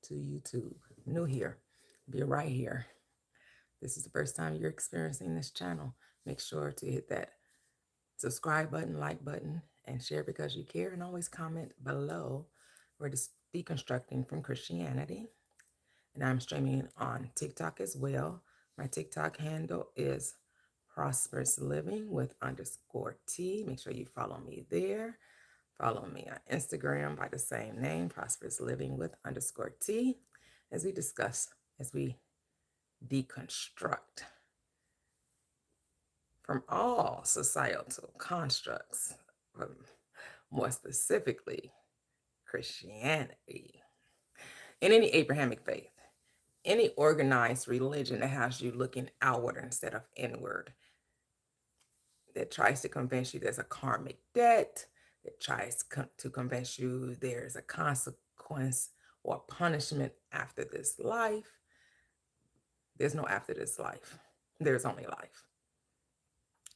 to YouTube. New here, be right here. This is the first time you're experiencing this channel. Make sure to hit that subscribe button, like button, and share because you care. And always comment below. We're just deconstructing from Christianity. And I'm streaming on TikTok as well. My TikTok handle is Prosperous Living with underscore T. Make sure you follow me there. Follow me on Instagram by the same name, Prosperous Living with underscore T, as we discuss, as we deconstruct from all societal constructs, more specifically Christianity, and any Abrahamic faith, any organized religion that has you looking outward instead of inward, that tries to convince you there's a karmic debt, that tries to convince you there's a consequence or punishment after this life. There's no after this life. There's only life.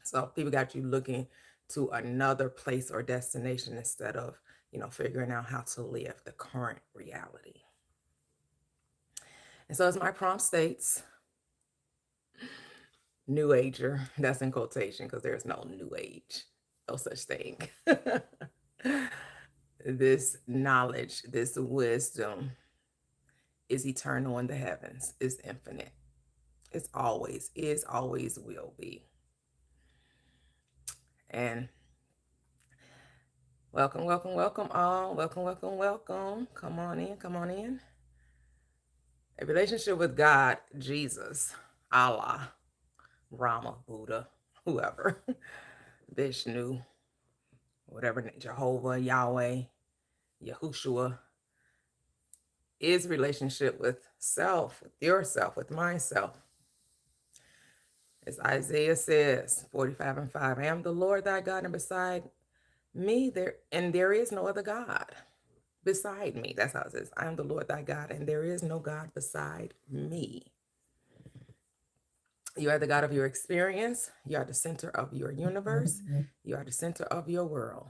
So people got you looking to another place or destination instead of, figuring out how to live the current reality. And so as my prompt states, New Ager, that's in quotation because there's no new age, no such thing. This knowledge, this wisdom is eternal in the heavens, is infinite. It's always, is, always will be. And welcome, welcome, welcome all. Welcome, welcome, welcome. Come on in, come on in. A relationship with God, Jesus, Allah, Rama, Buddha, whoever, Vishnu, whatever, Jehovah, Yahweh, Yahushua, is relationship with self, with yourself, with myself. As Isaiah says, 45:5, I am the Lord thy God, and beside me there is no other God beside me. That's how it says, I am the Lord thy God, and there is no God beside me. You are the God of your experience. You are the center of your universe. You are the center of your world.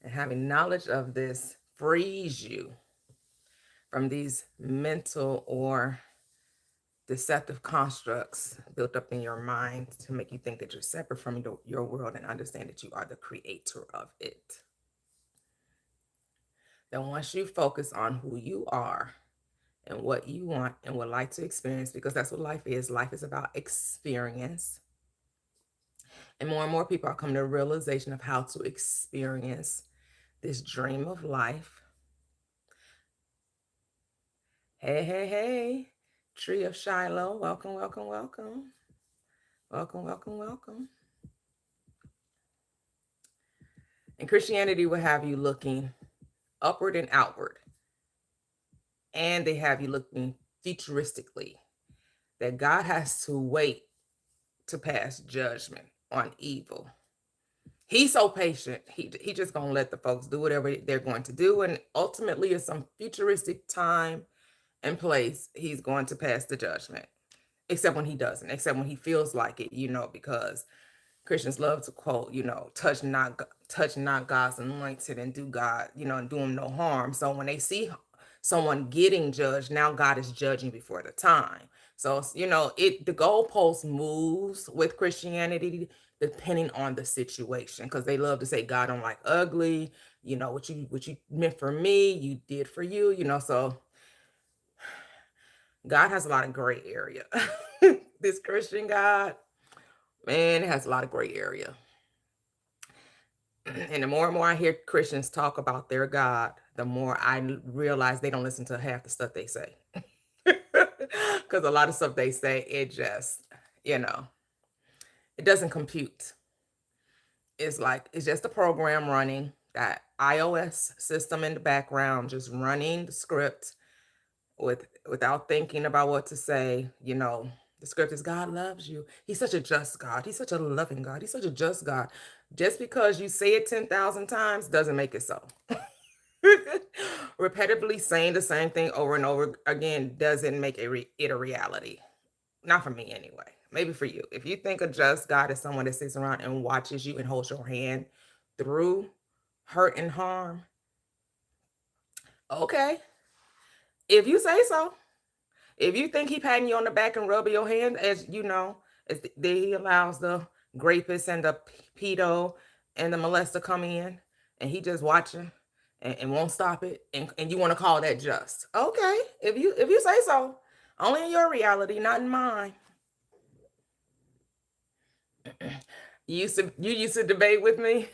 And having knowledge of this frees you from these mental or deceptive constructs built up in your mind to make you think that you're separate from your world, and understand that you are the creator of it. Then once you focus on who you are and what you want and would like to experience, because that's what life is. Life is about experience. And more people are coming to a realization of how to experience this dream of life. Hey, hey, hey, Tree of Shiloh, welcome, welcome, welcome. Welcome, welcome, welcome. And Christianity will have you looking upward and outward. And they have you looking futuristically, that God has to wait to pass judgment on evil. He's so patient. He just gonna let the folks do whatever they're going to do. And ultimately, in some futuristic time and place, he's going to pass the judgment. Except when he doesn't, except when he feels like it, because Christians love to quote, touch not God's anointed, and do God, and do him no harm. So when they see someone getting judged, now God is judging before the time. So, the goalpost moves with Christianity depending on the situation, because they love to say God don't like ugly, what you meant for me, you did for you, so God has a lot of gray area. This Christian God, man, it has a lot of gray area. And the more and more I hear Christians talk about their God, the more I realize they don't listen to half the stuff they say. Because a lot of stuff they say, it just, it doesn't compute. It's just a program running, that iOS system in the background, just running the script without thinking about what to say. The script is God loves you. He's such a just God. He's such a loving God. He's such a just God. Just because you say it 10,000 times doesn't make it so. Repetitively saying the same thing over and over again doesn't make it a reality. Not for me anyway. Maybe for you. If you think a just God is someone that sits around and watches you and holds your hand through hurt and harm, okay, if you say so. If you think he patting you on the back and rubbing your hand, as you know, he allows the rapist and the pedo and the molester come in, and he just watching and won't stop it, and you want to call that just, okay, if you say so, only in your reality, not in mine. You used to debate with me.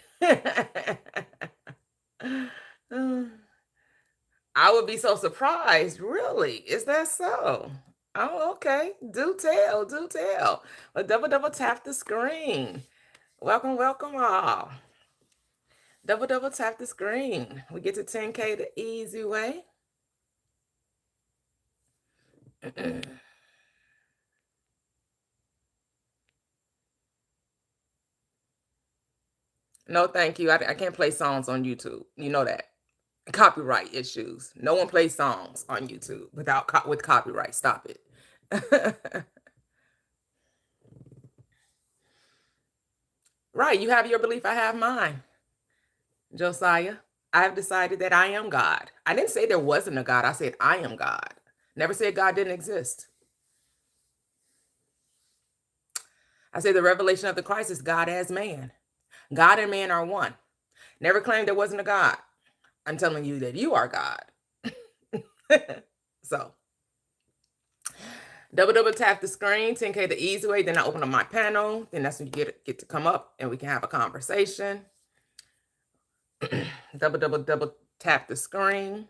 I would be so surprised. Really? Is that so? Oh, okay. Do tell, do tell. But double tap the screen. Welcome, welcome all. Double tap the screen. We get to 10K the easy way. No, thank you. I can't play songs on YouTube. You know that. Copyright issues. No one plays songs on YouTube with copyright. Stop it. Right. You have your belief. I have mine. Josiah, I have decided that I am God. I didn't say there wasn't a God. I said I am God. Never said God didn't exist. I said the revelation of the Christ is God as man. God and man are one. Never claimed there wasn't a God. I'm telling you that you are God. So, double tap the screen, 10K the easy way. Then I open up my panel. Then that's when you get to come up and we can have a conversation. double tap the screen.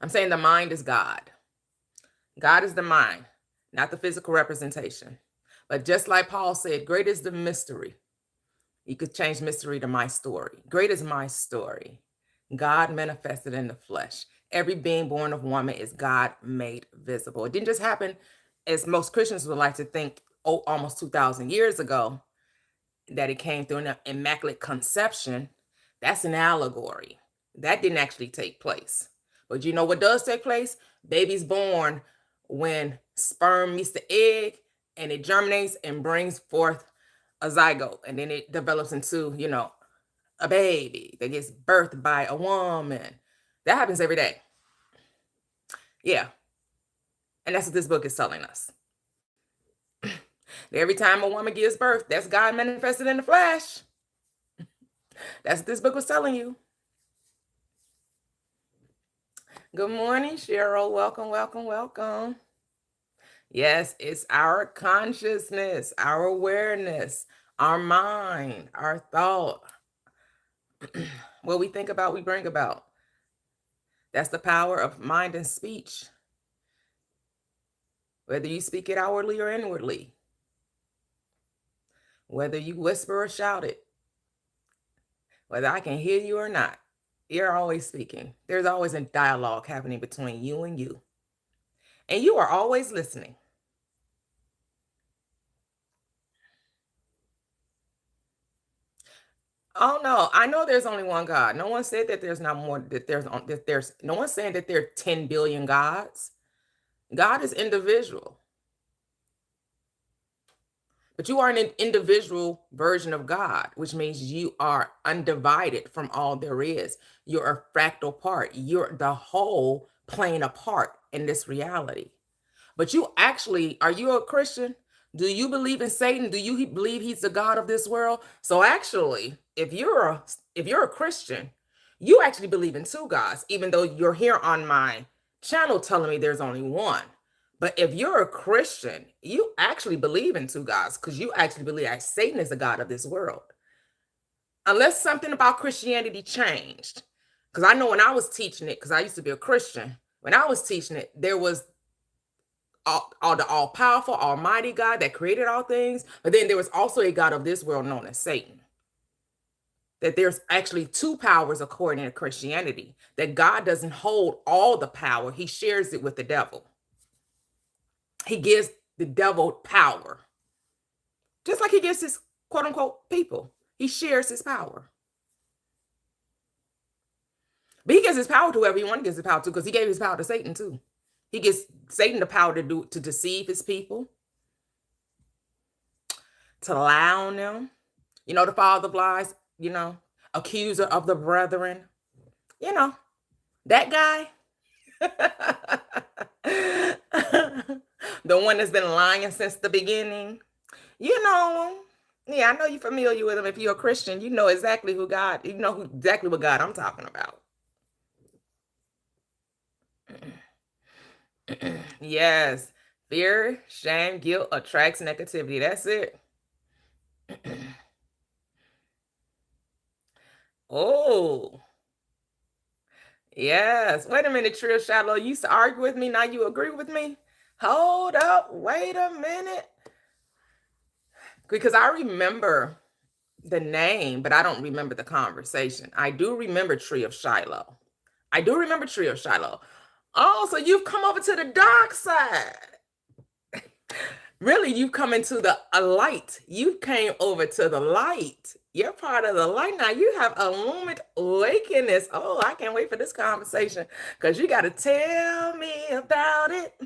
I'm saying the mind is God. God is the mind, not the physical representation. But just like Paul said, great is the mystery. You could change mystery to my story. Great is my story. God manifested in the flesh. Every being born of woman is God made visible. It didn't just happen, as most Christians would like to think, almost 2,000 years ago, that it came through an immaculate conception. That's an allegory. That didn't actually take place. But you know what does take place? Baby's born when sperm meets the egg and it germinates and brings forth a zygote. And then it develops into, a baby that gets birthed by a woman. That happens every day. Yeah. And that's what this book is telling us. Every time a woman gives birth, that's God manifested in the flesh. That's what this book was telling you. Good morning, Cheryl. Welcome, welcome, welcome. Yes, it's our consciousness, our awareness, our mind, our thought. What we think about, we bring about. That's the power of mind and speech. Whether you speak it outwardly or inwardly, whether you whisper or shout it, whether I can hear you or not, you're always speaking. There's always a dialogue happening between you and you. And you are always listening. Oh no, I know there's only one God. No one said that there's not more, that there's no one saying that there are 10 billion gods. God is individual. But you are an individual version of God, which means you are undivided from all there is. You're a fractal part. You're the whole playing a part in this reality. But are you a Christian? Do you believe in Satan? Do you believe he's the God of this world? So actually, if you're a Christian, you actually believe in two gods, even though you're here on my channel telling me there's only one. But if you're a Christian, you actually believe in two gods because you actually believe that Satan is the God of this world. Unless something about Christianity changed. Because I know when I was teaching it, because I used to be a Christian, when I was teaching it, there was the all-powerful, almighty God that created all things. But then there was also a God of this world known as Satan. That there's actually two powers according to Christianity. That God doesn't hold all the power. He shares it with the devil. He gives the devil power. Just like he gives his quote-unquote people. He shares his power. But he gives his power to whoever he wants to give his power to, because he gave his power to Satan too. He gives Satan the power to deceive his people, to lie on them. You know, the father of lies, you know, accuser of the brethren. You know, that guy. The one that's been lying since the beginning. You know him. Yeah, I know you're familiar with him. If you're a Christian, you know exactly exactly what God I'm talking about. Yes. Fear, shame, guilt attracts negativity. That's it. Oh, yes. Wait a minute, Trill Shallow. You used to argue with me. Now you agree with me? Hold up. Wait a minute. Because I remember the name, but I don't remember the conversation. I do remember Tree of Shiloh. I do remember Tree of Shiloh. Oh, so you've come over to the dark side. Really, you've come into a light. You came over to the light. You're part of the light now. You have illumined awakeness. Oh, I can't wait for this conversation because you got to tell me about it.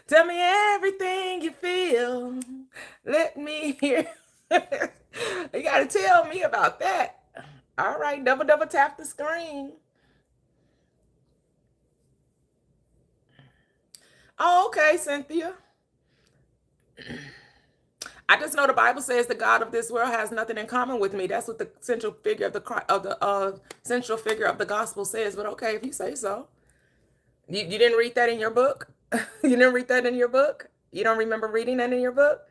Tell me everything you feel. Let me hear. You got to tell me about that. All right, double tap the screen. Oh, okay, Cynthia. I just know the Bible says the God of this world has nothing in common with me. That's what the central figure of the central figure of the gospel says. But okay, if you say so. You didn't read that in your book? You didn't read that in your book? You don't remember reading that in your book?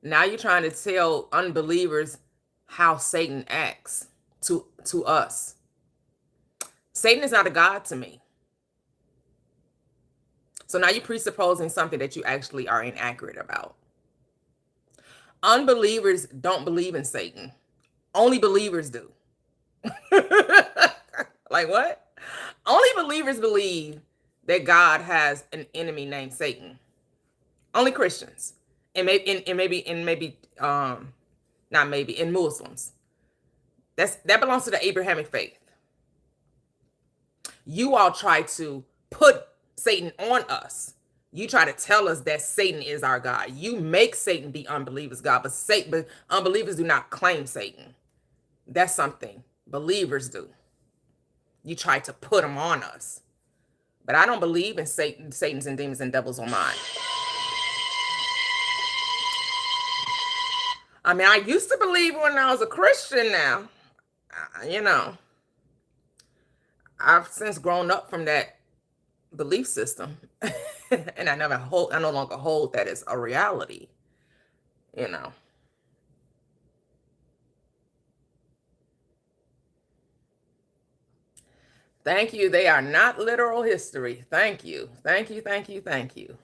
Now you're trying to tell unbelievers how Satan acts to us. Satan is not a god to me. So now you're presupposing something that you actually are inaccurate about. Unbelievers don't believe in Satan. Only believers do. Like what? Only believers believe that God has an enemy named Satan. Only Christians. And maybe not maybe, in Muslims. That belongs to the Abrahamic faith. You all try to put Satan on us. You try to tell us that Satan is our God. You make Satan the unbelievers' God, but unbelievers do not claim Satan. That's something believers do. You try to put them on us. But I don't believe in Satan's and demons and devils on mine. I mean, I used to believe when I was a Christian now. You know, I've since grown up from that belief system. And I no longer hold that as a reality. You know. Thank you. They are not literal history. Thank you. Thank you. Thank you. Thank you.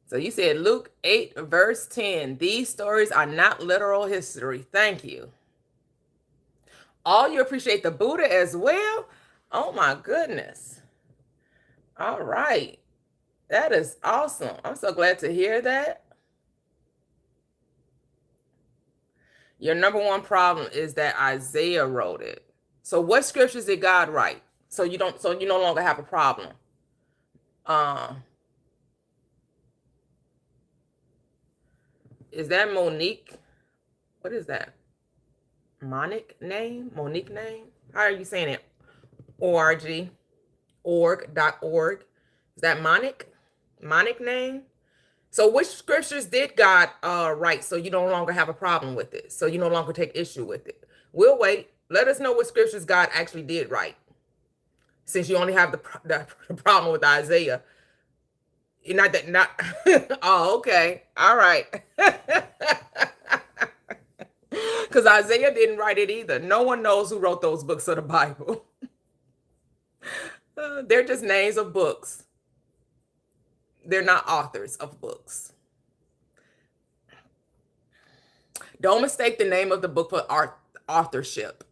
So you said Luke 8, verse 10. These stories are not literal history. Thank you. Oh, you appreciate the Buddha as well? Oh my goodness. All right. That is awesome. I'm so glad to hear that. Your number one problem is that Isaiah wrote it. So what scriptures did God write? So you no longer have a problem. Is that Monique? What is that? Monique name? Monique name? How are you saying it? org. Is that Monique? Monique name? So which scriptures did God write so you no longer have a problem with it? So you no longer take issue with it? We'll wait. Let us know what scriptures God actually did write. Since you only have the problem with Isaiah. You're not oh, okay. All right. Because Isaiah didn't write it either. No one knows who wrote those books of the Bible. They're just names of books. They're not authors of books. Don't mistake the name of the book for authorship.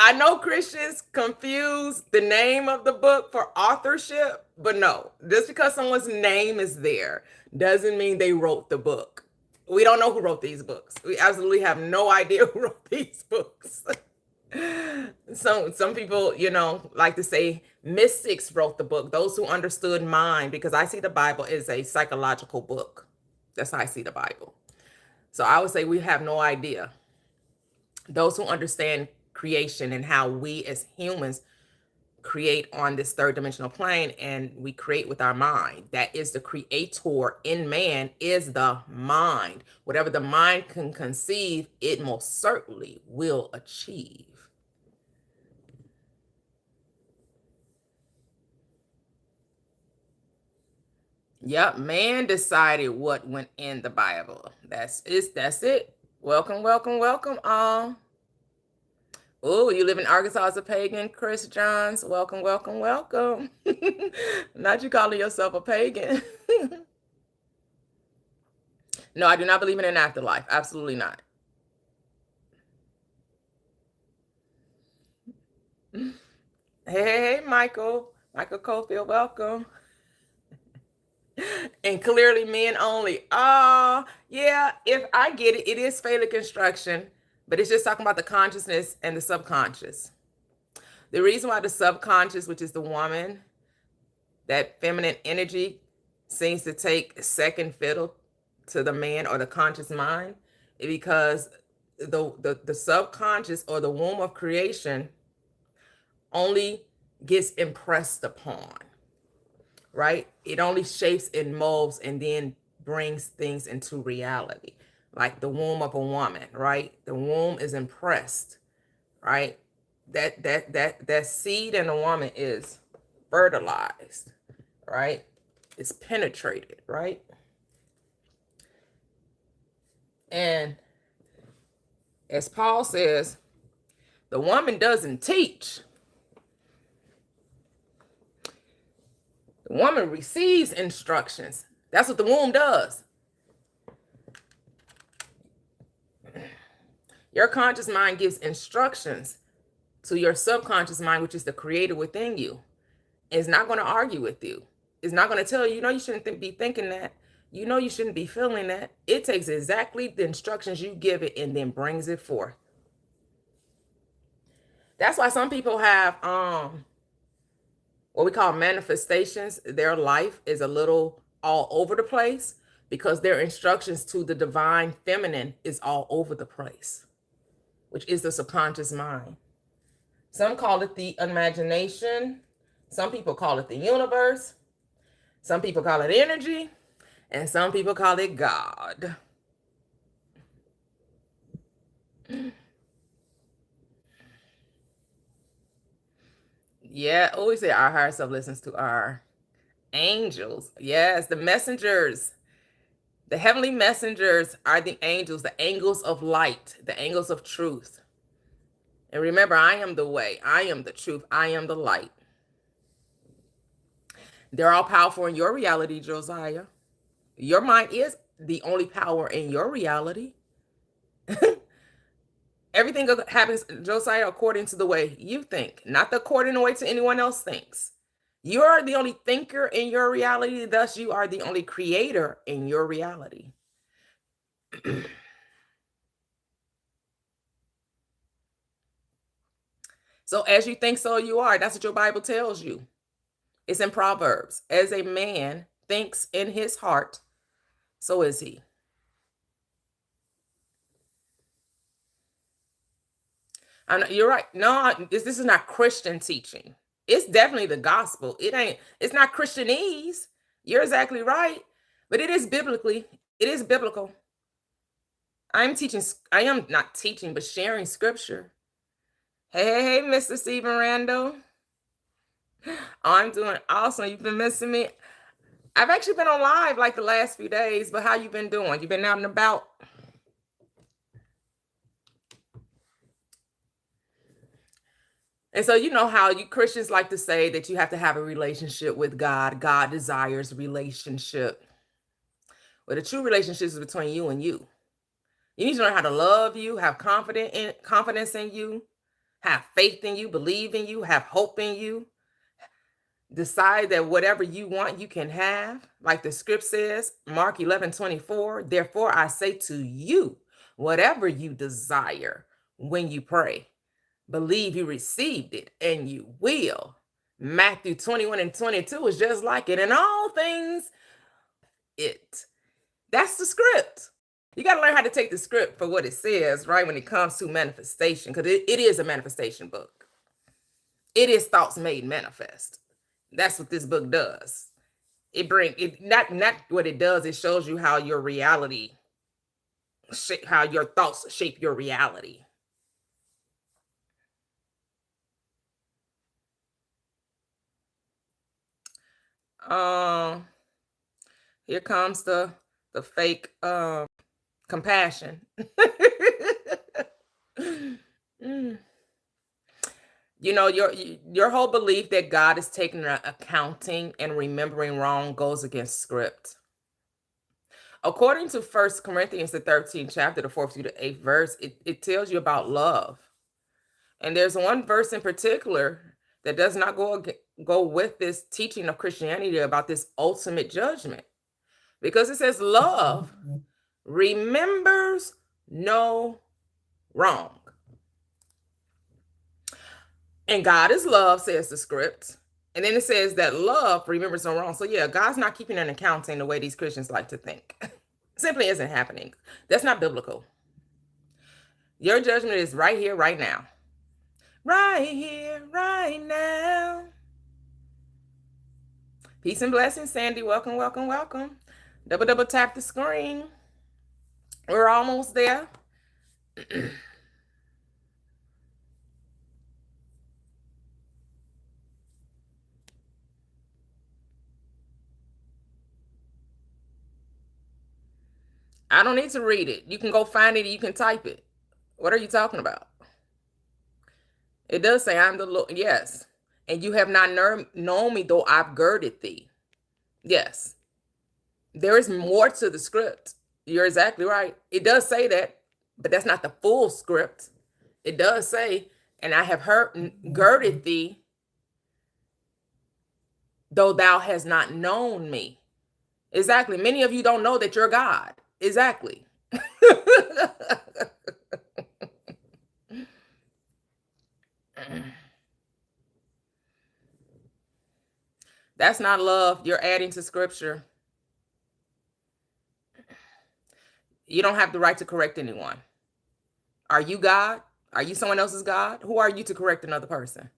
I know Christians confuse the name of the book for authorship, but no, just because someone's name is there doesn't mean they wrote the book. We don't know who wrote these books. We absolutely have no idea who wrote these books. Some people, like to say mystics wrote the book, those who understood mind, because I see the Bible as a psychological book. That's how I see the Bible. So I would say we have no idea. Those who understand creation and how we as humans create on this third dimensional plane, and we create with our mind. That is the creator in man, is the mind. Whatever the mind can conceive, it most certainly will achieve. Yep, man decided what went in the Bible. That's it. Welcome, welcome, welcome all. Oh, you live in Arkansas as a pagan, Chris Johns. Welcome, welcome, welcome. Not you calling yourself a pagan. No, I do not believe in an afterlife. Absolutely not. Hey, Michael. Michael Cofield, welcome. And clearly men only. Yeah, if I get it, it is fatal construction, but it's just talking about the consciousness and the subconscious. The reason why the subconscious, which is the woman, that feminine energy, seems to take second fiddle to the man or the conscious mind, is because the subconscious or the womb of creation only gets impressed upon, right? It only shapes and molds and then brings things into reality. Like the womb of a woman, right? The womb is impressed, right? That seed in a woman is fertilized, right? It's penetrated, right? And as Paul says, the woman doesn't teach. The woman receives instructions. That's what the womb does. Your conscious mind gives instructions to your subconscious mind, which is the creator within you. It's not going to argue with you. It's not going to tell you, you shouldn't be thinking that. You shouldn't be feeling that. It takes exactly the instructions you give it and then brings it forth. That's why some people have what we call manifestations. Their life is a little all over the place because their instructions to the divine feminine is all over the place, which is the subconscious mind. Some call it the imagination. Some people call it the universe. Some people call it energy. And some people call it God. Yeah, always say our higher self listens to our angels. Yes, the messengers. The heavenly messengers are the angels of light, the angels of truth. And remember, I am the way, I am the truth, I am the light. They're all powerful in your reality, Josiah. Your mind is the only power in your reality. Everything happens, Josiah, according to the way you think, not according to the way to anyone else thinks. You are the only thinker in your reality, thus you are the only creator in your reality. So as you think, so you are. That's what your Bible tells you. It's in Proverbs. As a man thinks in his heart, so is he. You're right. No, this is not Christian teaching. It's definitely the gospel. It's not Christianese. You're exactly right. But it is biblical. I am not teaching, but sharing scripture. Hey, Mr. Stephen Randall. I'm doing awesome. You've been missing me. I've actually been on live like the last few days, but how you been doing? You been out and about? And so you know how you Christians like to say that you have to have a relationship with God. God desires relationship. Well, the true relationship is between you and you. You need to learn how to love you, have confidence in you, have faith in you, believe in you, have hope in you, decide that whatever you want, you can have. Like the script says, Mark 11:24, therefore I say to you, whatever you desire when you pray, believe you received it and you will. Matthew 21:22 is just like it. In all things, it. That's the script. You got to learn how to take the script for what it says, right? When it comes to manifestation, because it is a manifestation book. It is thoughts made manifest. That's what this book does. It brings it not what it does. It shows you how your reality, how your thoughts shape your reality. Here comes the fake compassion. You know, your whole belief that God is taking accounting and remembering wrong goes against script. According to 1 Corinthians, the 13th chapter, the 4th through the 8th verse, it tells you about love. And there's one verse in particular that does not go with this teaching of Christianity about this ultimate judgment. Because it says love remembers no wrong. And God is love, says the script. And then it says that love remembers no wrong. So yeah, God's not keeping an accounting the way these Christians like to think. Simply isn't happening. That's not biblical. Your judgment is right here, right now. Right here, right now. Peace and blessings, Sandy. Welcome, welcome, welcome. Double tap the screen. We're almost there. I don't need to read it. You can go find it. You can type it. What are you talking about? It does say, I'm the Lord. Yes. And you have not known me, though I've girded thee. Yes. There is more to the script. You're exactly right. It does say that, but that's not the full script. It does say, and I have girded thee, though thou hast not known me. Exactly. Many of you don't know that you're God. Exactly. That's not love. You're adding to scripture. You don't have the right to correct anyone. Are you God? Are you someone else's God? Who are you to correct another person?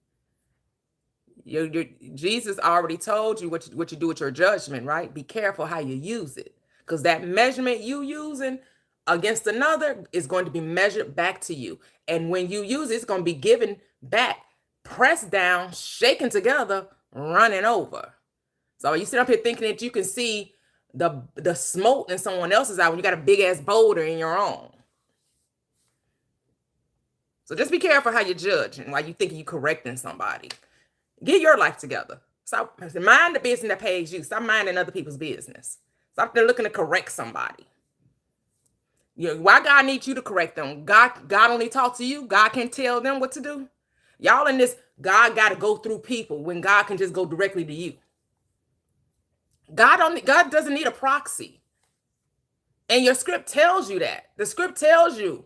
Jesus already told you what you do with your judgment, right? Be careful how you use it, because that measurement you using against another is going to be measured back to you. And when you use it, it's going to be given back, pressed down, shaken together, running over. So you sit up here thinking that you can see the smoke in someone else's eye when you got a big ass boulder in your own. So just be careful how you judge and why you think you're correcting somebody. Get your life together. Stop mind the business that pays you. Stop minding other people's business. Stop there looking to correct somebody. You know, why God needs you to correct them? God only talk to you. God can tell them what to do. Y'all in this, God got to go through people when God can just go directly to you. God doesn't need a proxy. And your script tells you that. The script tells you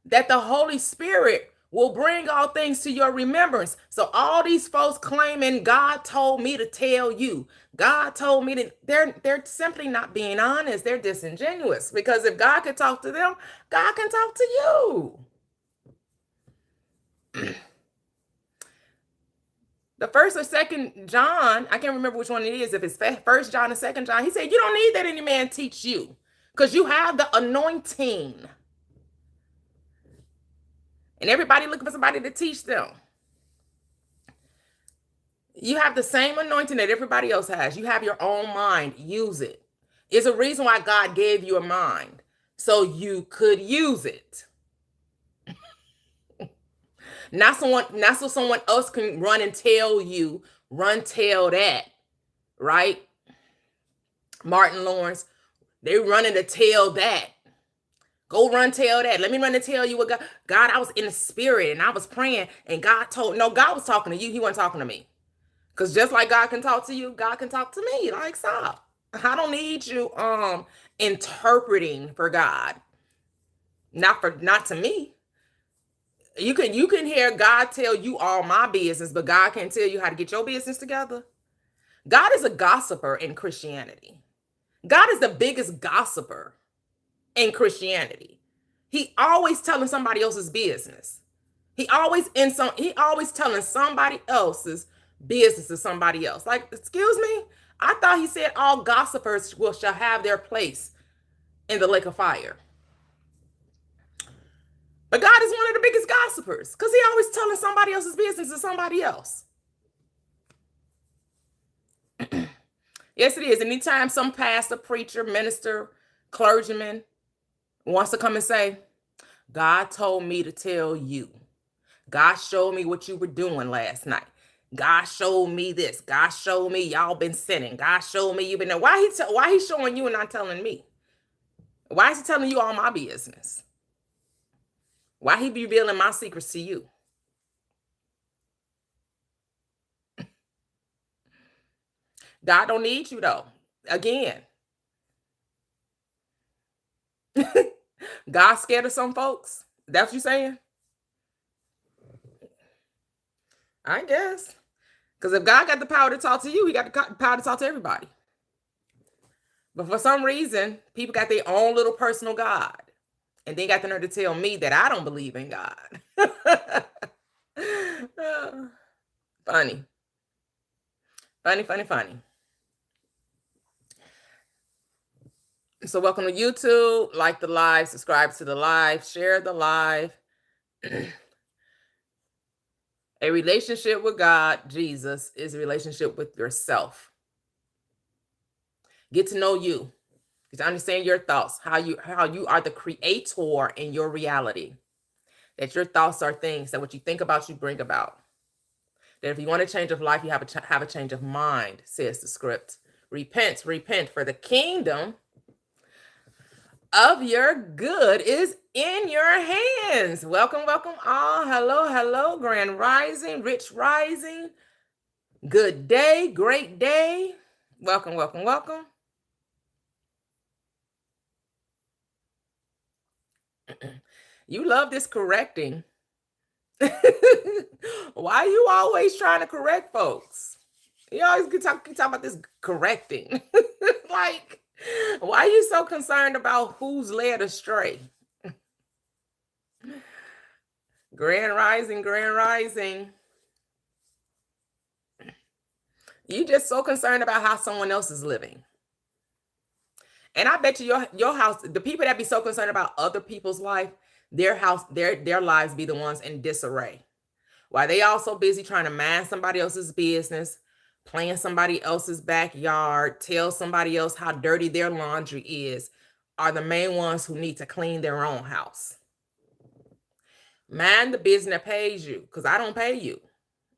that the Holy Spirit will bring all things to your remembrance. So all these folks claiming God told me to tell you, God told me to, they're simply not being honest. They're disingenuous, because if God can talk to them, God can talk to you. The 1st or 2nd John, I can't remember which one it is. If it's 1st John and 2nd John, he said, you don't need that any man teach you, because you have the anointing. And everybody looking for somebody to teach them. You have the same anointing that everybody else has. You have your own mind. Use it. It's a reason why God gave you a mind, so you could use it. Not so someone else can run and tell you, tell that, right? Martin Lawrence, they running to tell that. Go run tell that. Let me run and tell you what God, I was in the spirit and I was praying and God was talking to you. He wasn't talking to me. Because just like God can talk to you, God can talk to me. Like, stop. I don't need you interpreting for God. Not to me. You can hear God tell you all my business, but God can't tell you how to get your business together. God is a gossiper in Christianity. God is the biggest gossiper in Christianity. He always telling somebody else's business. He always telling somebody else's business to somebody else. Like, excuse me? I thought he said all gossipers shall have their place in the lake of fire. But God is one of the biggest gossipers because he always telling somebody else's business to somebody else. Yes, it is. Anytime some pastor, preacher, minister, clergyman wants to come and say, God told me to tell you. God showed me what you were doing last night. God showed me this. God showed me y'all been sinning. God showed me you've been there. Why he showing you and not telling me? Why is he telling you all my business? Why he be revealing my secrets to you? God don't need you though. Again. God scared of some folks? That's what you saying? I guess. Because if God got the power to talk to you, he got the power to talk to everybody. But for some reason, people got their own little personal God. And they got the nerve to tell me that I don't believe in God. Funny. Funny. So welcome to YouTube. Like the live, subscribe to the live, share the live. A relationship with God, Jesus, is a relationship with yourself. Get to know you. Get to understand your thoughts, how you are the creator in your reality. That your thoughts are things that what you think about, you bring about. That if you want a change of life, you have a change of mind, says the script. Repent, for the kingdom of your good is in your hands. Welcome all. Hello, grand rising, rich rising. Good day, great day. Welcome. You love this correcting. Why are you always trying to correct folks? You always keep talking about this correcting. Like, why are you so concerned about who's led astray? Grand rising. You just so concerned about how someone else is living. And I bet you your house, the people that be so concerned about other people's life, their house, their lives be the ones in disarray. While they also busy trying to mind somebody else's business, playing somebody else's backyard, tell somebody else how dirty their laundry is, are the main ones who need to clean their own house. Mind the business that pays you, because I don't pay you.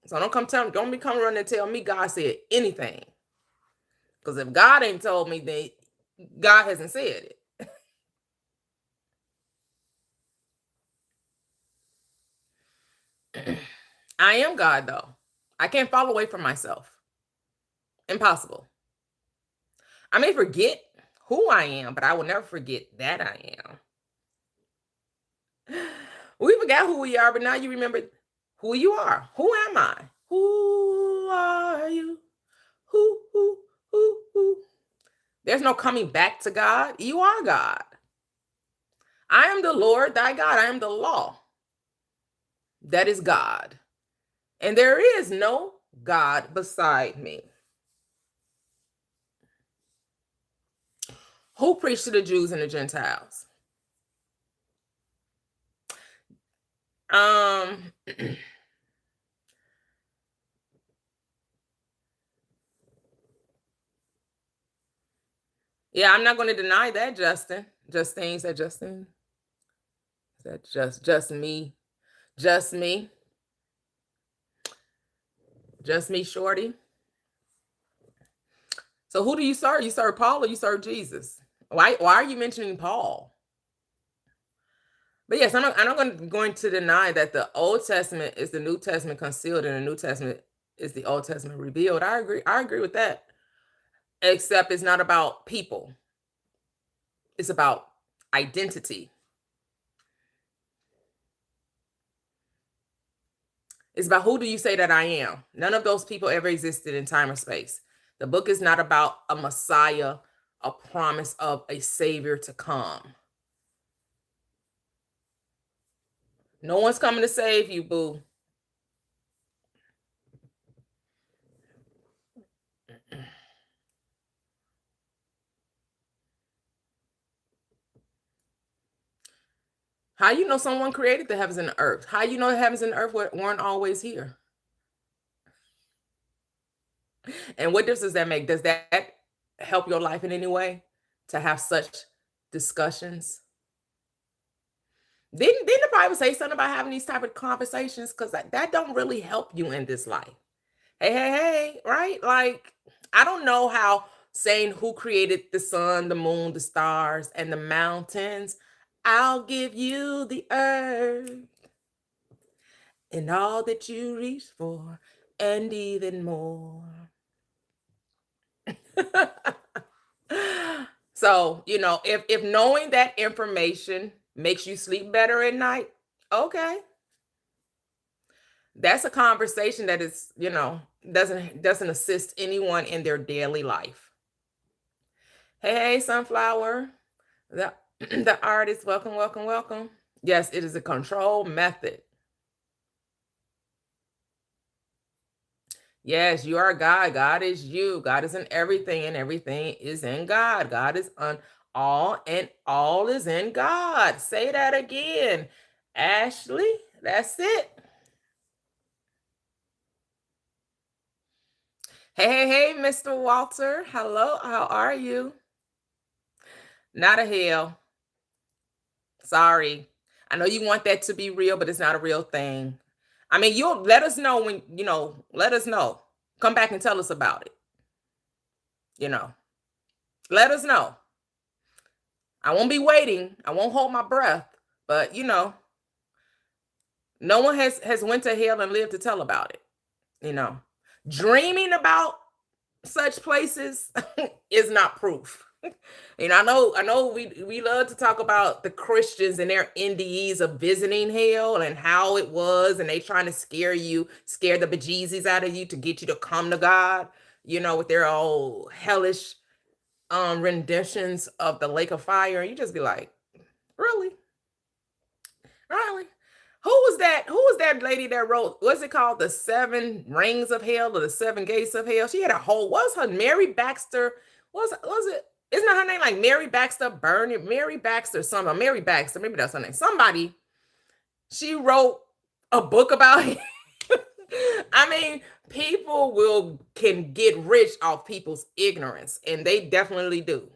So don't be coming running and tell me God said anything. Because if God ain't told me, then God hasn't said it. I am God, though. I can't fall away from myself. Impossible. I may forget who I am, but I will never forget that I am. We forgot who we are, but now you remember who you are. Who am I? Who are you? Who? There's no coming back to God. You are God. I am the Lord thy God. I am the law. That is God. And there is no God beside me. Who preached to the Jews and the Gentiles? Yeah, I'm not going to deny that, Justin. Justine, is that Justin? Is that just me? Just me? Just me, shorty? So who do you serve? You serve Paul or you serve Jesus? Why are you mentioning Paul? But yes, I'm not going to deny that the Old Testament is the New Testament concealed and the New Testament is the Old Testament revealed. I agree. I agree with that. Except it's not about people. It's about identity. It's about who do you say that I am? None of those people ever existed in time or space. The book is not about a Messiah, a promise of a savior to come. No one's coming to save you, boo. How you know someone created the heavens and the earth? How you know the heavens and the earth weren't always here? And what difference does that make? Does that help your life in any way to have such discussions? Didn't the Bible say something about having these type of conversations? Because that don't really help you in this life. Hey, right? Like, I don't know how saying who created the sun, the moon, the stars, and the mountains. I'll give you the earth and all that you reach for, and even more. So, if knowing that information makes you sleep better at night, okay. That's a conversation that is, doesn't assist anyone in their daily life. Hey, Sunflower, the the artist, welcome, welcome, welcome. Yes, it is a control method. Yes, you are God. God is you. God is in everything, and everything is in God. God is on all, and all is in God. Say that again, Ashley. That's it. Hey, Mr. Walter. Hello, how are you? Not a hell. Sorry. I know you want that to be real, but it's not a real thing. I mean, you'll let us know when, let us know. Come back and tell us about it. Let us know. I won't be waiting. I won't hold my breath, but no one has went to hell and lived to tell about it. Dreaming about such places is not proof. I know we love to talk about the Christians and their NDEs of visiting hell and how it was, and they trying to scare the bejesus out of you to get you to come to God, with their old hellish renditions of the lake of fire. And you just be like, really? Who was that lady that wrote, what's it called, the 7 rings of hell or the 7 gates of hell? She had a whole, what's her, Mary Baxter, was it, isn't that her name, like Mary Baxter Burnett, Mary Baxter something, Mary Baxter, maybe that's her name. Somebody, she wrote a book about it. I mean, people can get rich off people's ignorance, and they definitely do.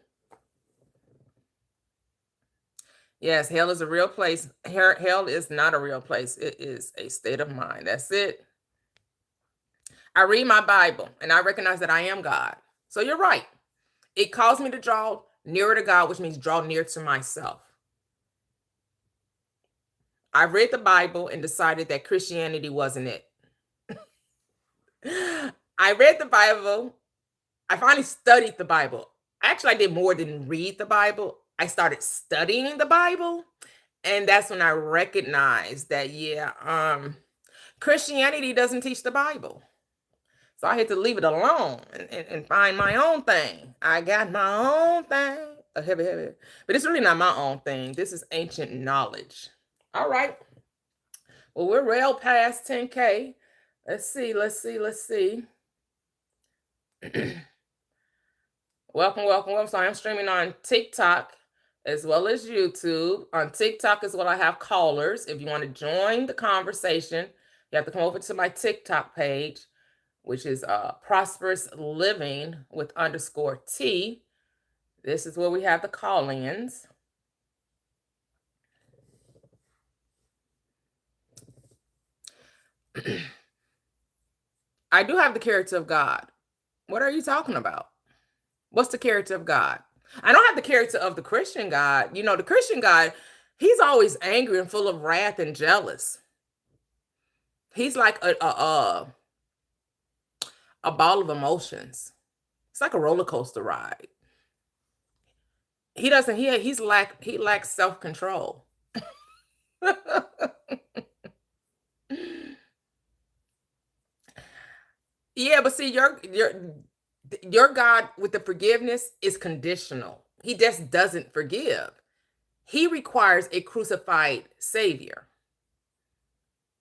Yes, hell is a real place. Hell is not a real place. It is a state of mind. That's it. I read my Bible and I recognize that I am God. So you're right. It calls me to draw nearer to God, which means draw near to myself. I read the Bible and decided that Christianity wasn't it. I read the Bible. I finally studied the Bible. Actually, I did more than read the Bible. I started studying the Bible. And that's when I recognized that, Christianity doesn't teach the Bible. So I had to leave it alone and find my own thing. I got my own thing. Heavy. But it's really not my own thing. This is ancient knowledge. All right. Well, we're well past 10K. Let's see. Welcome. So I'm streaming on TikTok as well as YouTube. On TikTok is what I have callers. If you want to join the conversation, you have to come over to my TikTok page, which is Prosperous Living with _T. This is where we have the call-ins. I do have the character of God. What are you talking about? What's the character of God? I don't have the character of the Christian God. The Christian God, He's always angry and full of wrath and jealous. He's like a ball of emotions. It's like a roller coaster ride. He doesn't. He lacks self control. Yeah, but see, your God with the forgiveness is conditional. He just doesn't forgive. He requires a crucified savior.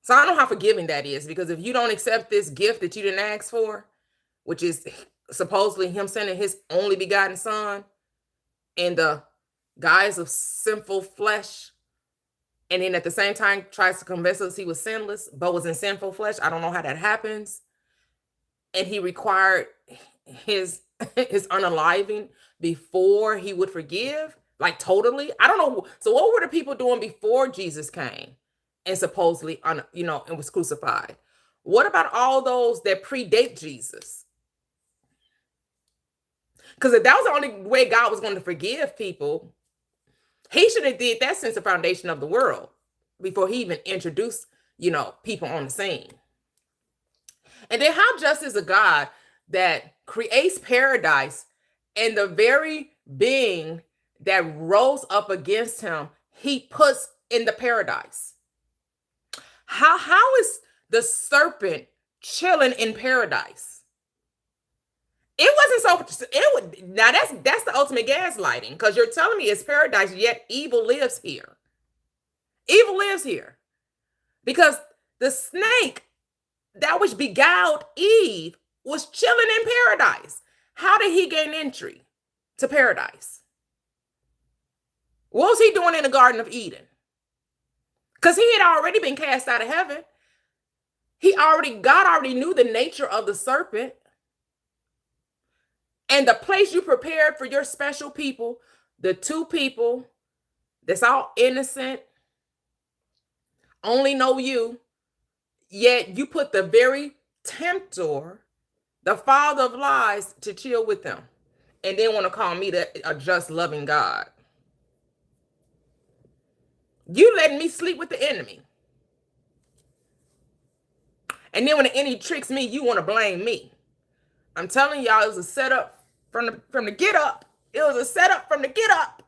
So I don't know how forgiving that is, because if you don't accept this gift that you didn't ask for, which is supposedly him sending his only begotten son in the guise of sinful flesh, and then at the same time tries to convince us he was sinless, but was in sinful flesh. I don't know how that happens. And he required his unaliving before he would forgive, like totally. I don't know. So what were the people doing before Jesus came and supposedly and was crucified? What about all those that predate Jesus? Because if that was the only way God was going to forgive people, he should have did that since the foundation of the world, before he even introduced, people on the scene. And then how just is a God that creates paradise, and the very being that rose up against him, he puts in the paradise? How is the serpent chilling in paradise? It wasn't so. Now that's the ultimate gaslighting, because you're telling me it's paradise, yet evil lives here. Evil lives here because the snake that which beguiled Eve was chilling in paradise. How did he gain entry to paradise? What was he doing in the Garden of Eden? Because he had already been cast out of heaven. God already knew the nature of the serpent. And the place you prepared for your special people, the two people that's all innocent, only know you, yet you put the very tempter, the father of lies, to chill with them, and then want to call me a just loving God. You letting me sleep with the enemy. And then when the enemy tricks me, you want to blame me. I'm telling y'all, it was a setup from the get up. It was a setup from the get up.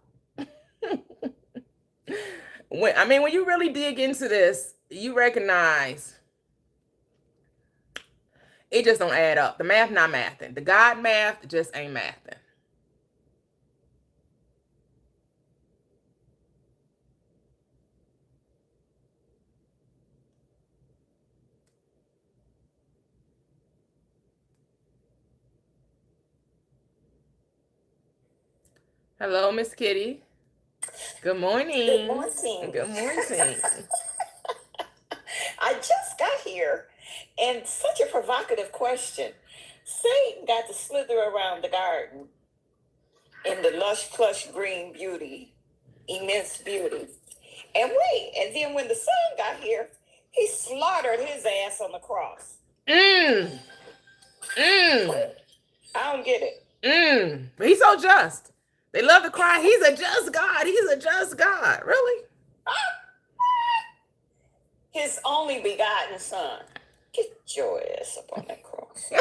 When you really dig into this, you recognize it just don't add up. The math not mathing. The God math just ain't mathing. Hello, Miss Kitty. Good morning. Good morning. Good morning. I just got here, and such a provocative question. Satan got to slither around the garden in the lush, plush green beauty, immense beauty. And then when the son got here, he slaughtered his ass on the cross. I don't get it. But he's so just. They love to cry, he's a just God. He's a just God. Really? His only begotten son. Get your ass up on that cross.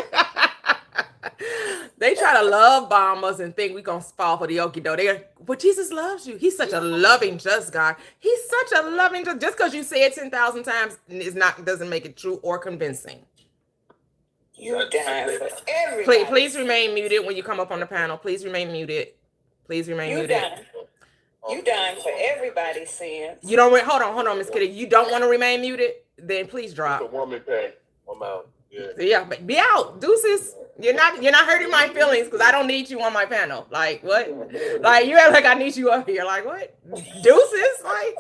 They try to love bomb us and think we're going to fall for the okie doke. But Jesus loves you. He's such a loving, just God. He's such a loving, just because you say it 10,000 times doesn't make it true or convincing. You're dying for everybody. Please remain muted when you come up on the panel. Please remain muted. Please remain muted. You dying for everybody's sins. You don't hold on, Miss Kitty. You don't want to remain muted? Then please drop. It's a woman pay. I'm out. Yeah, but be out. Deuces. You're not hurting my feelings, because I don't need you on my panel. Like what? Like you act like I need you up here. Like what? Deuces. Like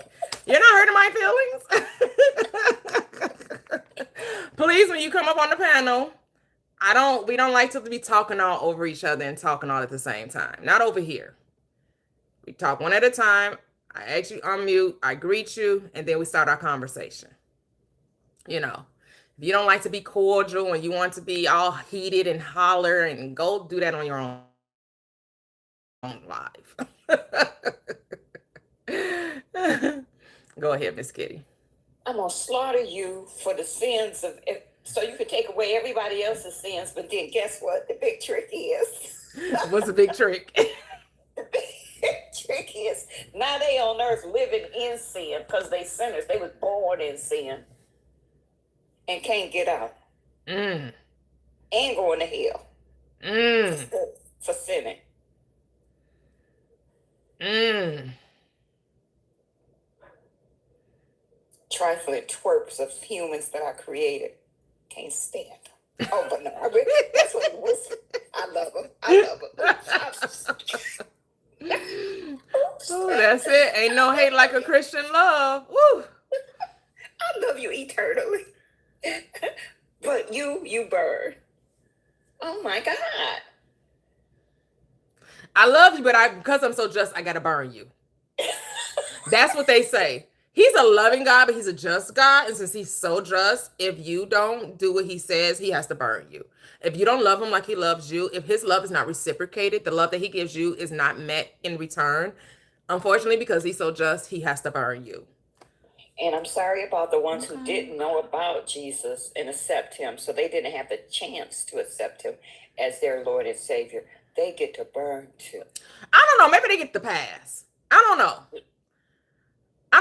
you're not hurting my feelings. Please, when you come up on the panel, we don't like to be talking all over each other and talking all at the same time. Not over here. We talk one at a time. I ask you unmute, I greet you, and then we start our conversation. If you don't like to be cordial and you want to be all heated and holler, and go do that on your own live. Go ahead, Miss Kitty. I'm going to slaughter you for the sins of, so you can take away everybody else's sins. But then guess what? The big trick is. What's the big trick? The big trick is now they on earth living in sin because they sinners. They was born in sin and can't get out. And going to hell. For sinning. Trifling twerps of humans that I created. Can't stand them. Oh, but no, that's what it was. I love them. Oh, that's it. Ain't no hate like a Christian love. Woo! I love you eternally. But you burn. Oh my God. I love you, but because I'm so just, I gotta burn you. That's what they say. He's a loving God, but he's a just God. And since he's so just, if you don't do what he says, he has to burn you. If you don't love him like he loves you, if his love is not reciprocated, the love that he gives you is not met in return, unfortunately, because he's so just, he has to burn you. And I'm sorry about the ones who didn't know about Jesus and accept him, so they didn't have the chance to accept him as their Lord and Savior. They get to burn too. I don't know. Maybe they get the pass. I don't know.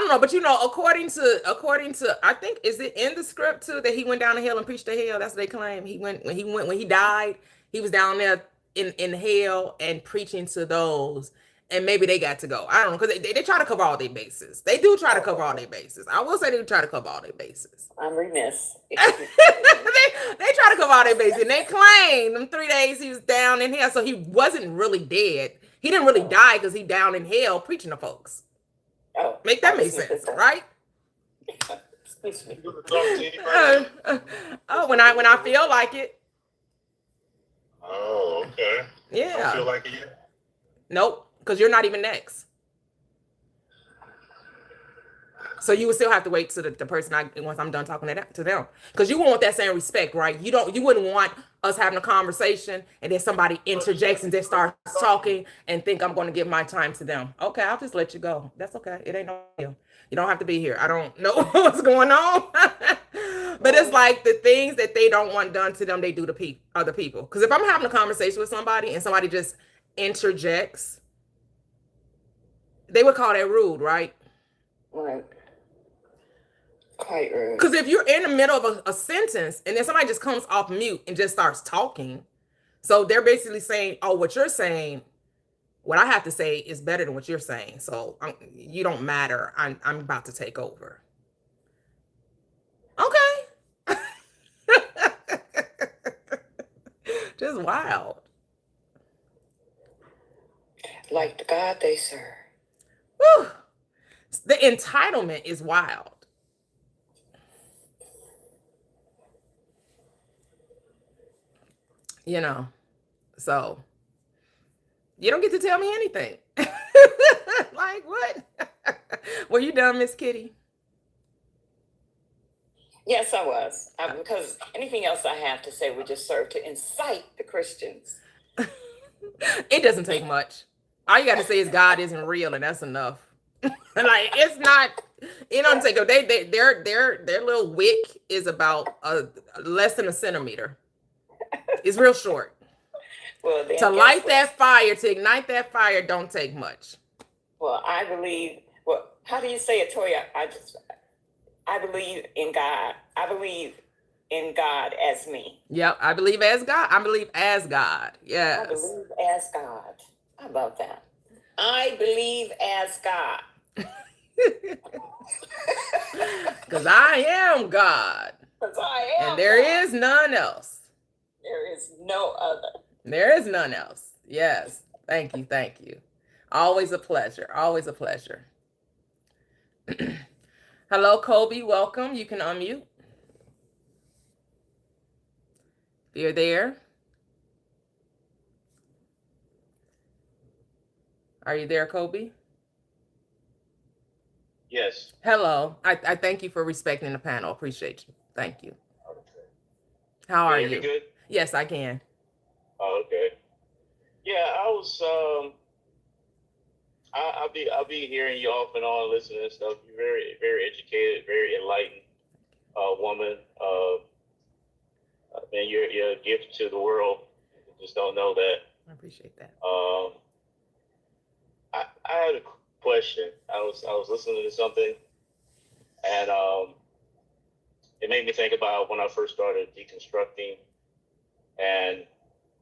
But according to, I think, is it in the script too that he went down to hell and preached to hell? That's what they claim. When he died, he was down there in hell and preaching to those, and maybe they got to go. I don't know, because they try to cover all their bases. They do try to cover all their bases. I will say they try to cover all their bases. I'm remiss. they try to cover all their bases, and they claim them 3 days he was down in hell, so he wasn't really dead. He didn't really die because he down in hell preaching to folks. Oh, make sense, right? Excuse me. When I feel like it. Oh, okay. Yeah. Don't feel like it yet? Nope, because you're not even next. So you would still have to wait to the person once I'm done talking to them, because you want that same respect, right? You wouldn't want us having a conversation and then somebody interjects and just starts talking and think I'm going to give my time to them. Okay, I'll just let you go. That's okay. It ain't no deal. You don't have to be here. I don't know what's going on, but it's like the things that they don't want done to them, they do to other people. Because if I'm having a conversation with somebody and somebody just interjects, they would call that rude, right? Right. Quite rude. Because if you're in the middle of a sentence and then somebody just comes off mute and just starts talking, so they're basically saying, oh, what you're saying, what I have to say is better than what you're saying. So you don't matter. I'm about to take over. Okay. Just wild. Like the God they serve. Whew. The entitlement is wild. So you don't get to tell me anything. Like what? Were you done, Miss Kitty? Yes, I was. Because anything else I have to say would just serve to incite the Christians. It doesn't take much. All you got to say is God isn't real, and that's enough. Like it's not. It doesn't take. Their little wick is about less than a centimeter. It's real short. Well, to light that fire, to ignite that fire, don't take much. Well, I believe. Well, how do you say it, Toyia? I believe in God. I believe in God as me. Yep, I believe as God. I believe as God. Yes. I believe as God. I love that. I believe as God. Because I am God. Because I am. And there God. is none else. There is no other. There is none else. Yes. Thank you. Thank you. Always a pleasure. Always a pleasure. Hello, Kobe. Welcome. You can unmute. If you're there. Are you there, Kobe? Yes. Hello. I thank you for respecting the panel. Appreciate you. Thank you. Okay. How are you? you? Good? Yes, I can. Oh, okay. Yeah, I'll be hearing you off and on, listening and stuff. You're very, very educated, very enlightened woman. Man, you're a gift to the world. You just don't know that. I appreciate that. I had a question. I was listening to something, and it made me think about when I first started deconstructing, and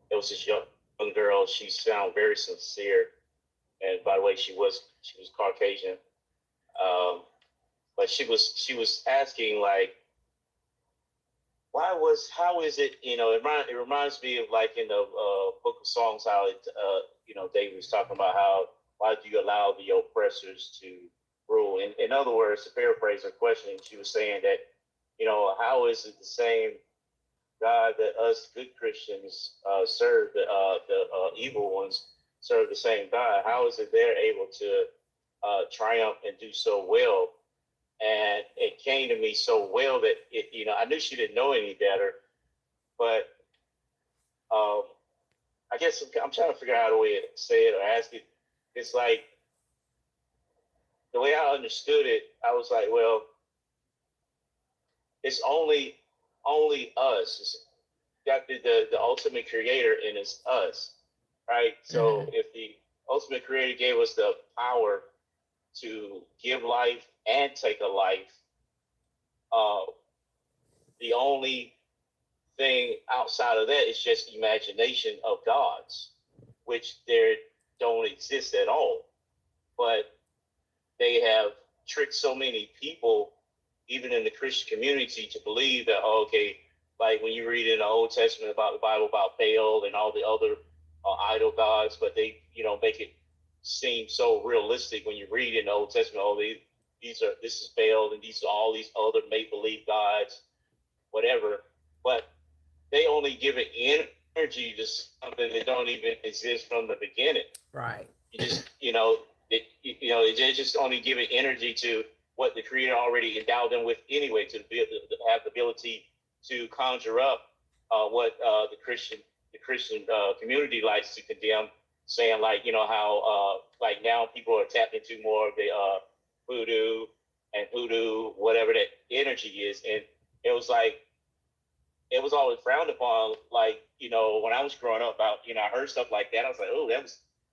it was this young girl. She sounded very sincere, and by the way, she was Caucasian, but she was asking like, how is it, it reminds me of like in the Book of Songs, how it, David was talking about how, why do you allow the oppressors to rule? In other words, to paraphrase her question, she was saying that, how is it the same God that us good Christians serve, the evil ones serve the same God? How is it they're able to triumph and do so well? And it came to me so well that I knew she didn't know any better, but I guess I'm trying to figure out a way to say it or ask it. It's like the way I understood it, I was like, well, it's only us. It's got the ultimate creator, and it's us, right? So if the ultimate creator gave us the power to give life and take a life, the only thing outside of that is just imagination of gods, which there don't exist at all. But they have tricked so many people, even in the Christian community, to believe that, like when you read in the Old Testament about the Bible about Baal and all the other idol gods, but they, make it seem so realistic when you read in the Old Testament, this is Baal and these are all these other make-believe gods, whatever. But they only give it energy to something that don't even exist from the beginning. Right. You just, they just only give it energy to what the Creator already endowed them with anyway, to have the ability to conjure up what the Christian community likes to condemn, saying like, how like now people are tapped into more of the voodoo and hoodoo, whatever that energy is, and it was like, it was always frowned upon. Like, when I was growing up, about, I heard stuff like that. I was like, oh,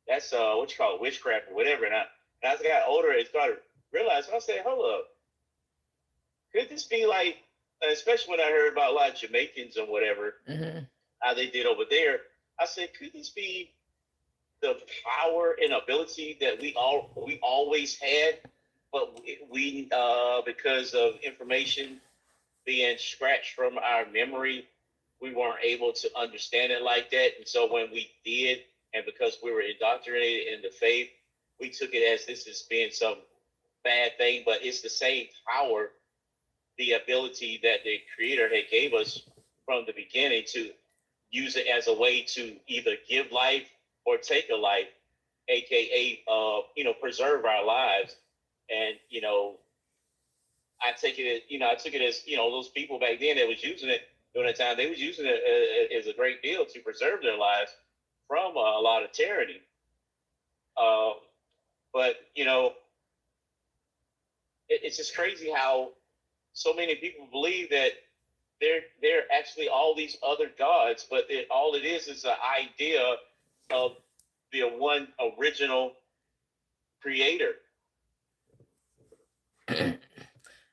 that's what you call it, witchcraft or whatever. And as I got older, I started realizing, I said, hold up, could this be like, especially when I heard about a lot of Jamaicans and whatever, how they did over there, I said, could this be the power and ability that we always had, but we because of information being scratched from our memory, we weren't able to understand it like that. And so when we did, and because we were indoctrinated in the faith, we took it as this as being some bad thing, but it's the same power, the ability that the Creator had gave us from the beginning to use it as a way to either give life or take a life, aka preserve our lives. And I took it as, those people back then that was using it during that time, they was using it as a great deal to preserve their lives from a lot of tyranny. But it's just crazy how so many people believe that they're actually all these other gods, but all it is an idea of the one original creator.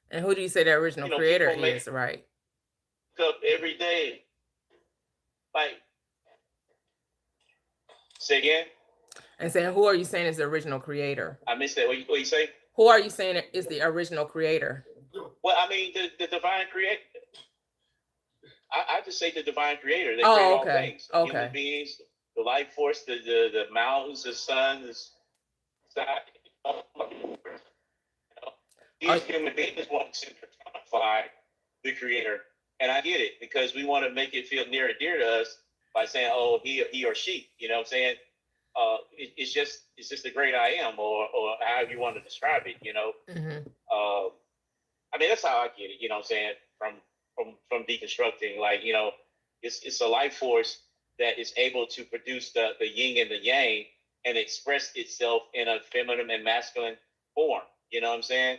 And who do you say the original creator is, right? Up every day. Like, say again? And saying, who are you saying is the original creator? I missed that. What you say? Who are you saying is the original creator? Well, I mean, the divine creator. I just say the divine creator. They create all things. Okay. Human beings, the life force, the mountains, the sun, the sky. These human beings want to personify the creator. And I get it, because we want to make it feel near and dear to us by saying, oh, he or she, you know what I'm saying? It's just the great I am, or however you want to describe it, I mean, that's how I get it, you know what I'm saying? From deconstructing, like, it's a life force that is able to produce the yin and the yang, and express itself in a feminine and masculine form. You know what I'm saying?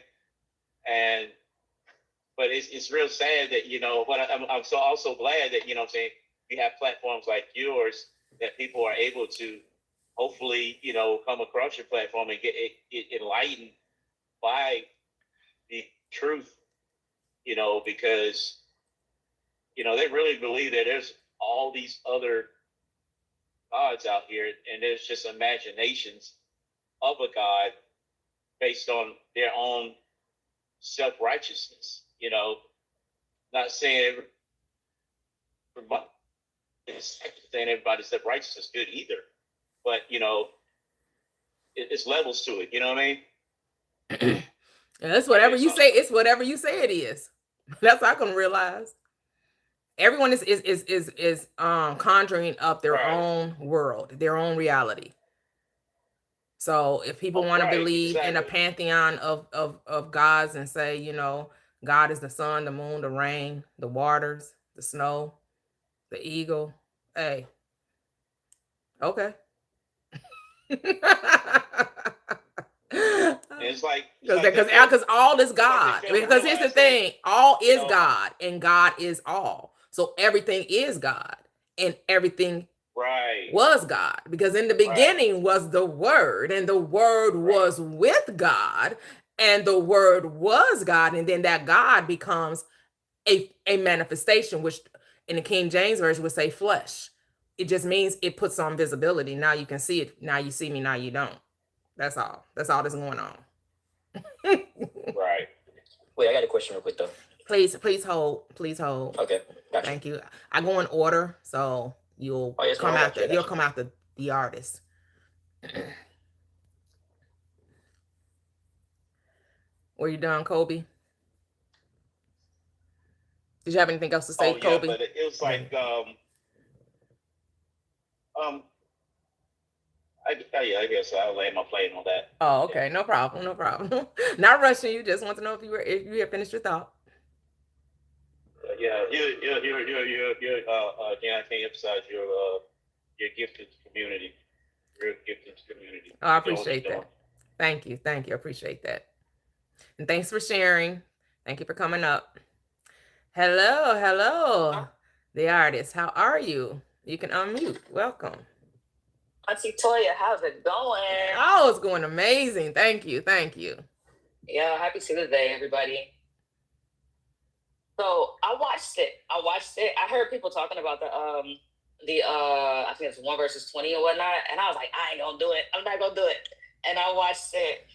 But it's real sad that, but I'm so also glad that, what I'm saying, we have platforms like yours that people are able to hopefully, come across your platform and get enlightened by the truth, because, they really believe that there's all these other gods out here, and there's just imaginations of a god based on their own self-righteousness. Not saying everybody's self-righteousness is good either, but it's levels to it. You know what I mean? And it's whatever you say. It's whatever you say it is. That's what I can realize. Everyone is conjuring up their own world, their own reality. So if people want to believe in a pantheon of gods and say, God is the sun, the moon, the rain, the waters, the snow, the eagle, hey, okay. It's like because all is God. Because here's the thing, all is God, and God is all. So everything is God, and everything was God. Because in the beginning was the Word, and the Word was with God, and the Word was God, and then that God becomes a manifestation, which in the King James Version would say flesh. It just means it puts on visibility. Now you can see it. Now you see me. Now you don't. That's all. That's all that's going on. Right. Wait, I got a question real quick though. Please hold. Please hold. Okay. Gotcha. Thank you. I go in order, so you'll come after. You'll come after the artist. Were you done, Kobe? Did you have anything else to say, Kobe? But it was like I guess I'll lay my plane on that. Oh, okay. No problem. No problem. Not rushing you. Just want to know if you had finished your thought. Yeah, you're again, I can't emphasize your gifted community. Your gifted community. Oh, I appreciate that. Thank you. I appreciate that. And thanks for sharing. Thank you for coming up. Hello. The artist. How are you? You can unmute. Welcome. Auntie Toyia, how's it going? Oh, it's going amazing. Thank you. Yeah, happy Tuesday, everybody. So I watched it. I heard people talking about the I think it's 1 versus 20 or whatnot, and I was like, I ain't gonna do it. I'm not gonna do it. And I watched it.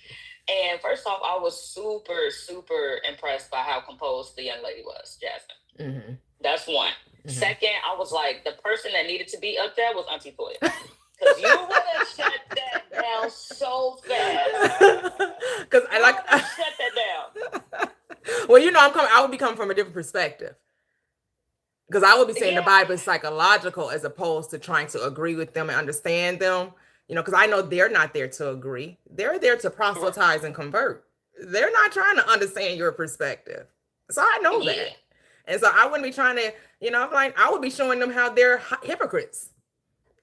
And first off, I was super, super impressed by how composed the young lady was, Jasmine. Mm-hmm. That's one. Mm-hmm. Second, I was like, the person that needed to be up there was Auntie Toyia. Because you would have shut that down so fast. Because I like shut that down. Well, I would be coming from a different perspective. Because I would be saying the Bible is psychological as opposed to trying to agree with them and understand them. Because I know they're not there to agree. They're there to proselytize and convert. They're not trying to understand your perspective. So I know that. And so I wouldn't be trying to, I would be showing them how they're hypocrites.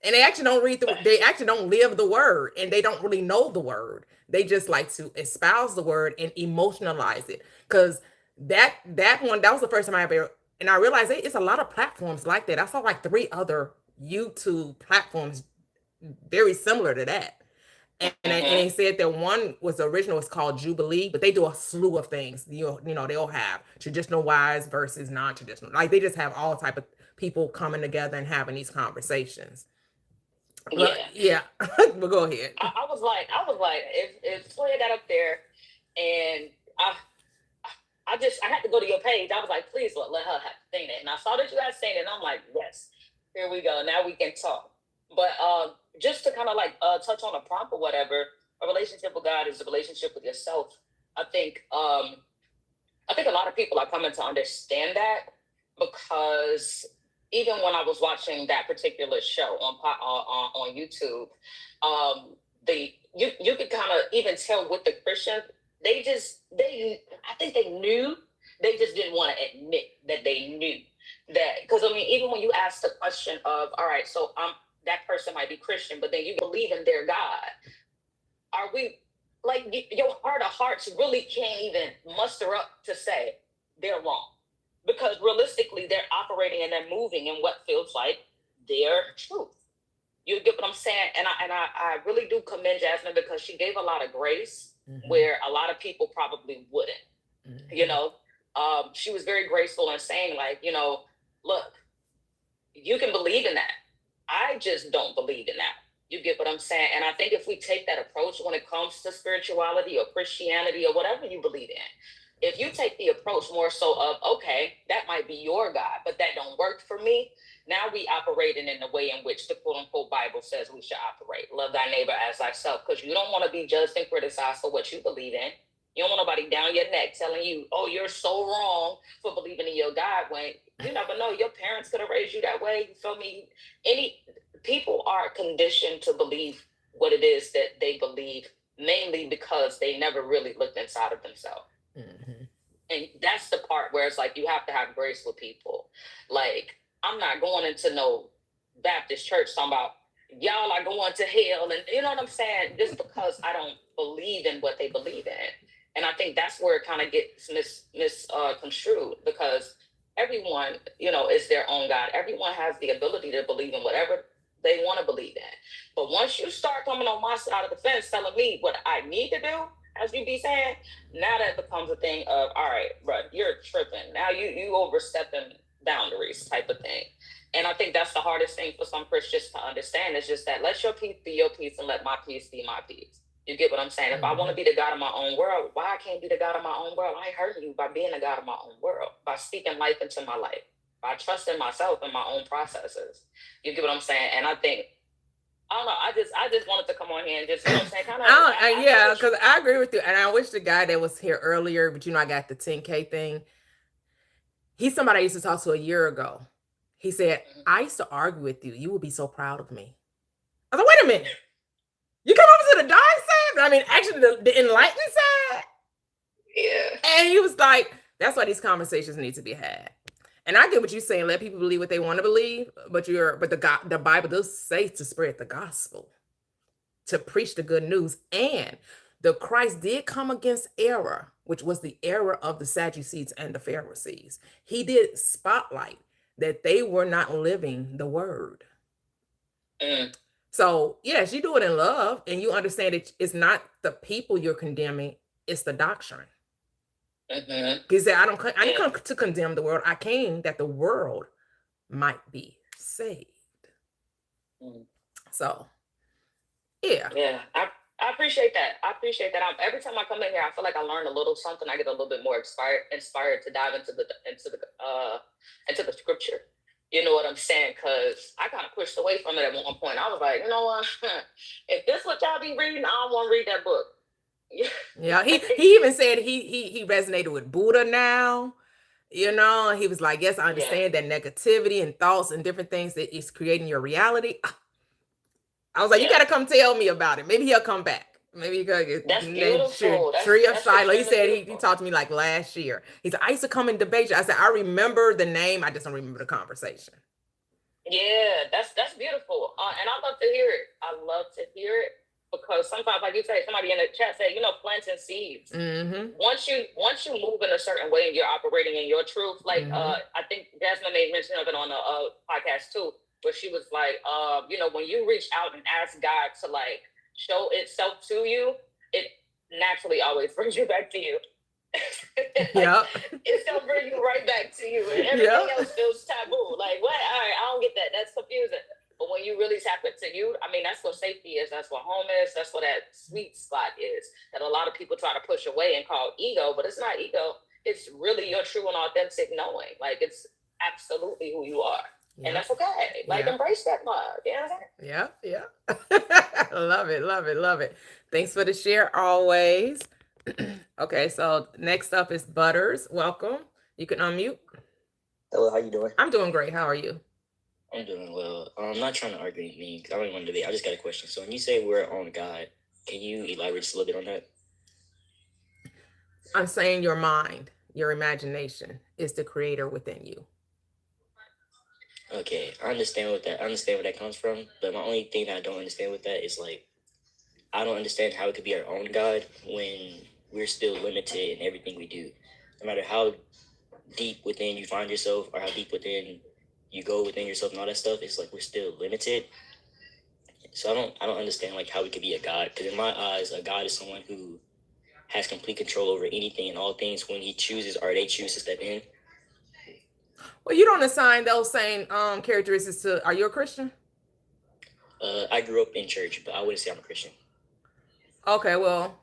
And they actually don't they actually don't live the word, and they don't really know the word. They just like to espouse the word and emotionalize it. Because that was the first time I ever, and I realized it's a lot of platforms like that. I saw like 3 other YouTube platforms very similar to that. And they said that one was the original, was called Jubilee, but they do a slew of things. They'll have traditional wise versus non-traditional. Like they just have all type of people coming together and having these conversations. Yeah. But go ahead. I was like, if Toyia got up there, and I had to go to your page. I was like, please let her have seen it. And I saw that you had seen it, and I'm like, yes, here we go. Now we can talk. But just to kind of like touch on a prompt or whatever, a relationship with God is a relationship with yourself. I think a lot of people are coming to understand that, because even when I was watching that particular show on YouTube, you could kind of even tell with the Christians, I think they knew, they just didn't want to admit that they knew that. Because I mean, even when you ask the question of, all right, so that person might be Christian, but then you believe in their God. Are we, like, your heart of hearts really can't even muster up to say they're wrong, because realistically they're operating and they're moving in what feels like their truth. You get what I'm saying? And I really do commend Jasmine, because she gave a lot of grace where a lot of people probably wouldn't. You know, she was very graceful in saying, like, you know, look, you can believe in that. I just don't believe in that. You get what I'm saying? And I think if we take that approach when it comes to spirituality or Christianity or whatever you believe in, if you take the approach more so of, okay, that might be your God, but that don't work for me. Now we operating in the way in which the quote unquote Bible says we should operate. Love thy neighbor as thyself, because you don't want to be judged and criticized for what you believe in. You don't want nobody down your neck telling you, oh, you're so wrong for believing in your God, when you never know. Your parents could have raised you that way. You feel me? People are conditioned to believe what it is that they believe, mainly because they never really looked inside of themselves. And that's the part where it's like, you have to have grace with people. Like, I'm not going into no Baptist church talking about y'all are going to hell, and you know what I'm saying, just because I don't believe in what they believe in. And I think that's where it kind of gets misconstrued, because everyone, you know, is their own God. Everyone has the ability to believe in whatever they want to believe in. But once you start coming on my side of the fence telling me what I need to do, as you be saying, now that becomes a thing of, all right, bro, you're tripping. Now you overstepping boundaries type of thing. And I think that's the hardest thing for some Christians to understand, is just that let your peace be your peace and let my peace be my peace. You get what I'm saying? If I want to be the God of my own world, why I can't be the God of my own world? I ain't hurting you by being the God of my own world, by speaking life into my life, by trusting myself and my own processes. You get what I'm saying? And I think, I don't know, I just wanted to come on here and just, you know what I'm saying, kind of. Yeah, because I agree with you. And I wish the guy that was here earlier, but you know, I got the 10K thing. He's somebody I used to talk to a year ago. He said, I used to argue with you. You would be so proud of me. I was like, wait a minute. You come over to the dark side? I mean, actually, the enlightened side? Yeah. And he was like, that's why these conversations need to be had. And I get what you're saying. Let people believe what they want to believe. But the Bible does say to spread the gospel, to preach the good news. And the Christ did come against error, which was the error of the Sadducees and the Pharisees. He did spotlight that they were not living the word. So yes, you do it in love, and you understand that it's not the people you're condemning, it's the doctrine. He said, I didn't come to condemn the world. I came that the world might be saved. So yeah, I appreciate that. Every time I come in here, I feel like I learn a little something. I get a little bit more inspired to dive into the scripture. You know what I'm saying? Because I kind of pushed away from it at one point. I was like, you know what? If this what y'all be reading, I don't want to read that book. Yeah, he even said he resonated with Buddha now. You know, he was like, yes, I understand that negativity and thoughts and different things that is creating your reality. I was like, you got to come tell me about it. Maybe he'll come back. Maybe he could get that's beautiful. Tree of Shiloh. He said he talked to me like last year. He said, I used to come and debate you. I said, I remember the name. I just don't remember the conversation. Yeah, that's beautiful. And I love to hear it. Because sometimes, like you say, somebody in the chat said, you know, planting seeds. Once you move in a certain way and you're operating in your truth, like I think Jasmine made mention of it on the podcast too, where she was like, you know, when you reach out and ask God to like show itself to you, it naturally always brings you back to you. Yeah, it's gonna bring you right back to you, and everything else feels taboo. Like, what? All right, I don't get that. That's confusing. But when you really tap into you, I mean, that's what safety is. That's what home is. That's what that sweet spot is that a lot of people try to push away and call ego, but it's not ego. It's really your true and authentic knowing. Like, it's absolutely who you are. And that's okay. Like, embrace that love. You know what I'm saying? Yeah. Love it. Thanks for the share always. Okay, so next up is Butters. Welcome. You can unmute. Hello, how you doing? I'm doing great. How are you? I'm doing well. I'm not trying to argue anything because I don't want to debate. I just got a question. So when you say we're on God, can you elaborate just a little bit on that? I'm saying your mind, your imagination is the creator within you. Okay, I understand where that comes from, but my only thing that I don't understand with that is like, I don't understand how it could be our own God when we're still limited in everything we do. No matter how deep within you find yourself or how deep within you go within yourself and all that stuff, it's like we're still limited. So I don't understand like how we could be a God, because in my eyes, a God is someone who has complete control over anything and all things when he chooses or they choose to step in. Well, you don't assign those same characteristics to. Are you a Christian? I grew up in church, but I wouldn't say I'm a Christian. Okay, well,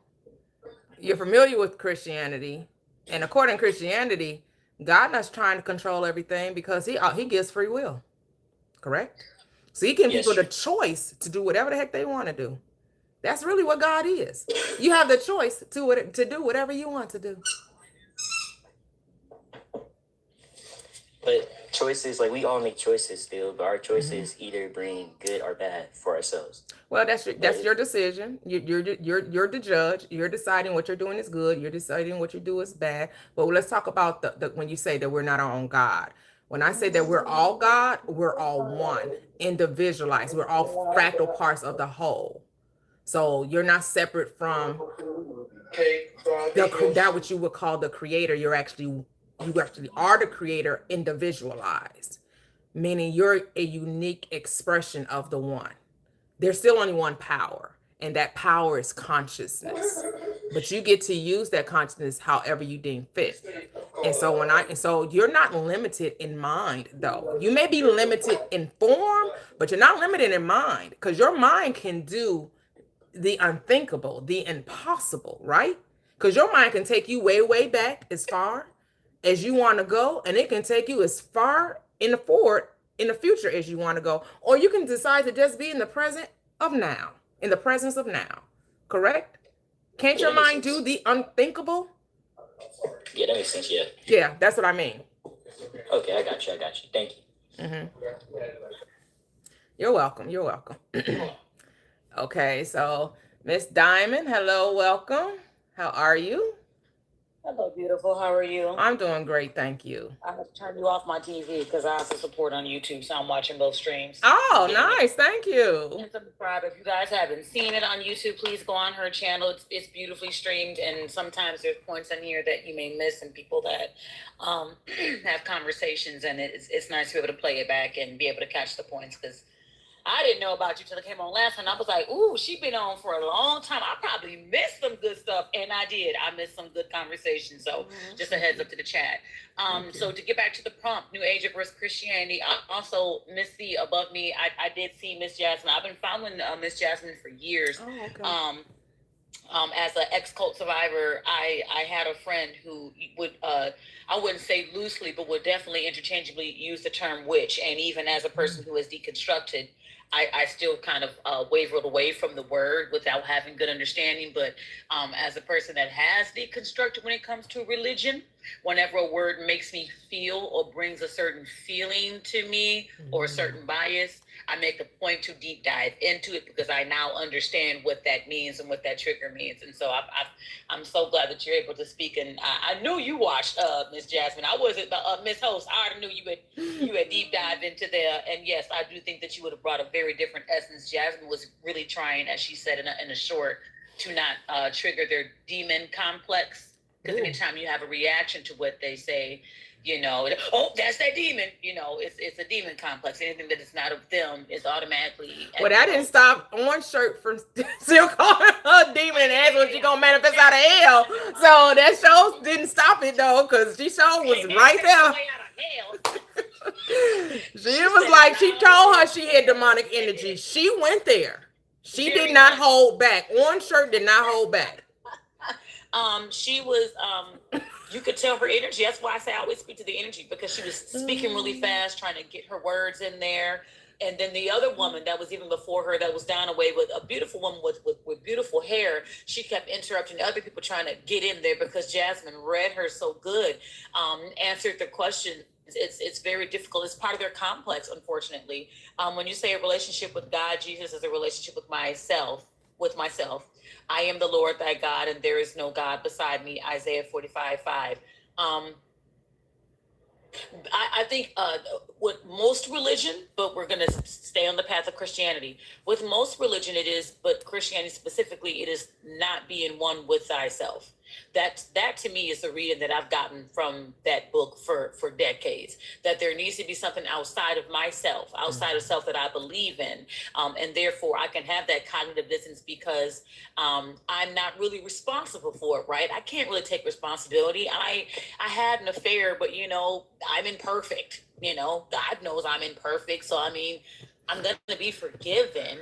you're familiar with Christianity, and according to Christianity, God not trying to control everything because he gives free will, correct? So he gives Yes, people the true. choice to do whatever the heck they want to do. That's really what God is. You have the choice to do whatever you want to do. But choices, like we all make choices still, but our choices either bring good or bad for ourselves. Well, that's your decision. You're the judge. You're deciding what you're doing is good. You're deciding what you do is bad. But let's talk about the when you say that we're not our own God. When I say that we're all God, we're all one, individualized. We're all fractal parts of the whole. So you're not separate from that which you would call the creator. You actually are the creator individualized, meaning you're a unique expression of the one. There's still only one power, and that power is consciousness. But you get to use that consciousness however you deem fit. And so you're not limited in mind, though. You may be limited in form, but you're not limited in mind, because your mind can do the unthinkable, the impossible, right? Because your mind can take you way, way back as far as you want to go, and it can take you as far in the forward in the future as you want to go, or you can decide to just be in the present of now, in the presence of now. Correct? Can't your mind do the unthinkable? Yeah, that makes sense. Yeah. Yeah, that's what I mean. Okay, I got you. Thank you. You're welcome. You're welcome. Okay, so Miss Diamond, hello, welcome. How are you? Hello, beautiful. How are you? I'm doing great, thank you. I have to turn you off my TV because I also support on YouTube, so I'm watching both streams. Oh, nice, thank you. And subscribe. If you guys haven't seen it on YouTube, please go on her channel. It's beautifully streamed, and sometimes there's points in here that you may miss, and people that have conversations, and it's nice to be able to play it back and be able to catch the points, because I didn't know about you till I came on last time. I was like, ooh, she's been on for a long time. I probably missed some good stuff. And I did. I missed some good conversation. So just a heads up to the chat. So to get back to the prompt, New Age versus Christianity. Also, Miss C above me, I did see Miss Jasmine. I've been following Miss Jasmine for years. Oh, okay. As an ex-cult survivor, I had a friend who would, I wouldn't say loosely, but would definitely interchangeably use the term witch. And even as a person who has deconstructed, I still kind of wavered away from the word without having good understanding. But as a person that has deconstructed when it comes to religion, whenever a word makes me feel or brings a certain feeling to me or a certain bias, I make a point to deep dive into it, because I now understand what that means and what that trigger means. And so I'm so glad that you're able to speak. And I knew you watched Miss Jasmine. I wasn't Miss Host. I already knew you had deep dive into there. And yes, I do think that you would have brought a very different essence. Jasmine was really trying, as she said in a short, to not trigger their demon complex. Because anytime you have a reaction to what they say, oh, that's that demon. It's a demon complex. Anything that is not of them is automatically. Well, that didn't stop Orange Shirt from still calling her a demon and asking when she gonna manifest out of hell. So that show didn't stop it though, because she show was right there. She was like, she told her she had demonic energy. She went there. She did not hold back. Orange Shirt did not hold back. She was you could tell her energy. That's why I say I always speak to the energy, because she was speaking really fast, trying to get her words in there. And then the other woman that was even before her, that was down away, with a beautiful woman with beautiful hair, she kept interrupting other people trying to get in there, because Jasmine read her so good, answered the question. It's very difficult. It's part of their complex, unfortunately. When you say a relationship with God, Jesus is a relationship with myself. I am the Lord thy God, and there is no God beside me. Isaiah 45:5. I think with most religion, but we're going to stay on the path of Christianity. With most religion, it is, but Christianity specifically, it is not being one with thyself. That to me is the reading that I've gotten from that book for decades. That there needs to be something outside of myself, outside of self that I believe in, and therefore I can have that cognitive dissonance because I'm not really responsible for it. Right? I can't really take responsibility. I had an affair, but I'm imperfect. God knows I'm imperfect. So I mean, I'm going to be forgiven.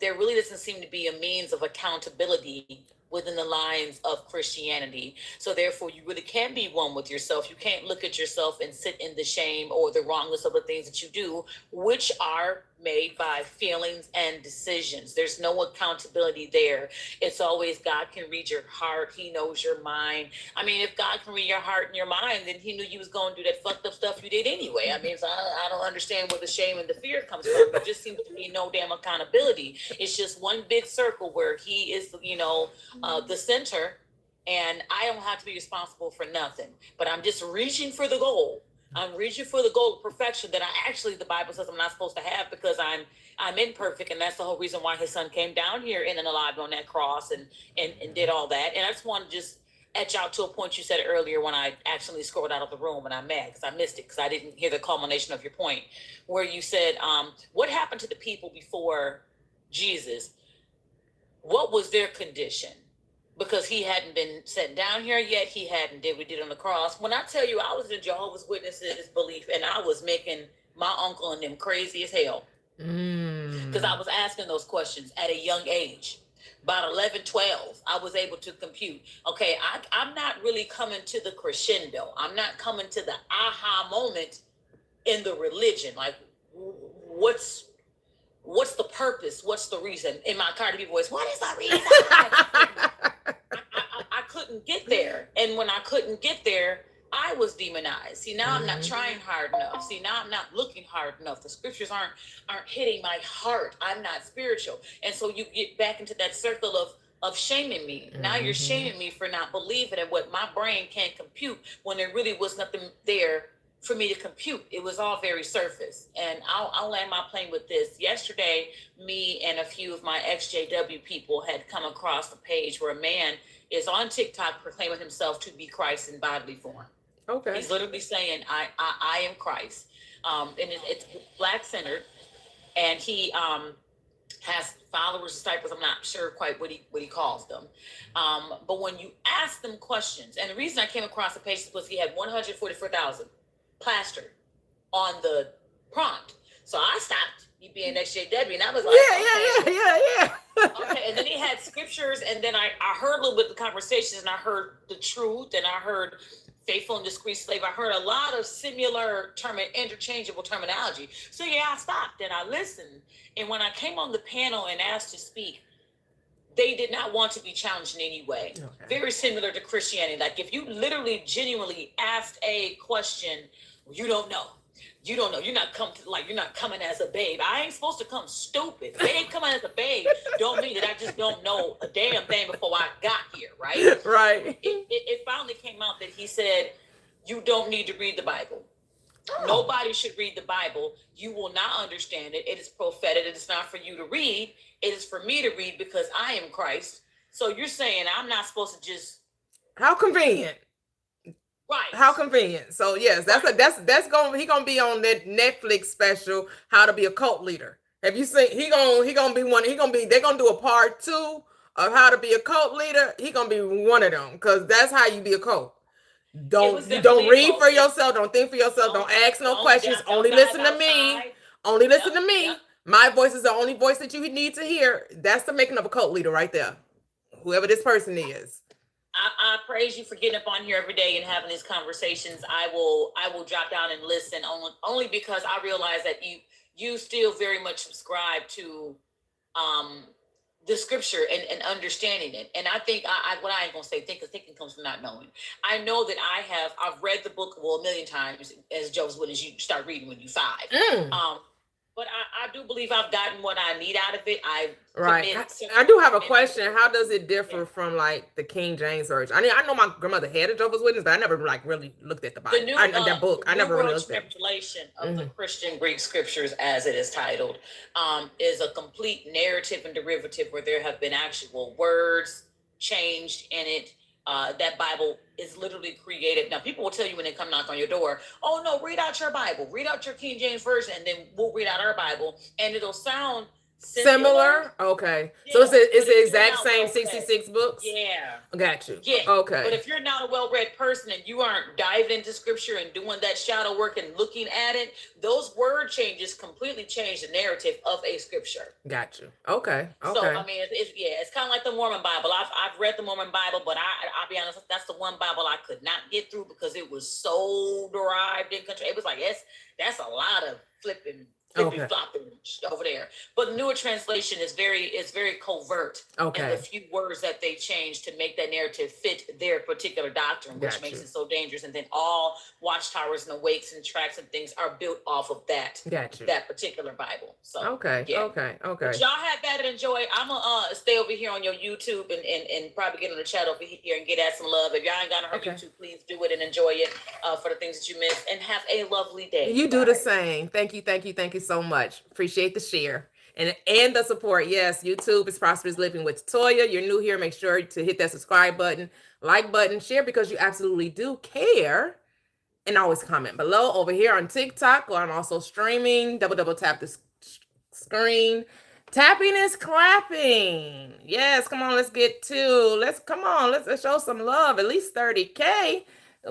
There really doesn't seem to be a means of accountability within the lines of Christianity. So therefore, you really can't be one with yourself. You can't look at yourself and sit in the shame or the wrongness of the things that you do, which are made by feelings and decisions. There's no accountability there. It's always God can read your heart. He knows your mind. I mean, if God can read your heart and your mind, then he knew you was going to do that fucked up stuff you did anyway. I mean, so I don't understand where the shame and the fear comes from. There just seems to be no damn accountability. It's just one big circle where he is, the center, and I don't have to be responsible for nothing. But I'm just reaching for the goal. I'm reaching for the goal of perfection that the Bible says I'm not supposed to have because I'm imperfect, and that's the whole reason why his son came down here in and alive on that cross and did all that. And I just want to just etch out to a point you said earlier when I actually scrolled out of the room and I'm mad because I missed it because I didn't hear the culmination of your point where you said, what happened to the people before Jesus? What was their condition? Because he hadn't been set down here yet. He hadn't did what he did on the cross. When I tell you I was in Jehovah's Witnesses belief and I was making my uncle and them crazy as hell. Because I was asking those questions at a young age. About 11, 12, I was able to compute. Okay, I'm not really coming to the crescendo. I'm not coming to the aha moment in the religion. Like, what's the purpose? What's the reason? In my Cardi B voice, what is the reason? I couldn't get there. And when I couldn't get there, I was demonized. See, now I'm not trying hard enough. See, now I'm not looking hard enough. The scriptures aren't hitting my heart. I'm not spiritual. And so you get back into that circle of shaming me. Now you're shaming me for not believing in what my brain can't compute when there really was nothing there for me to compute. It was all very surface. And I'll land my plane with this. Yesterday, me and a few of my XJW people had come across a page where a man is on TikTok proclaiming himself to be Christ in bodily form. Okay. He's literally saying, I am Christ. And it's Black-centered. And he has followers, disciples. I'm not sure quite what he calls them. But when you ask them questions, and the reason I came across the page was he had 144,000 plastered on the prompt. So I stopped, me being XJW, and I was like, yeah. Okay, and then he had scriptures, and then I heard a little bit of the conversations, and I heard the truth, and I heard faithful and discreet slave. I heard a lot of similar interchangeable terminology. So yeah, I stopped and I listened. And when I came on the panel and asked to speak, they did not want to be challenged in any way. Okay. Very similar to Christianity. Like if you literally genuinely asked a question, you don't know. You don't know. You're not coming as a babe. I ain't supposed to come stupid. They ain't coming as a babe. Don't mean that I just don't know a damn thing before I got here, right? Right. It finally came out that he said, you don't need to read the Bible. Oh. Nobody should read the Bible. You will not understand it. It is prophetic. It is not for you to read. It is for me to read because I am Christ. So you're saying I'm not supposed to just... How convenient. Right. How convenient. So yes, that's gonna be on that Netflix special, How to Be a Cult Leader. Have you seen? They're gonna do a part 2 of How to Be a Cult Leader. He gonna be one of them because that's how you be a cult. Don't read for yourself. Don't think for yourself. Don't ask no questions. Only listen to me. Only listen to me. My voice is the only voice that you need to hear. That's the making of a cult leader right there. Whoever this person is. I praise you for getting up on here every day and having these conversations. I will drop down and listen only because I realize that you still very much subscribe to the scripture and understanding it. And I think what I ain't gonna say think, because thinking comes from not knowing. I know that I've read the book a million times as Jehovah's Witness. You start reading when you're 5. but I do believe I've gotten what I need out of it. Right. I do have a question. How does it differ from like the King James version? I know my grandmother had a Jehovah's Witness, but I never like really looked at the Bible. That book. I never really looked at it. Translation of the Christian Greek scriptures, as it is titled, is a complete narrative and derivative where there have been actual words changed in it. That Bible is literally created. Now, people will tell you when they come knock on your door, oh no, read out your Bible, read out your King James version, and then we'll read out our Bible, and it'll sound similar. Okay. Yeah. So it's the exact same 66 books? Yeah. Got you. Yeah. Okay. But if you're not a well-read person and you aren't diving into scripture and doing that shadow work and looking at it, those word changes completely change the narrative of a scripture. Got you. Okay. So I mean, it's kind of like the Mormon Bible. I've read the Mormon Bible, but I'll be honest, that's the one Bible I could not get through because it was so derived in country. It was like that's a lot of flipping flopping over there. But newer translation is very covert. Okay. And the few words that they change to make that narrative fit their particular doctrine, which makes it so dangerous. And then all watchtowers and awakes and tracks and things are built off of that particular Bible. So okay. But y'all have that and enjoy. I'm gonna stay over here on your YouTube and probably get on the chat over here and get at some love. If y'all ain't got on our YouTube, please do it and enjoy it for the things that you missed. And have a lovely day. You do the same. Thank you so much. Appreciate the share and the support. Yes, YouTube is Prosperous Living with Toyia. You're new here, make sure to hit that subscribe button, like button, share because you absolutely do care, and always comment below. Over here on TikTok, I'm also streaming. Double tap the screen. Tapping is clapping. Yes, come on, let's show some love. At least 30K.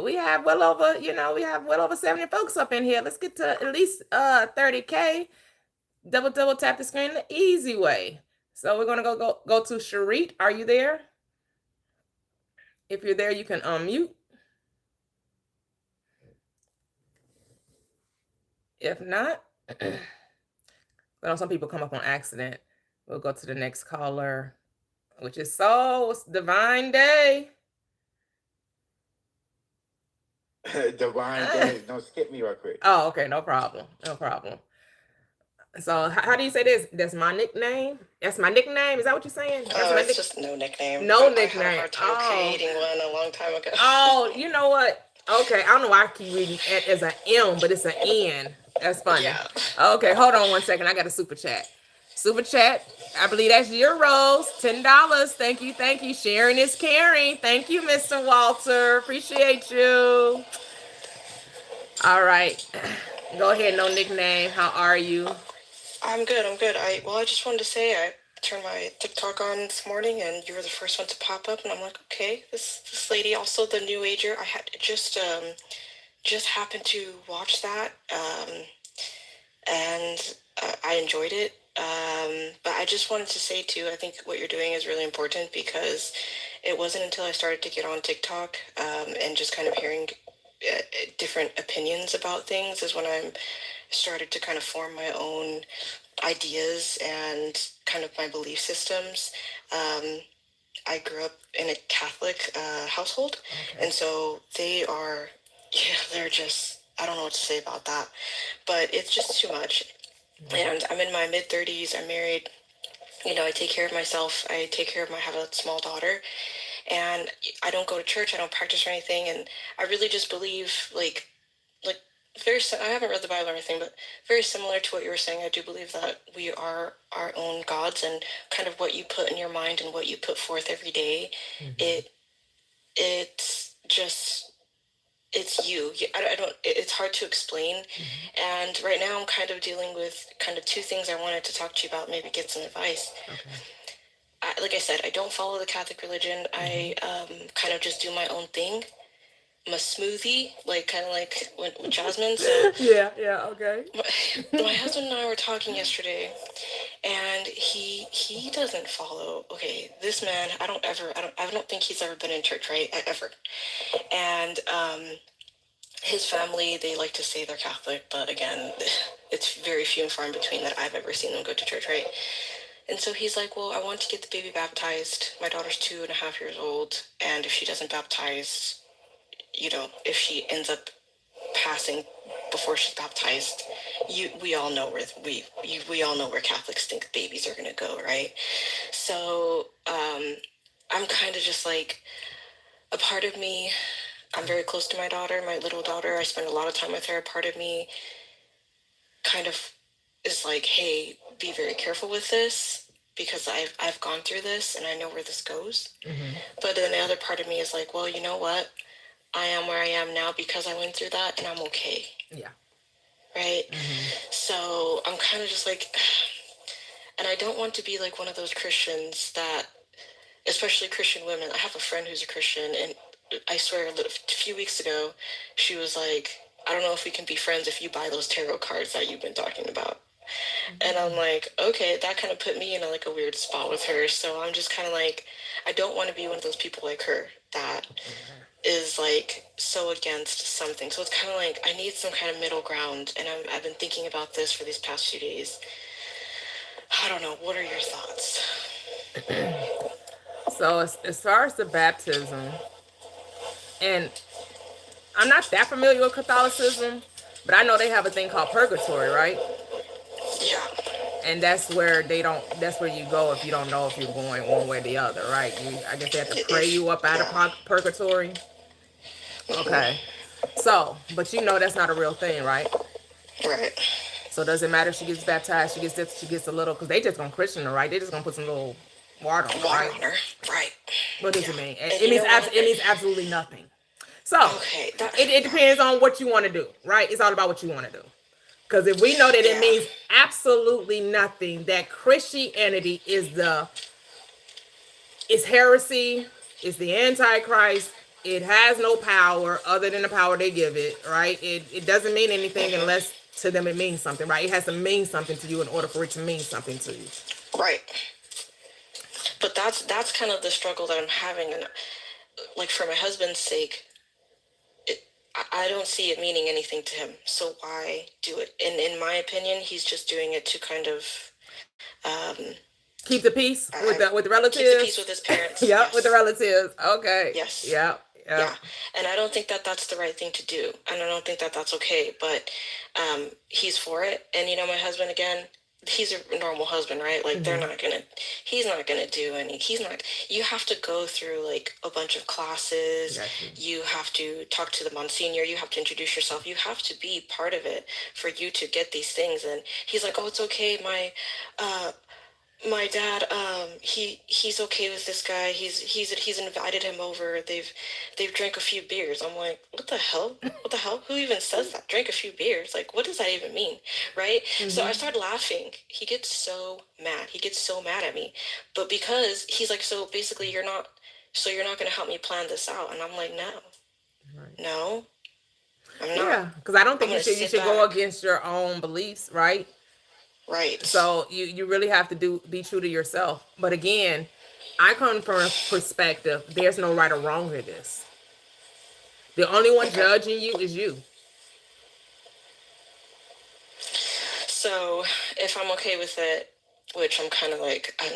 We have well over 70 folks up in here. Let's get to at least 30K. Double tap the screen the easy way. So we're gonna go to Sharit. Are you there? If you're there, you can unmute. If not, I know some people come up on accident. We'll go to the next caller, which is it's Divine Day. Divine Day. Don't skip me right quick. Oh, okay. No problem. So how do you say this? That's my nickname? That's my nickname? Is that what you're saying? It's just no nickname. No nickname. I had a hard time creating one a long time ago. Oh, you know what? Okay, I don't know why I keep reading it as an M, but it's an N. That's funny. Yeah. Okay, hold on 1 second. I got a super chat. I believe that's euros. $10. Thank you. Sharing is caring. Thank you, Mr. Walter. Appreciate you. All right. Go ahead. No nickname. How are you? I'm good. I just wanted to say I turned my TikTok on this morning and you were the first one to pop up and I'm like, okay, this lady, also the New Ager. I had just happened to watch that and I enjoyed it. But I just wanted to say too, I think what you're doing is really important because it wasn't until I started to get on TikTok and just kind of hearing different opinions about things is when I started to kind of form my own ideas and kind of my belief systems. I grew up in a Catholic household, and so they're just, I don't know what to say about that, but it's just too much. And I'm in my mid-30s, I'm married, I take care of myself, I have a small daughter, and I don't go to church, I don't practice or anything, and I really just believe, I haven't read the Bible or anything, but very similar to what you were saying, I do believe that we are our own gods, and kind of what you put in your mind and what you put forth every day, it's you. It's hard to explain. And right now I'm kind of dealing with kind of two things I wanted to talk to you about, maybe get some advice. Like I said, I don't follow the Catholic religion. I kind of just do my own thing. I'm a smoothie, kind of like with Jasmine. So yeah, okay. My husband and I were talking yesterday, and he doesn't follow. Okay, this man, I don't think he's ever been in church, right? Ever. And his family, they like to say they're Catholic, but again, it's very few and far in between that I've ever seen them go to church, right? And so he's like, well, I want to get the baby baptized. My daughter's 2.5 years old, and if she doesn't baptize, if she ends up passing before she's baptized. We all know where we all know where Catholics think babies are going to go, right? So I'm kind of just like, a part of me, I'm very close to my daughter, my little daughter. I spend a lot of time with her. A part of me kind of is like, hey, be very careful with this, because I've gone through this and I know where this goes. But then the other part of me is like, well, you know what? I am where I am now because I went through that, and I'm okay. Yeah. Right? So I'm kind of just like, and I don't want to be like one of those Christians that, especially Christian women. I have a friend who's a Christian, and I swear, a few weeks ago, she was like, I don't know if we can be friends if you buy those tarot cards that you've been talking about. And I'm like, okay, that kind of put me in like a weird spot with her. So I'm just kind of like, I don't want to be one of those people like her that is like so against something. So it's kind of like, I need some kind of middle ground. And I've been thinking about this for these past few days. I don't know. What are your thoughts? So as far as the baptism, and I'm not that familiar with Catholicism, but I know they have a thing called purgatory, right? Yeah. And that's where that's where you go if you don't know if you're going one way or the other, right? I guess they have to pray you up out of purgatory. Okay. So, but you know that's not a real thing, right? Right. So does it matter if she gets baptized? She gets a little, because they just gonna Christian her, right? They just gonna put some little water on her, right? Right. What does it mean? And It means absolutely nothing. So okay, it depends on what you want to do, right? It's all about what you want to do. Because if we know that it means absolutely nothing, that Christianity is heresy, is the Antichrist, it has no power other than the power they give it, right? It doesn't mean anything unless to them it means something, right? It has to mean something to you in order for it to mean something to you. Right. But that's kind of the struggle that I'm having. And like, for my husband's sake, I don't see it meaning anything to him. So why do it? And in my opinion, he's just doing it to kind of keep the peace with the relatives. Keep the peace with his parents. Yep, yes. With the relatives. Okay. Yes. Yep. Yeah. And I don't think that that's the right thing to do. And I don't think that that's okay. But he's for it. And, my husband, again, he's a normal husband, right? Like, he's not gonna do any, you have to go through like a bunch of classes. Exactly. You have to talk to the Monsignor, you have to introduce yourself, you have to be part of it for you to get these things. And he's like, oh, it's okay, my dad, he's okay with this guy. He's invited him over. They've drank a few beers. I'm like, what the hell? What the hell? Who even says that? Drink a few beers? Like, what does that even mean? Right? So I started laughing. He gets so mad. He gets so mad at me. But because he's like, so basically you're not going to help me plan this out. And I'm like, no. Right. No. I'm not. Yeah, because I don't think you should go against your own beliefs, right? Right. So you really have to be true to yourself. But again, I come from a perspective, there's no right or wrong in this. The only one judging you is you. So if I'm okay with it, which I'm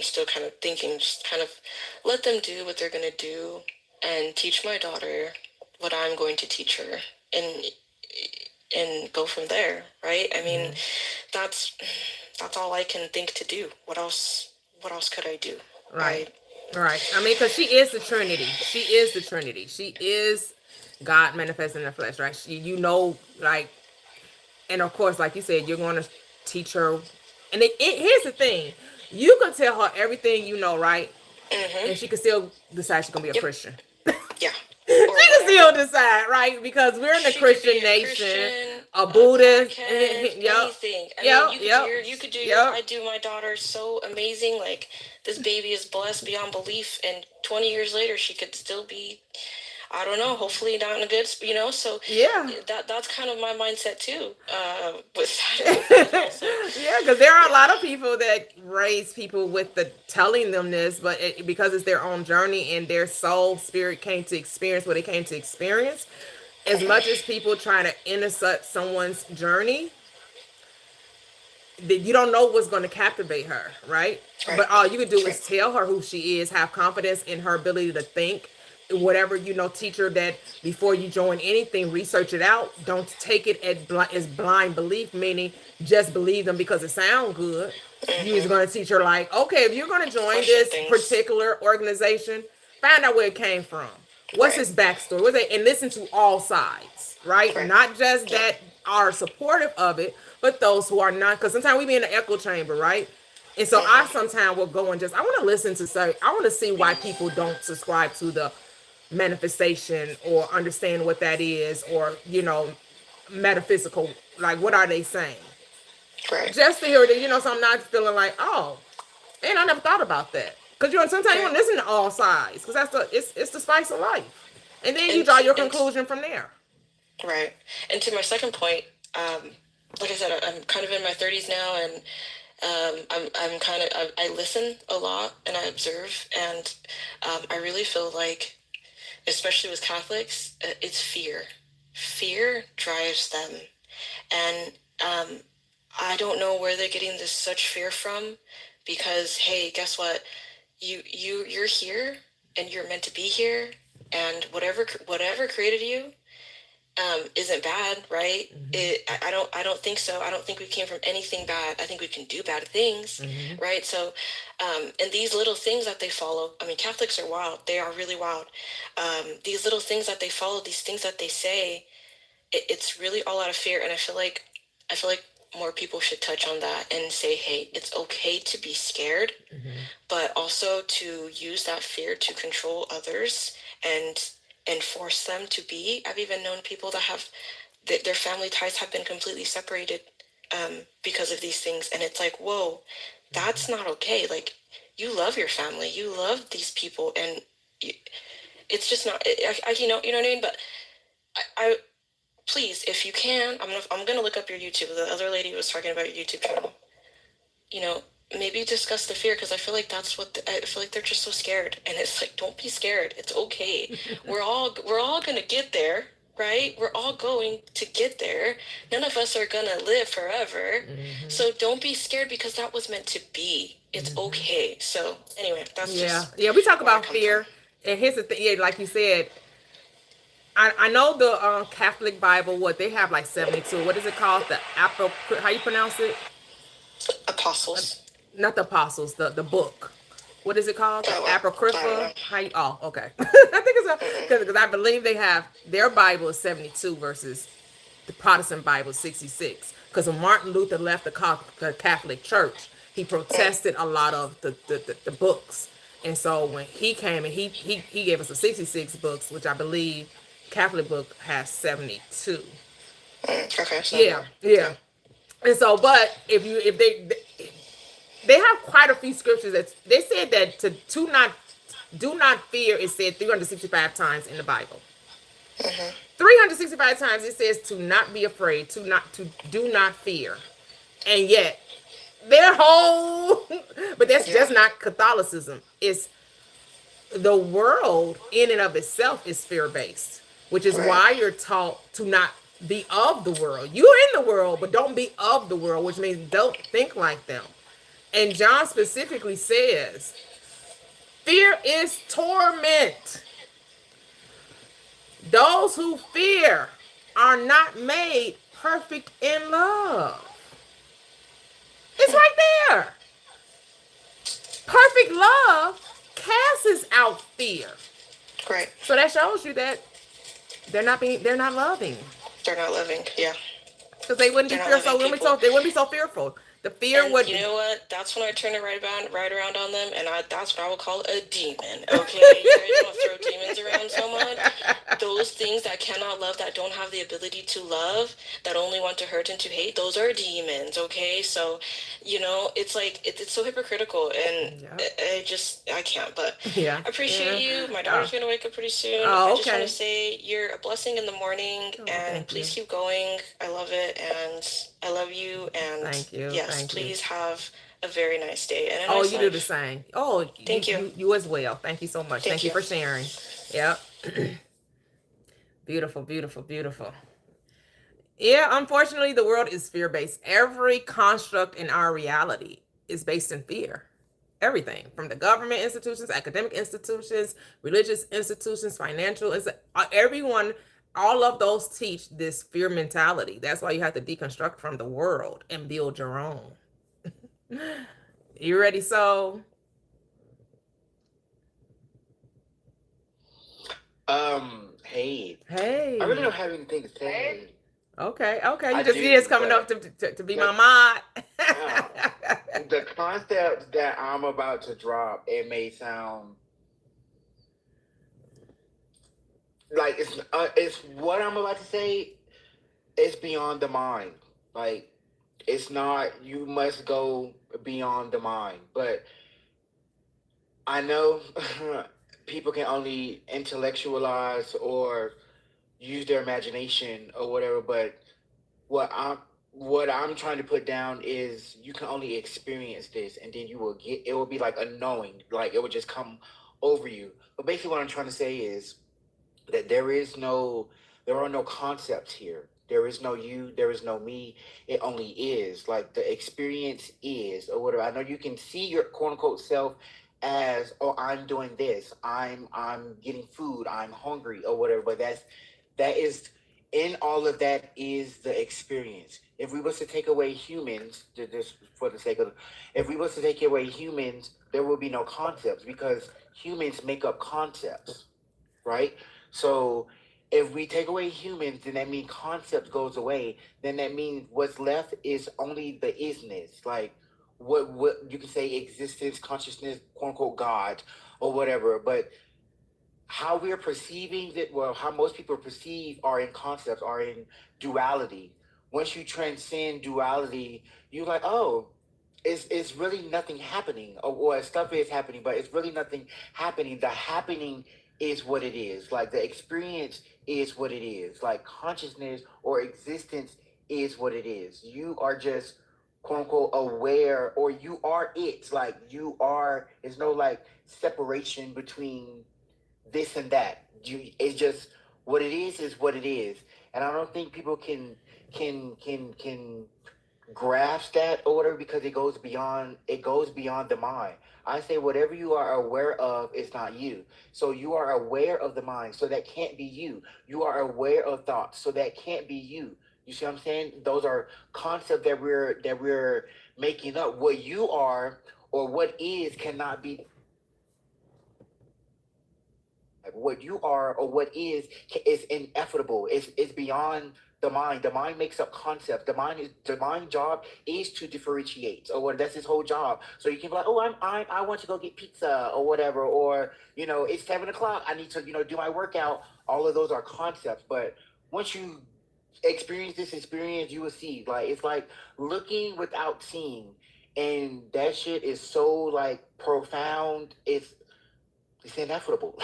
still kind of thinking, just kind of let them do what they're going to do and teach my daughter what I'm going to teach her and go from there, right? I mean, that's all I can think to do. What else could I do? Right. I mean, because she is the Trinity. She is the Trinity. She is God manifested in the flesh, right? And of course, like you said, you're going to teach her. And here's the thing. You can tell her everything you know, right? Mm-hmm. And she can still decide she's going to be a Christian. Yeah. She can still decide, right? Because we're in the Christian nation, a Buddhist, anything. You could do. I do my daughter so amazing. Like, this baby is blessed beyond belief, and 20 years later, she could still be, I don't know, hopefully not in a good, So that's kind of my mindset too. Yeah, because there are a lot of people that raise people with the telling them this, but because it's their own journey and their soul spirit came to experience what they came to experience. As much as people try to intercept someone's journey, you don't know what's going to captivate her, right? But all you can do is tell her who she is, have confidence in her ability to think, whatever, teacher, that before you join anything, research it out. Don't take it as blind belief, meaning just believe them because it sounds good. You is going to teach her like, okay, if you're going to join Question this things. particular organization, find out where it came from. What's Right. his backstory? What's it? And listen to all sides, right? Right. Not just that are supportive of it, but those who are not. Because sometimes we be in the echo chamber, right? And so I sometimes will go and just, I want to listen to say, I want to see why people don't subscribe to the manifestation or understand what that is, or, metaphysical, like what are they saying? Right. Just to hear that, so I'm not feeling like, oh, and I never thought about that. Because, sometimes you want to listen to all sides, because it's the spice of life. And then you draw your conclusion from there. Right. And to my second point, like I said, I'm kind of in my 30s now, and I listen a lot and I observe, and I really feel like, especially with Catholics, it's fear. Fear drives them, and I don't know where they're getting this such fear from, because hey, guess what? You're here, and you're meant to be here, and whatever created you isn't bad, right? I don't think so. I don't think we came from anything bad. I think we can do bad things, right? So, and these little things that they follow, I mean, Catholics are wild. They are really wild. These little things that they follow, these things that they say, it's really all out of fear. And I feel like more people should touch on that and say, hey, it's okay to be scared, but also to use that fear to control others and force them to be. I've even known people that have their family ties have been completely separated because of these things. And it's like, whoa, that's not okay. Like, you love your family, you love these people, and it's just not, you know what I mean? But I please, if you can, I'm gonna look up your YouTube. The other lady was talking about your YouTube channel. Maybe discuss the fear, because I feel like that's what I feel like they're just so scared, and it's like, don't be scared. It's okay. We're all gonna get there, right? We're all going to get there. None of us are gonna live forever, so don't be scared, because that was meant to be. It's okay. So anyway, that's We talk about fear, and here's the thing. Like you said, I know the Catholic Bible. What they have, like 72. What is it called? The how you pronounce it? Apostles. Not the apostles, the book. What is it called? The Apocrypha? Okay. I think it's because I believe they have, their Bible is 72 versus the Protestant Bible 66. Because when Martin Luther left the Catholic Church, he protested a lot of the books. And so when he came and he gave us the 66 books, which I believe Catholic book has 72. Okay. So Yeah. And so, but if they have quite a few scriptures that they said that do not fear is said 365 times in the Bible. 365 times it says to not be afraid, to do not fear, and yet their whole, but that's just not Catholicism. It's the world in and of itself is fear based, which is why you're taught to not be of the world. You're in the world, but don't be of the world, which means don't think like them. And John specifically says, fear is torment. Those who fear are not made perfect in love. It's right there. Perfect love casts out fear. Right. So that shows you that they're not loving. They're not loving. Yeah. Because they wouldn't be fearful. They wouldn't be so fearful. The fear would. You know what? That's when I turn it right around on them, and that's what I would call a demon. Okay, you guys want to throw demons around so much? Those things that cannot love, that don't have the ability to love, that only want to hurt and to hate, those are demons. Okay, so it's like it's so hypocritical, and I can't. But I appreciate you. My daughter's gonna wake up pretty soon. I just want to say you're a blessing in the morning, and please keep going. I love it, and I love you, and thank you. Yes, thank please you. have a very nice day. And you do the same. Thank you. You as well. Thank you so much. Thank you for sharing. Yep. Beautiful, beautiful, beautiful. Yeah, unfortunately, the world is fear-based. Every construct in our reality is based in fear. Everything from the government institutions, academic institutions, religious institutions, financial, everyone, all of those teach this fear mentality. That's why you have to deconstruct from the world and build your own. You ready, Soul? Hey. Hey. I really don't have anything to say. Hey. Okay. You I just do, is coming but- up to be my mod. The concepts that I'm about to drop, it may sound like it's what I'm about to say. It's beyond the mind. Like, it's not. You must go beyond the mind. But I know people can only intellectualize or use their imagination or whatever. But what I'm trying to put down is you can only experience this, and then you will get. It will be like a knowing. Like, it will just come over you. But basically, what I'm trying to say is that there are no concepts here. There is no you, there is no me. It only is. Like, the experience is, or whatever. I know you can see your quote unquote self as, oh, I'm doing this, I'm getting food, I'm hungry, or whatever. But that is, in all of that is the experience. If we was to take away humans, just for the sake of, if we was to take away humans, there will be no concepts, because humans make up concepts, right? So if we take away humans, then that means concept goes away. Then that means what's left is only the isness, like what you can say, existence, consciousness, quote unquote God, or whatever. But how we're perceiving it, well, how most people perceive are in concepts, are in duality. Once you transcend duality, you're like, oh, it's really nothing happening, or stuff is happening, but it's really nothing happening. The happening is what it is. Like, the experience is what it is. Like, consciousness or existence is what it is. You are just quote unquote aware, or you are it. Like, you are. There's no like separation between this and that. It's just what it is what it is. And I don't think people can grasp that or whatever, because it goes beyond the mind. I say whatever you are aware of is not you. So you are aware of the mind, so that can't be you. You are aware of thoughts, so that can't be you. You see what I'm saying? Those are concepts that we're making up. What you are or what is cannot be. What you are or what is ineffable. It's beyond the mind. The mind makes up concepts. The mind job is to differentiate, or what. That's his whole job. So you can be like, oh, I want to go get pizza or whatever, or it's 7:00. I need to do my workout. All of those are concepts. But once you experience this experience, you will see. Like, it's like looking without seeing, and that shit is so like profound. It's ineffable.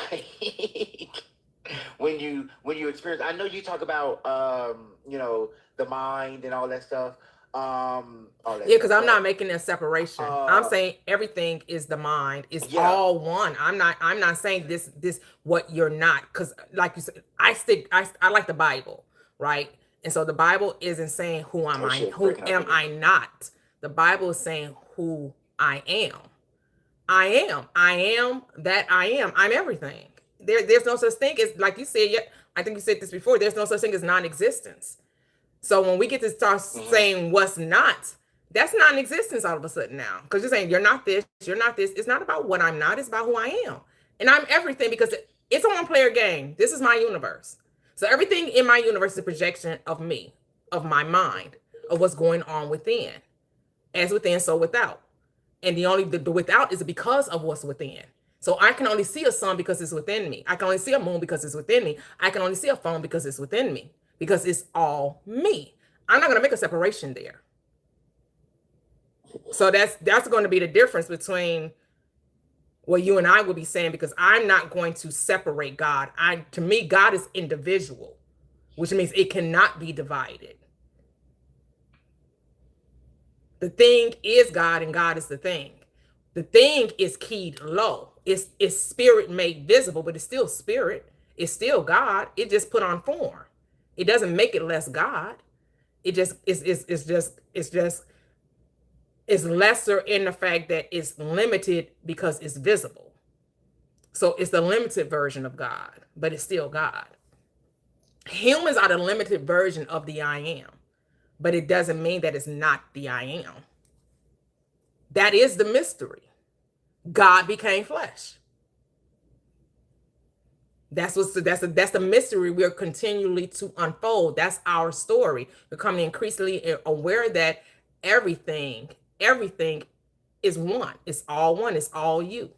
when you experience, I know you talk about the mind and all that stuff. Because I'm not making a separation. I'm saying everything is the mind. It's all one. I'm not saying this what you're not, because like you said, I like the Bible, right? And so the Bible isn't saying who am I not. The Bible is saying who I am. I am that I am. I'm everything. There's no such thing as, like you said, I think you said this before, there's no such thing as non-existence. So when we get to start saying what's not, that's non-existence all of a sudden now. Because you're saying you're not this, you're not this. It's not about what I'm not, it's about who I am. And I'm everything, because it's a one-player game. This is my universe. So everything in my universe is a projection of me, of my mind, of what's going on within. As within, so without. And the without is because of what's within. So I can only see a sun because it's within me. I can only see a moon because it's within me. I can only see a phone because it's within me, because it's all me. I'm not going to make a separation there. So that's going to be the difference between what you and I would be saying, because I'm not going to separate God. To me, God is individual, which means it cannot be divided. The thing is God, and God is the thing. The thing is keyed low. It's spirit made visible, but it's still spirit. It's still God. It just put on form. It doesn't make it less God. It just it's just is lesser in the fact that it's limited because it's visible. So it's the limited version of God, but it's still God. Humans are the limited version of the I am, but it doesn't mean that it's not the I am. That is the mystery. God became flesh. That's the mystery we're continually to unfold. That's our story. We're becoming increasingly aware that everything is one. It's all one. It's all you.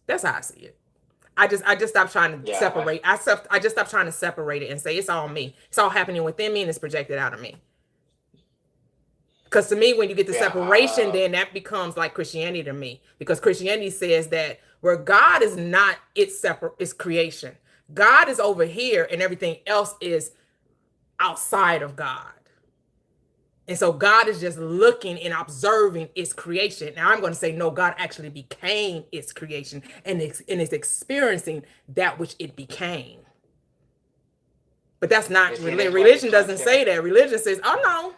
That's how I see it. I just stopped trying to separate. I just stopped trying to separate it and say it's all me. It's all happening within me and it's projected out of me. Because to me, when you get the separation, then that becomes like Christianity to me. Because Christianity says that where God is not, it's separate, it's creation. God is over here and everything else is outside of God. And so God is just looking and observing its creation. Now I'm going to say, no, God actually became its creation and is experiencing that which it became. But that's not religion. Religion doesn't say that. Religion says, oh no.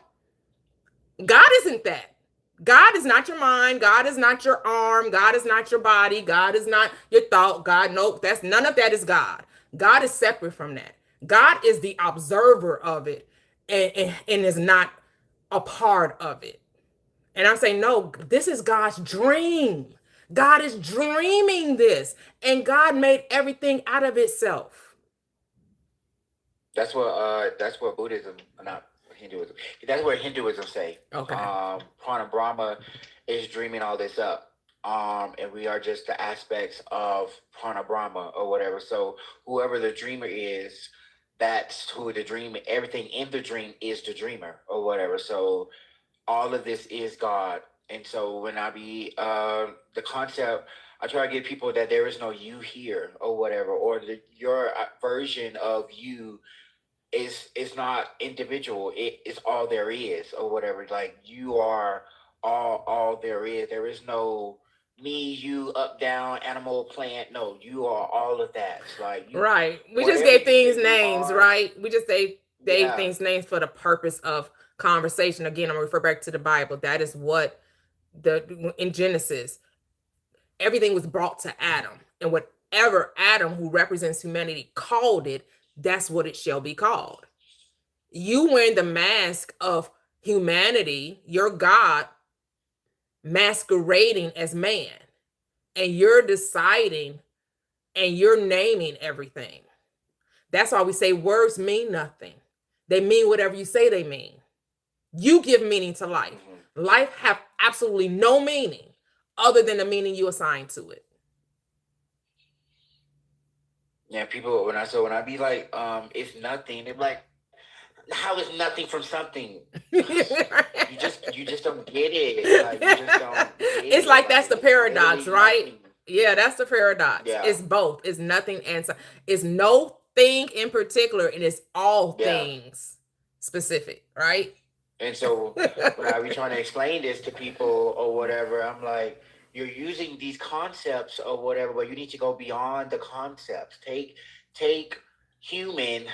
God isn't that. God is not your mind. God is not your arm. God is not your body. God is not your thought. God, nope, that's none of that is God. God is separate from that. God is the observer of it and is not a part of it. And I'm saying, no, this is God's dream. God is dreaming this, and God made everything out of itself. That's what Buddhism, not Hinduism. That's what Hinduism say. Okay. Prana Brahma is dreaming all this up. And we are just the aspects of Prana Brahma or whatever. So whoever the dreamer is, that's who the dreamer. Everything in the dream is the dreamer or whatever. So all of this is God. And so when I be the concept, I try to get people that there is no you here or whatever, or your version of you is not individual. It's all there is or whatever. Like you are all there is. There is no me, you, up, down, animal, plant. No, you are all of that. Like you, right. We just gave things names, right? We just gave things names for the purpose of conversation. Again, I'm gonna refer back to the Bible. That is what in Genesis, everything was brought to Adam, and whatever Adam, who represents humanity, called it, that's what it shall be called. You wearing the mask of humanity, your God masquerading as man, and you're deciding and you're naming everything. That's why we say words mean nothing. They mean whatever you say they mean. You give meaning to life. Life have absolutely no meaning other than the meaning you assign to it. Yeah, people, when I be like, it's nothing, they're like, how is nothing from something? you just don't get it. Like, you just don't get it's like it. That's the paradox, right? Nothing. Yeah, that's the paradox. Yeah. It's both. It's nothing and it's no thing in particular, and it's all things specific, right? And so when I be trying to explain this to people or whatever, I'm like, you're using these concepts or whatever, but you need to go beyond the concepts. Take human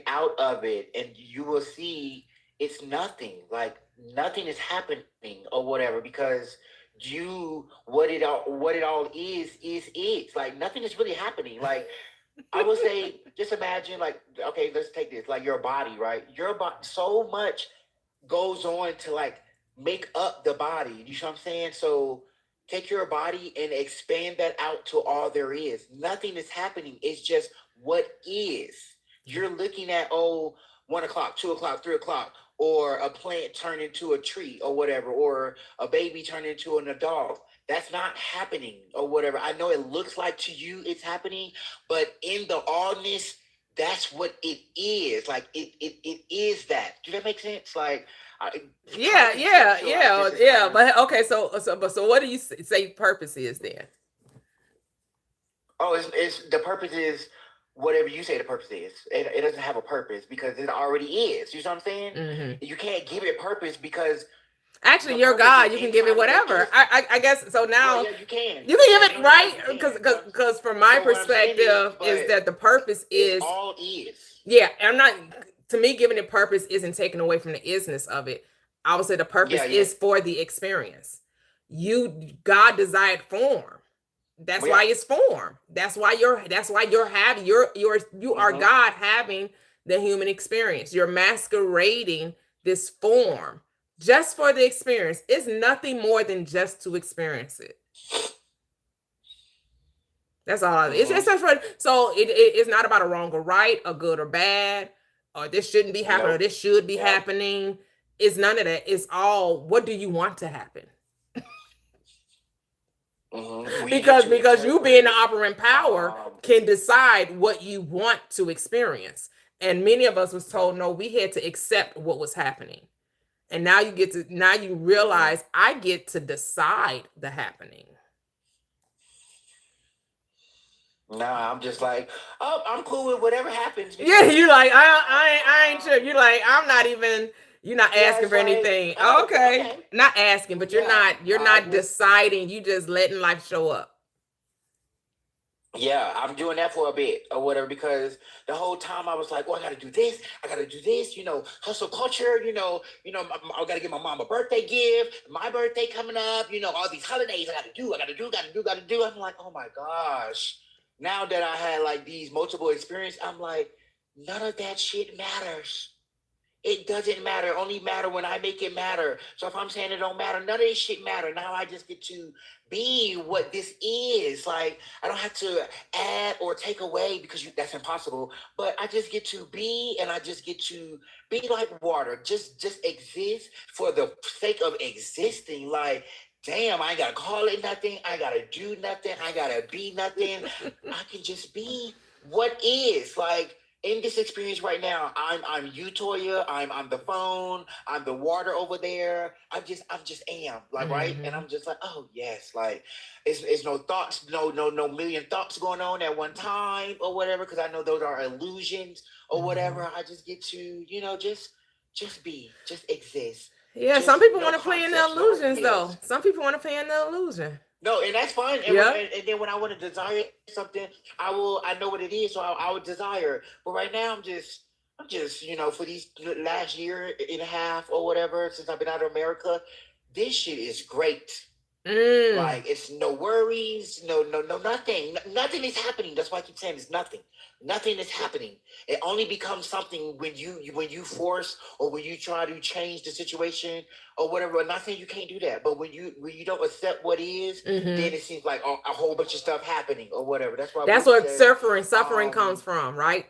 out of it, and you will see it's nothing. Like nothing is happening or whatever, because what it all is like nothing is really happening. Like I would say, just imagine, like, okay, let's take this, like your body, right? Your body, so much goes on to like make up the body. You know what I'm saying? So take your body and expand that out to all there is. Nothing is happening. It's just what is. You're looking at 1 o'clock, 2 o'clock, 3 o'clock, or a plant turn into a tree or whatever, or a baby turn into an adult. That's not happening or whatever. I know it looks like to you it's happening, but in the allness, that's what it is. Like it is that. Do that make sense? Like yeah. But okay, so what do you say purpose is then? Oh, it's the purpose is whatever you say the purpose is. It doesn't have a purpose because it already is. You know what I'm saying? Mm-hmm. You can't give it purpose because actually you're God. You can give it whatever. I guess so. Now you can give it right, because from my perspective is that the purpose is all is. Yeah, I'm not to me, giving it purpose isn't taken away from the isness of it. I would say the purpose is for the experience. God desired form. That's why it's form. That's why you are God having the human experience. You're masquerading this form just for the experience. It's nothing more than just to experience it. That's all. It's so it's not about a wrong or right, a good or bad, or this shouldn't be happening, or this should be happening. It's none of that. It's all, what do you want to happen? Because you being the operant power can decide what you want to experience. And many of us was told, no, we had to accept what was happening. And now you realize I get to decide the happening. Nah, I'm just like, oh, I'm cool with whatever happens. Yeah, you like, I ain't sure. You like, I'm not even, you're not asking for anything. Okay. Not asking, but you're not deciding. You just letting life show up. Yeah, I'm doing that for a bit or whatever, because the whole time I was like, oh, I gotta do this, hustle culture, I gotta get my mom a birthday gift, my birthday coming up, all these holidays I gotta do. I'm like, oh my gosh. Now that I had like these multiple experiences, I'm like, none of that shit matters. It doesn't matter. It only matter when I make it matter. So if I'm saying it don't matter, none of this shit matter. Now I just get to be what this is. Like, I don't have to add or take away, because that's impossible. But I just get to be, and I just get to be like water. Just exist for the sake of existing. Like, damn, I ain't gotta call it nothing. I gotta do nothing. I gotta be nothing. I can just be what is. Like, in this experience right now, I'm you, Toyia. I'm the phone. I'm the water over there. I'm just am, like, right, and I'm just like, oh yes, like it's no thoughts, no million thoughts going on at one time or whatever, because I know those are illusions or whatever. I just get to just be, just exist. Yeah, some people want to play in the illusions though. Some people want to play in the illusion. No, and that's fine. And then when I want to desire something, I know what it is, so I would desire. But right now, I'm just, for these last year and a half or whatever, since I've been out of America, this shit is great. Like, it's no worries, no nothing. Nothing is happening. That's why I keep saying it's nothing. Nothing is happening. It only becomes something when you force, or when you try to change the situation or whatever. I'm not saying you can't do that, but when you don't accept what is, then it seems like a whole bunch of stuff happening or whatever. That's why. That's what suffering comes from, right?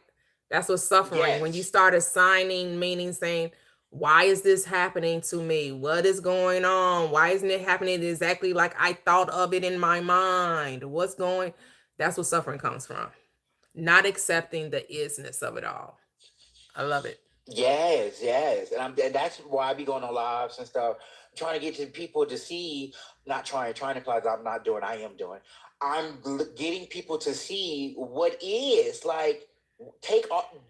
That's what suffering. Yes. When you start assigning meaning, saying, why is this happening to me? What is going on? Why isn't it happening exactly like I thought of it in my mind? That's what suffering comes from. Not accepting the isness of it all. I love it. Yes. And that's why I be going on lives and stuff, trying to get to people to see, not trying to imply that I'm not doing, I am doing. I'm getting people to see what is, like,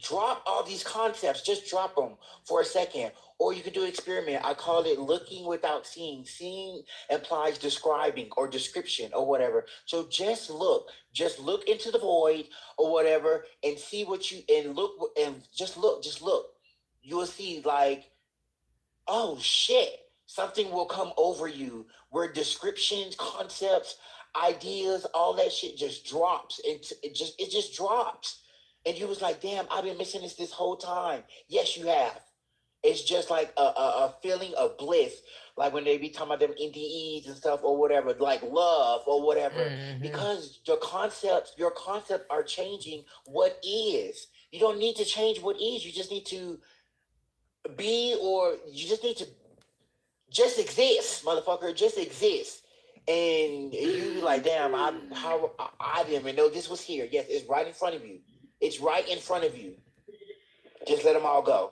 drop all these concepts, just drop them for a second. Or you can do an experiment. I call it looking without seeing. Seeing implies describing or description or whatever. So just look into the void or whatever, and see what just look. You will see, like, oh shit, something will come over you where descriptions, concepts, ideas, all that shit just drops. It just drops. And you was like, damn, I've been missing this whole time. Yes, you have. It's just like a feeling of bliss. Like when they be talking about them NDEs and stuff or whatever, like love or whatever. Because your concepts are changing what is. You don't need to change what is. You just need to be, or you just need to just exist, motherfucker. Just exist. And you be like, damn, I didn't even know this was here. Yes, it's right in front of you. It's right in front of you. Just let them all go.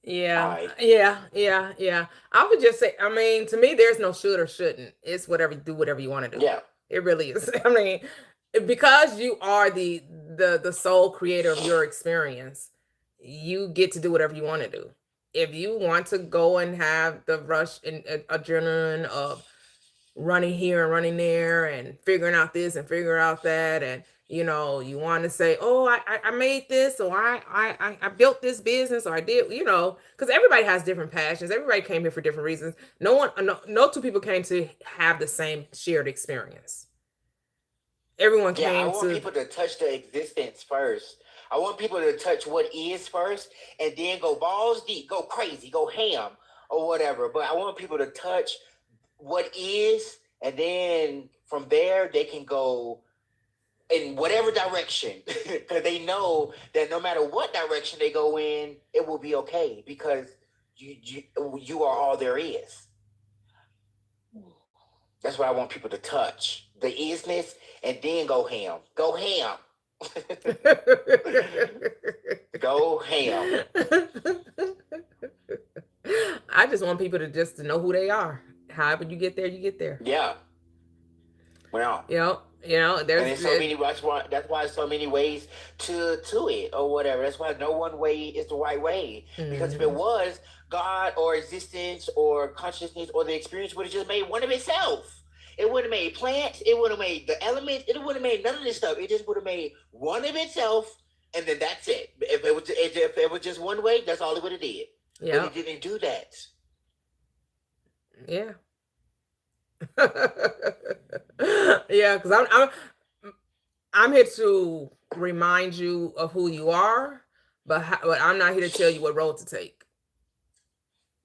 Yeah. I would just say, to me, there's no should or shouldn't. It's whatever you want to do. Yeah. It really is. Because you are the sole creator of your experience, you get to do whatever you want to do. If you want to go and have the rush and adrenaline of running here and running there and figuring out this and figuring out that, and You know, you want to say, oh, I made this, or I built this business, or I did, you know, because everybody has different passions. Everybody came here for different reasons. No two people came to have the same shared experience. Everyone Yeah, I came want to. people to touch the existence first. I want people to touch what is first, and then go balls deep, go crazy, go ham, or whatever. But I want people to touch what is, and then from there they can go in whatever direction, because they know that no matter what direction they go in, it will be okay, because you are all there is. That's what I want people to touch, the isness, and then go ham. Go ham. Go ham. I just want people to just to know who they are. However you get there, you get there. Yeah. Well, you know, there's so many. That's why so many ways to it, or whatever. That's why no one way is the right way. Because if it was, God or existence or consciousness or the experience would have just made one of itself. It would have made plants. It would have made the elements. It would have made none of this stuff. It just would have made one of itself, and then that's it. If it was just one way, that's all it would have did. Yeah. But it didn't do that. Yeah. Yeah, because I'm here to remind you of who you are, but I'm not here to tell you what road to take.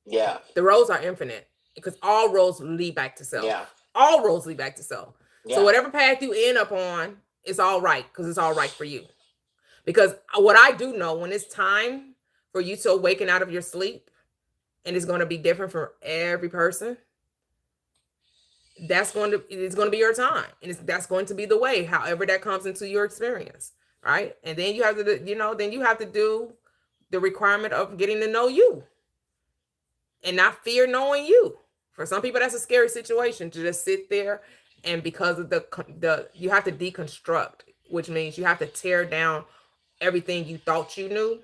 Yeah. The roads are infinite, because all roads lead back to self. Yeah. All roads lead back to self. Yeah. So whatever path you end up on, it's all right, because it's all right for you. Because what I do know, when it's time for you to awaken out of your sleep, and it's going to be different for every person, it's going to be your time, and that's going to be the way, however that comes into your experience, right? And then you have to do the requirement of getting to know you and not fear knowing you. For some people, that's a scary situation to just sit there, and because of the you have to deconstruct, which means you have to tear down everything you thought you knew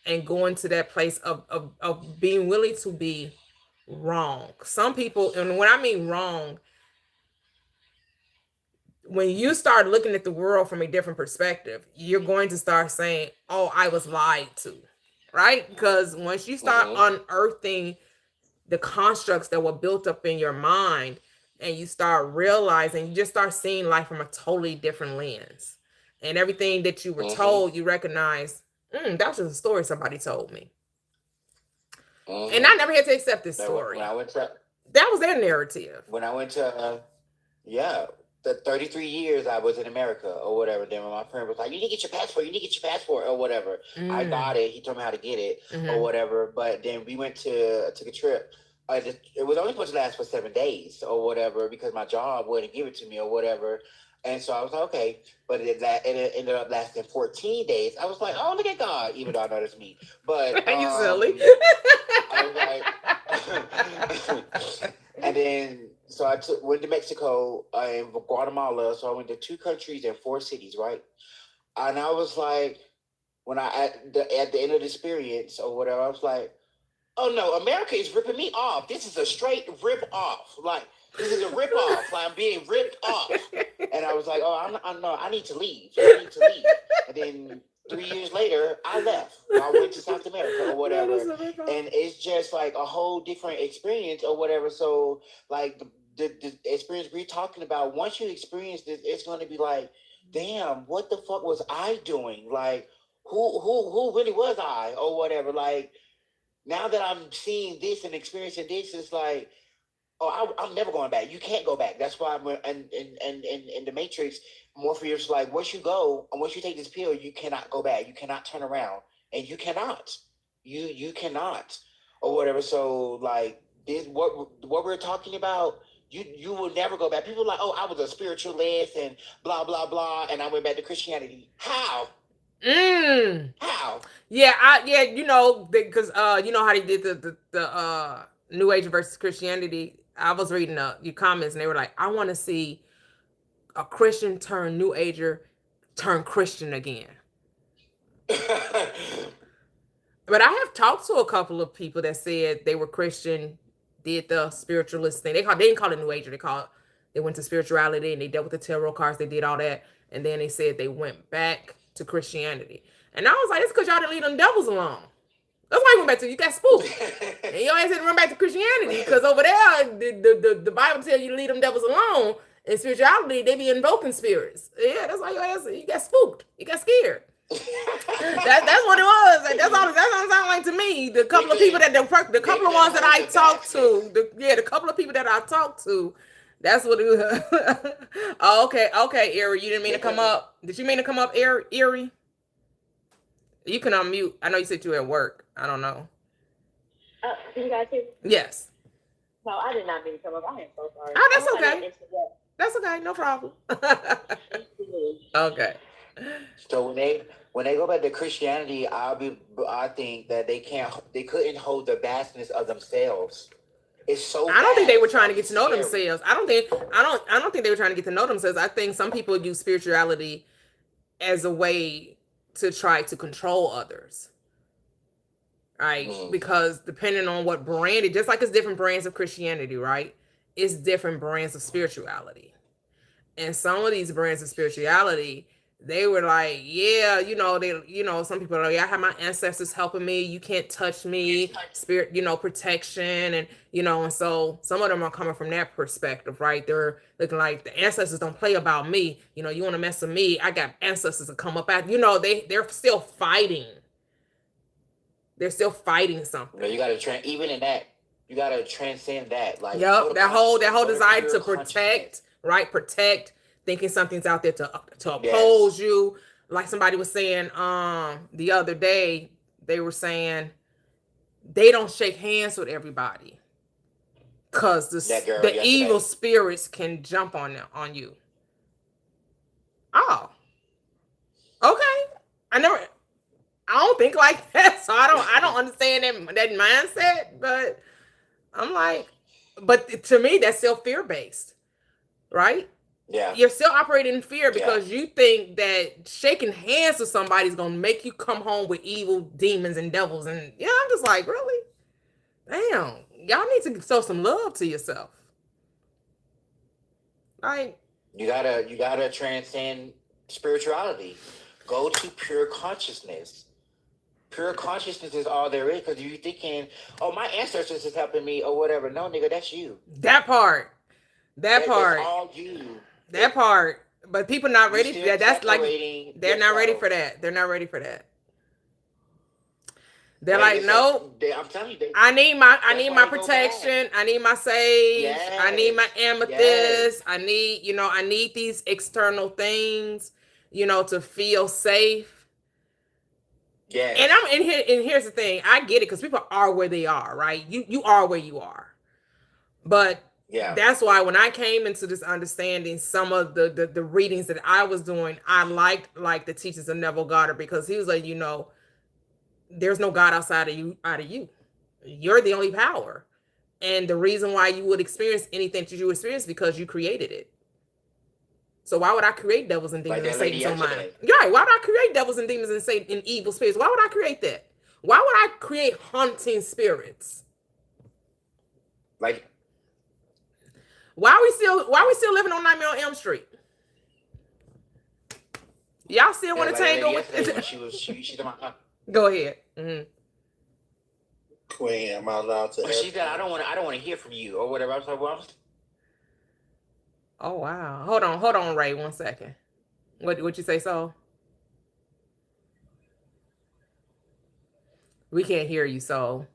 and go into that place of being willing to be wrong. Some people, and when I mean wrong, when you start looking at the world from a different perspective, you're going to start saying, oh, I was lied to, right? Because once you start unearthing the constructs that were built up in your mind, and you start realizing, you just start seeing life from a totally different lens, and everything that you were told, you recognize, that was just a story somebody told me. And I never had to accept this story. That was their narrative. When I went to, the 33 years I was in America or whatever, then when my friend was like, you need to get your passport, or whatever. I got it. He told me how to get it or whatever. But then we took a trip. It was only supposed to last for 7 days or whatever, because my job wouldn't give it to me or whatever. And so I was like, okay. But it ended up lasting 14 days. I was like, oh, look at God, even though I know that's me. But you silly. I was like, and then so I went to Mexico and Guatemala. So I went to 2 countries and 4 cities, right? And I was like, when at the end of the experience or whatever, I was like, oh no, America is ripping me off. This is a straight rip off. Like, this is a rip off. Like, I'm being ripped off. And I was like, oh, I need to leave. And then 3 years later, I left. I went to South America or whatever. And it's just like a whole different experience or whatever. So like the experience we're talking about, once you experience this, it's going to be like, damn, what the fuck was I doing? Like, who really was I or whatever? Like, now that I'm seeing this and experiencing this, it's like, oh, I'm never going back. You can't go back. That's why I'm in the Matrix, Morpheus, like, once you go and once you take this pill, you cannot go back. You cannot turn around, and you cannot. You cannot or whatever. So like this, what we're talking about, you will never go back. People are like, oh, I was a spiritualist and blah blah blah, and I went back to Christianity. How? How? Yeah, you know, because you know how they did the New Age versus Christianity. I was reading your comments, and they were like, I want to see a Christian turn New Ager turn Christian again. But I have talked to a couple of people that said they were Christian, did the spiritualist thing. They didn't call it New Ager. They went to spirituality and they dealt with the tarot cards. They did all that. And then they said they went back to Christianity. And I was like, it's because y'all didn't leave them devils alone. That's why you went back to, you got spooked. And your ass had to run back to Christianity because over there, the Bible tells you to leave them devils alone. In spirituality, they be invoking spirits. Yeah, that's why your ass, you got spooked. You got scared. That's what it was. That's all it sounds like to me. The couple of people that the couple of ones that I talked to, the couple of people that I talked to, that's what it was. Oh, okay, Erie, you didn't mean to come up. Did you mean to come up, Erie? You can unmute. I know you said you were at work. I don't know. Can you guys hear me? Yes. No, I did not mean to come up. I am so sorry. Oh, that's okay. That's okay. No problem. Okay. So when they go back to Christianity, I think that they couldn't hold the vastness of themselves. It's so. I don't think they were trying to get to know themselves. I don't think they were trying to get to know themselves. I think some people use spirituality as a way to try to control others. Right? Because depending on what brand, just like it's different brands of Christianity, right? It's different brands of spirituality. And some of these brands of spirituality, they were like, yeah, some people are like, I have my ancestors helping me. You can't touch me. Spirit, protection. And, and so some of them are coming from that perspective, right? They're looking like the ancestors don't play about me. You want to mess with me. I got ancestors to come up at, they're still fighting. They're still fighting something. You got to even in that, you got to transcend that. Like, yep, that whole desire to protect, right? Protect, thinking something's out there to oppose you. Like somebody was saying the other day, they were saying they don't shake hands with everybody because the evil spirits can jump on you. Oh, okay. I don't think like that, so I don't understand that mindset, but I'm like, but to me, that's still fear-based, right? Yeah. You're still operating in fear because you think that shaking hands with somebody is going to make you come home with evil demons and devils. And I'm just like, really? Damn. Y'all need to show some love to yourself. Like, you gotta transcend spirituality. Go to pure consciousness. Pure consciousness is all there is, because you're thinking, oh, my ancestors is helping me or whatever. No, nigga, that's you. That part. That's all you. That part. But people not ready for that. That's like, they're not ready for that. They're not ready for that. They're like, no. I'm telling you. I need my protection. I need my sage. Yes. I need my amethyst. Yes. I need these external things, to feel safe. Yeah. And here's the thing. I get it because people are where they are, right? You are where you are. But that's why when I came into this understanding, some of the readings that I was doing, I liked the teachings of Neville Goddard, because he was like, there's no God outside of you. You're the only power. And the reason why you would experience anything that you experience is because you created it. So why would I create devils and demons and Satan's on mine? Right. Why would I create devils and demons and Satan and evil spirits? Why would I create that? Why would I create haunting spirits? Like, why are we still living on Nightmare on Elm Street? Y'all still want to tangle with she Go ahead. Mm-hmm. Queen, am I allowed to? She said, I don't want to hear from you or whatever. I was like, well, oh wow. Hold on, Ray, 1 second. What you say, Saul? We can't hear you, Saul.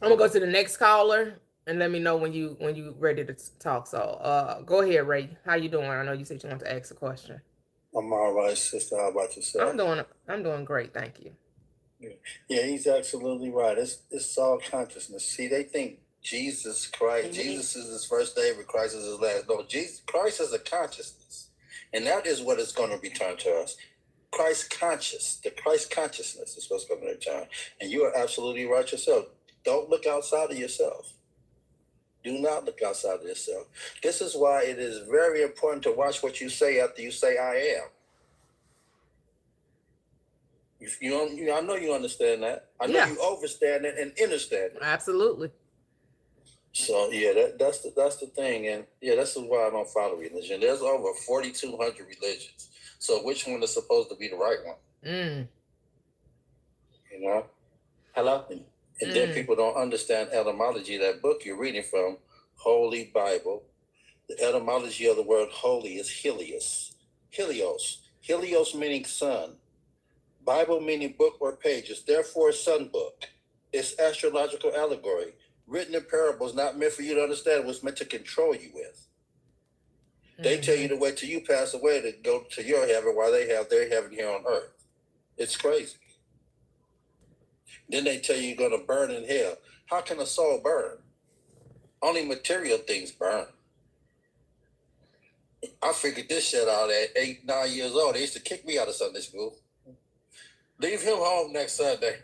I'm gonna go to the next caller and let me know when you ready to talk. So go ahead, Ray. How you doing? I know you said you want to ask a question. I'm all right, sister. How about yourself? I'm doing great, thank you. Yeah, he's absolutely right. It's all consciousness. See, they think Jesus Christ, Jesus is his first name and Christ is his last. No, Christ is a consciousness. And that is what is going to return to us. Christ conscious. The Christ consciousness is what's going to return. And you are absolutely right yourself. Don't look outside of yourself. Do not look outside of yourself. This is why it is very important to watch what you say after you say I am. I know you understand that. I know you understand it and understand it. Absolutely. So yeah, that's the thing, and yeah, this is why I don't follow religion. There's over 4,200 religions. So which one is supposed to be the right one? Mm. You know? Hello? And then people don't understand etymology. That book you're reading from, Holy Bible, the etymology of the word holy is Helios. Helios meaning sun. Bible meaning book or pages, therefore sun book. It's astrological allegory. Written in parables, not meant for you to understand, was meant to control you with. They tell you to wait till you pass away to go to your heaven while they have their heaven here on earth. It's crazy. Then they tell you you're going to burn in hell. How can a soul burn? Only material things burn. I figured this shit out at 8, 9 years old. They used to kick me out of Sunday school. Leave him home next Sunday.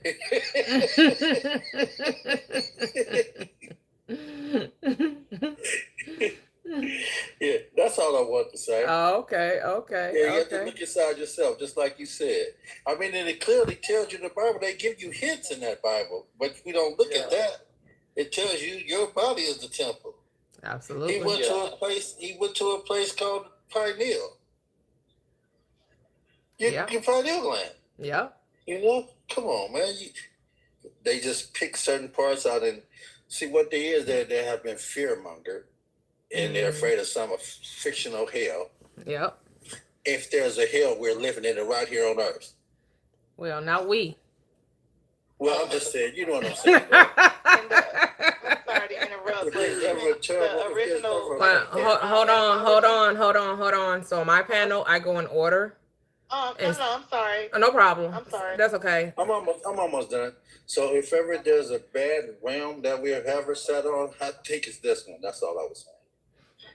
Yeah, that's all I want to say. Oh, okay. Yeah, you have to look inside yourself, just like you said. I mean, and it clearly tells you in the Bible. They give you hints in that Bible, but we don't look at that. It tells you your body is the temple. Absolutely. He went to a place. He went to a place called Pineal. Your pineal gland. Yeah. You know, come on, man. They just pick certain parts out and see what they is. They have been fear-mongered, and they're afraid of some fictional hell. Yep. If there's a hell, we're living in it right here on Earth. Well, not we. Well, I'm just saying, you know what I'm saying. I'm sorry to interrupt, but the original. Hold on. So my panel, I go in order. No, I'm sorry. No problem. I'm sorry. That's okay. I'm almost done. So if ever there's a bad realm that we have ever sat on, I think it's this one. That's all I was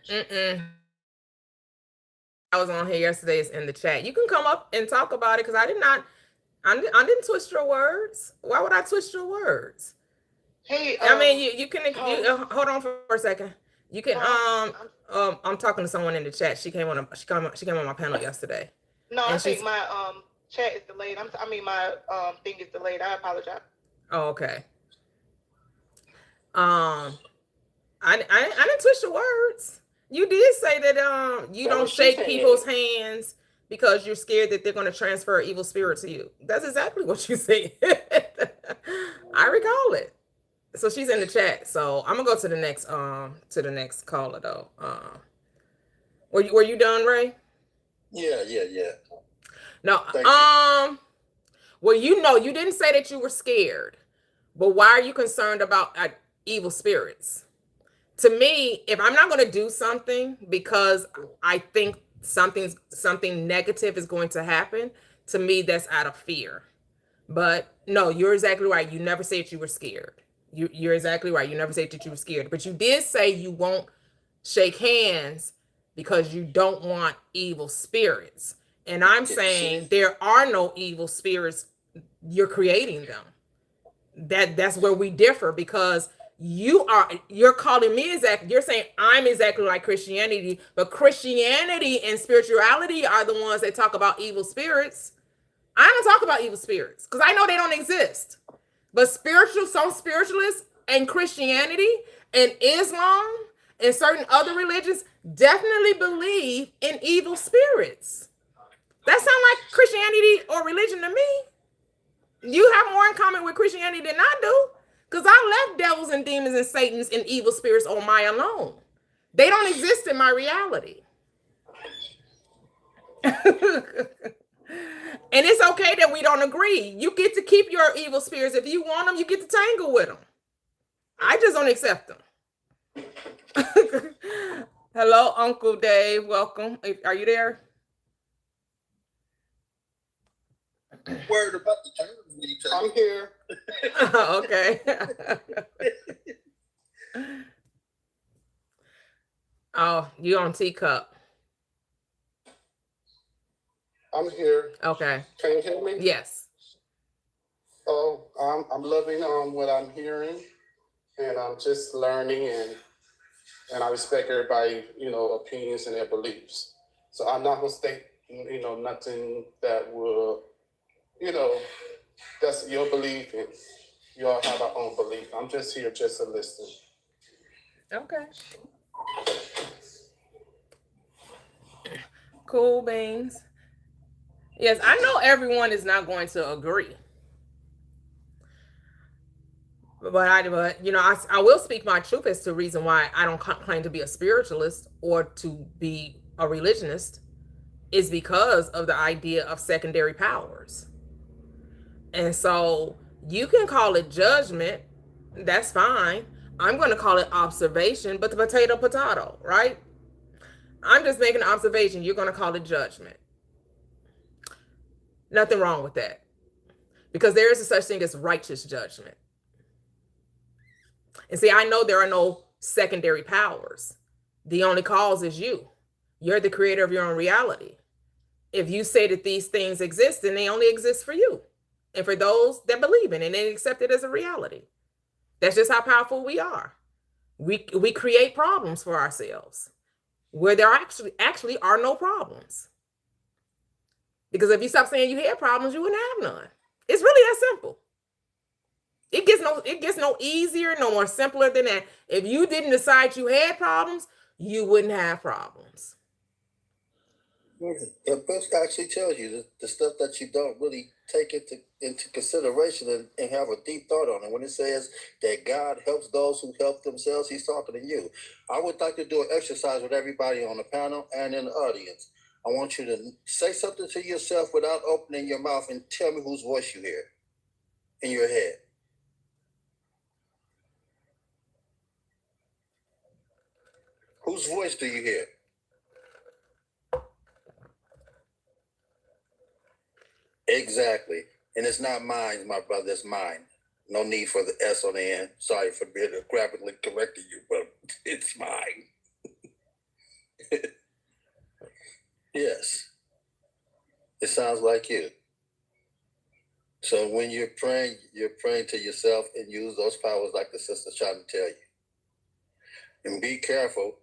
saying. I was on here yesterday. It's in the chat. You can come up and talk about it because I didn't twist your words. Why would I twist your words? Hey, I mean, you can hold on for a second. You can I'm talking to someone in the chat. She came on my panel yesterday. No, I think my chat is delayed. My thing is delayed. I apologize. Oh, okay. I didn't twist your words. You did say that you don't shake people's hands because you're scared that they're going to transfer evil spirit to you. That's exactly what you said. I recall it. So she's in the chat. So I'm gonna go to the next caller though. Were you done, Ray? Yeah. No. Well, you didn't say that you were scared, but why are you concerned about evil spirits? To me, if I'm not going to do something because I think something negative is going to happen, to me that's out of fear. But no, you're exactly right. You never said you were scared. You're exactly right. You never said that you were scared, but you did say you won't shake hands because you don't want evil spirits. And I'm saying there are no evil spirits. You're creating them. That's where we differ, because you're calling me exactly. You're saying I'm exactly like Christianity, but Christianity and spirituality are the ones that talk about evil spirits. I don't talk about evil spirits because I know they don't exist. But some spiritualists and Christianity and Islam and certain other religions definitely believe in evil spirits. That sounds like Christianity or religion to me. You have more in common with Christianity than I do, because I left devils and demons and Satans and evil spirits on my own. They don't exist in my reality. And it's okay that we don't agree. You get to keep your evil spirits. If you want them, you get to tangle with them. I just don't accept them. Hello, Uncle Dave. Welcome. Are you there? Word about the Jews. I'm here. Okay. Oh, you on teacup? I'm here. Okay. Can you hear me? Yes. Oh, I'm loving what I'm hearing, and I'm just learning, and I respect everybody, opinions and their beliefs. So I'm not gonna state, nothing that will, that's your belief, and you all have our own belief. I'm just here just to listen. Okay. Cool beans. Yes, I know everyone is not going to agree. But you know, I will speak my truth as to the reason why I don't claim to be a spiritualist or to be a religionist is because of the idea of secondary powers. And so you can call it judgment, that's fine. I'm going to call it observation, but the potato, right? I'm just making an observation. You're going to call it judgment. Nothing wrong with that. Because there is a such thing as righteous judgment. And see, I know there are no secondary powers. The only cause is you. You're the creator of your own reality. If you say that these things exist, then they only exist for you and for those that believe in it and they accept it as a reality. That's just how powerful we are. We create problems for ourselves where there actually are no problems. Because if you stop saying you had problems, you wouldn't have none. It's really that simple. It gets no easier, no more simpler than that. If you didn't decide you had problems, you wouldn't have problems. The book actually tells you the stuff that you don't really take into consideration and have a deep thought on it. When it says that God helps those who help themselves, he's talking to you. I would like to do an exercise with everybody on the panel and in the audience. I want you to say something to yourself without opening your mouth and tell me whose voice you hear in your head. Whose voice do you hear? Exactly. And it's not mine, my brother, it's mine. No need for the S on the end. Sorry for being graphically correcting you, but it's mine. Yes. It sounds like you. So when you're praying to yourself and use those powers like the sister's trying to tell you. And be careful.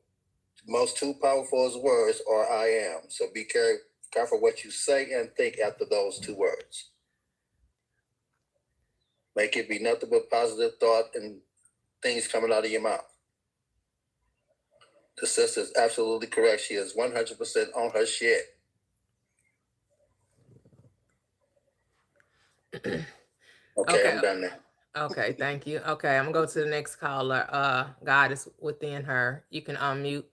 Most two powerful words are I am. So be careful what you say and think after those two words. Make it be nothing but positive thought and things coming out of your mouth. The sister is absolutely correct. She is 100% on her shit. Okay, I'm done there. Okay, thank you. Okay, I'm gonna go to the next caller. God is within her. You can unmute.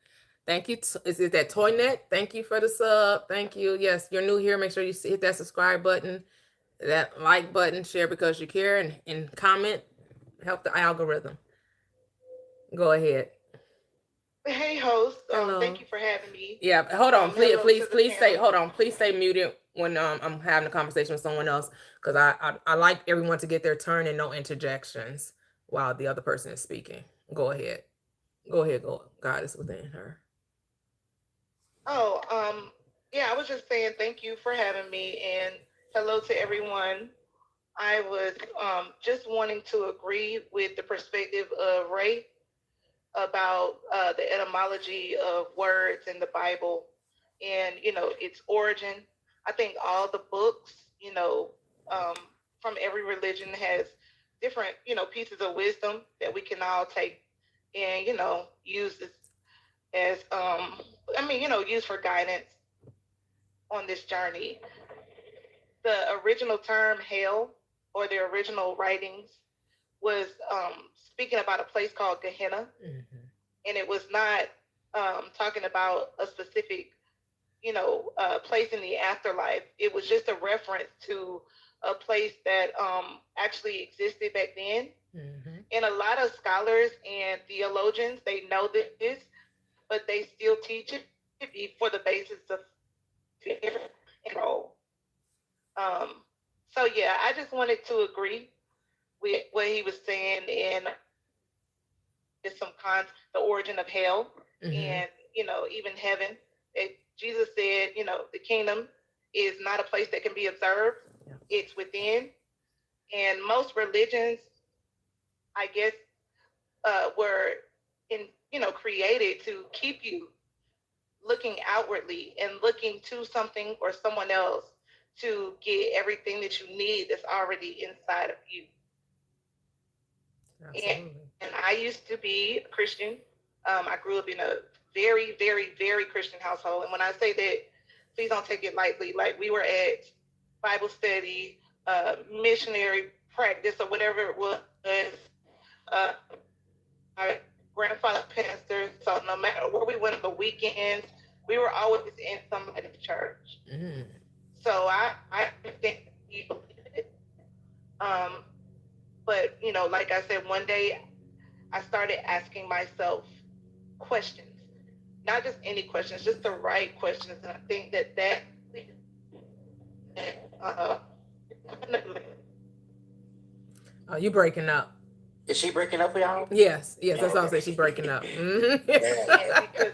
Thank you. Is it that Toynet? Thank you for the sub. Thank you. Yes, you're new here. Make sure you hit that subscribe button, that like button, share because you care, and comment. Help the algorithm. Go ahead. Hey, host. Hello. Thank you for having me. Yeah, hold on. Please stay. panel. Hold on. Please stay muted when I'm having a conversation with someone else because I like everyone to get their turn and no interjections while the other person is speaking. Go ahead. Go. God is within her. Oh, yeah, I was just saying thank you for having me and hello to everyone. I was just wanting to agree with the perspective of Ray about the etymology of words in the Bible and, its origin. I think all the books, from every religion has different, pieces of wisdom that we can all take and, use this as, use for guidance on this journey. The original term hell or the original writings was speaking about a place called Gehenna. Mm-hmm. And it was not talking about a specific, place in the afterlife. It was just a reference to a place that actually existed back then. Mm-hmm. And a lot of scholars and theologians, they know this, but they still teach it for the basis of control. So yeah, I just wanted to agree with what he was saying and just the origin of hell. Mm-hmm. And even heaven. Jesus said, the kingdom is not a place that can be observed. Yeah. It's within. And most religions, I guess, were created to keep you looking outwardly and looking to something or someone else to get everything that you need that's already inside of you. And I used to be a Christian I grew up in a very, very, very Christian household. And when I say that, please don't take it lightly. Like, we were at Bible study, missionary practice, or whatever it was. My grandfather pastor, so no matter where we went on the weekends, we were always in somebody's church. Mm. So I think he believed it. But, you know, like I said, one day I started asking myself questions. Not just any questions, just the right questions. And I think that you breaking up. Is she breaking up for y'all? Yes, that's all I say. She's breaking up. Mm-hmm. Yeah, because,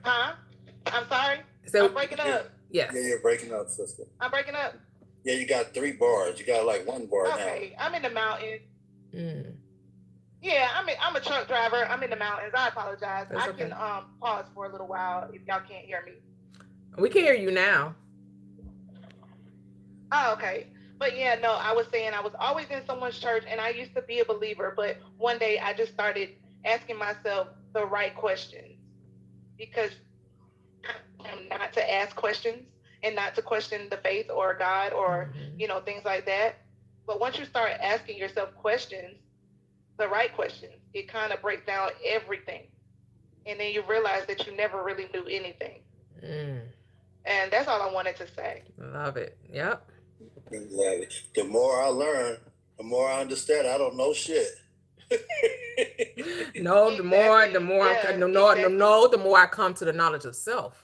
huh? I'm sorry? So, I'm breaking up. Yes. Yeah, you're breaking up, sister. I'm breaking up. Yeah, you got 3 bars. You got like 1 bar Okay, I'm in the mountains. Mm. Yeah, I'm a truck driver. I'm in the mountains. I apologize. That's I okay. can pause for a little while if y'all can't hear me. We can hear you now. Oh, okay. But yeah, no, I was saying I was always in someone's church, and I used to be a believer, but one day I just started asking myself the right questions, because I'm not to ask questions and not to question the faith or God or, you know, things like that. But once you start asking yourself questions, the right questions, it kind of breaks down everything. And then you realize that you never really knew anything. Mm. And that's all I wanted to say. Love it. Yep. Exactly. The more I learn, the more I understand. I don't know shit. No, the more I come to the knowledge of self.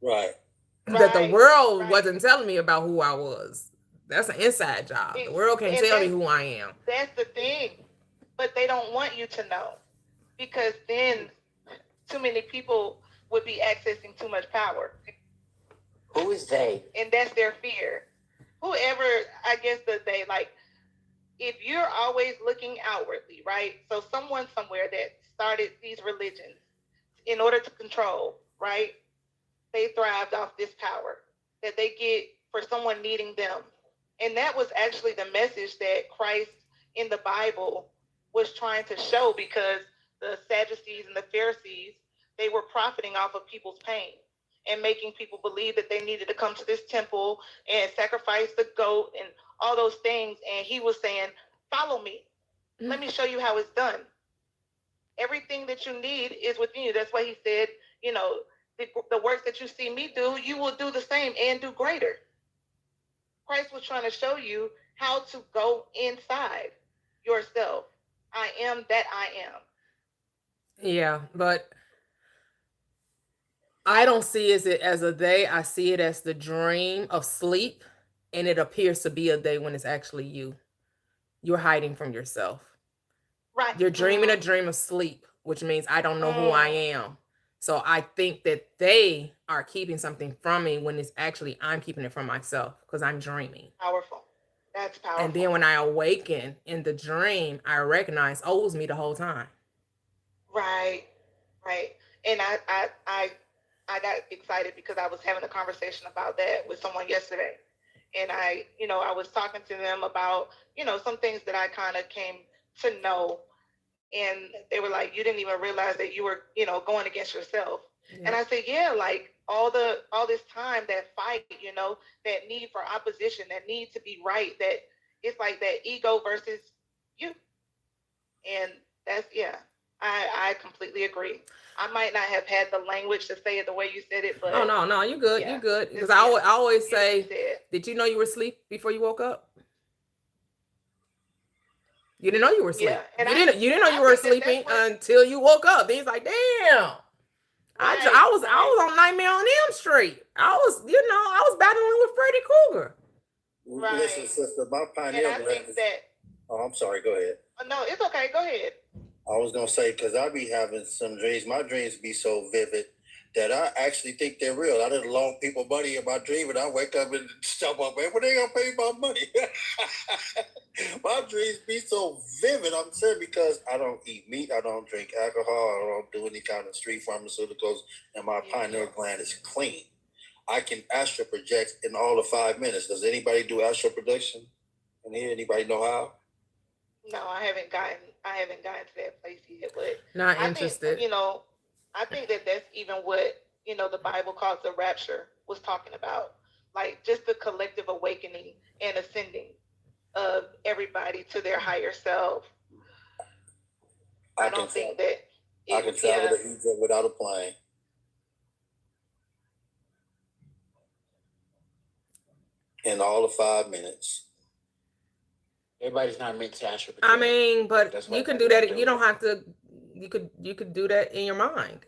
Right. That the world wasn't telling me about who I was. That's an inside job. The world can't tell me who I am. That's the thing. But they don't want you to know, because then too many people would be accessing too much power. Who is they? And that's their fear. Whoever, I guess that they, like, if you're always looking outwardly, right? So someone somewhere that started these religions in order to control, right? They thrived off this power that they get for someone needing them. And that was actually the message that Christ in the Bible was trying to show, because the Sadducees and the Pharisees, they were profiting off of people's pain and making people believe that they needed to come to this temple and sacrifice the goat and all those things. And he was saying, follow me. Let me show you how it's done. Everything that you need is within you. That's why he said, you know, the works that you see me do, you will do the same and do greater. Christ was trying to show you how to go inside yourself. I am that I am. Yeah, but I don't see it as a day. I see it as the dream of sleep, and it appears to be a day when it's actually you. You're hiding from yourself. Right. You're dreaming a dream of sleep, which means I don't know who I am. So I think that they are keeping something from me when it's actually I'm keeping it from myself, because I'm dreaming. Powerful. That's powerful. And then when I awaken in the dream, I recognize, oh, it was me the whole time. Right. And I got excited because I was having a conversation about that with someone yesterday. And I was talking to them about, some things that I kind of came to know. And they were like, you didn't even realize that you were, going against yourself. Yeah. And I said, yeah, like all this time, that fight, that need for opposition, that need to be right, that it's like that ego versus you. And that's, yeah, I completely agree. I might not have had the language to say it the way you said it, but no, you're good. Yeah. You're good. Because I always say, did you know you were asleep before you woke up? You didn't know you were asleep. Yeah. And you didn't know you were sleeping until you woke up. Then he's like, damn. Right. I was on Nightmare on Elm Street. I was battling with Freddy Krueger. Right. Listen, sister, my pineal gland is... Oh, I'm sorry. Go ahead. No, it's okay. Go ahead. I was going to say, because I be having some dreams. My dreams be so vivid that I actually think they're real. I done loan people money in my dream, and I wake up and jump up, man, when they going to pay my money? My dreams be so vivid, I'm saying, because I don't eat meat, I don't drink alcohol, I don't do any kind of street pharmaceuticals, and my pineal gland is clean. I can astral project in all of 5 minutes. Does anybody do astral projection? And here, anybody know how? No, I I haven't gotten to that place yet. But Not I interested. think, I think that that's even what, the Bible calls the rapture was talking about. Like just the collective awakening and ascending of everybody to their higher self. I don't think that I can travel to Egypt without a plane. In all of 5 minutes. Everybody's not meant to astral I project. mean, but That's you why can do that. You don't have to. You could do that in your mind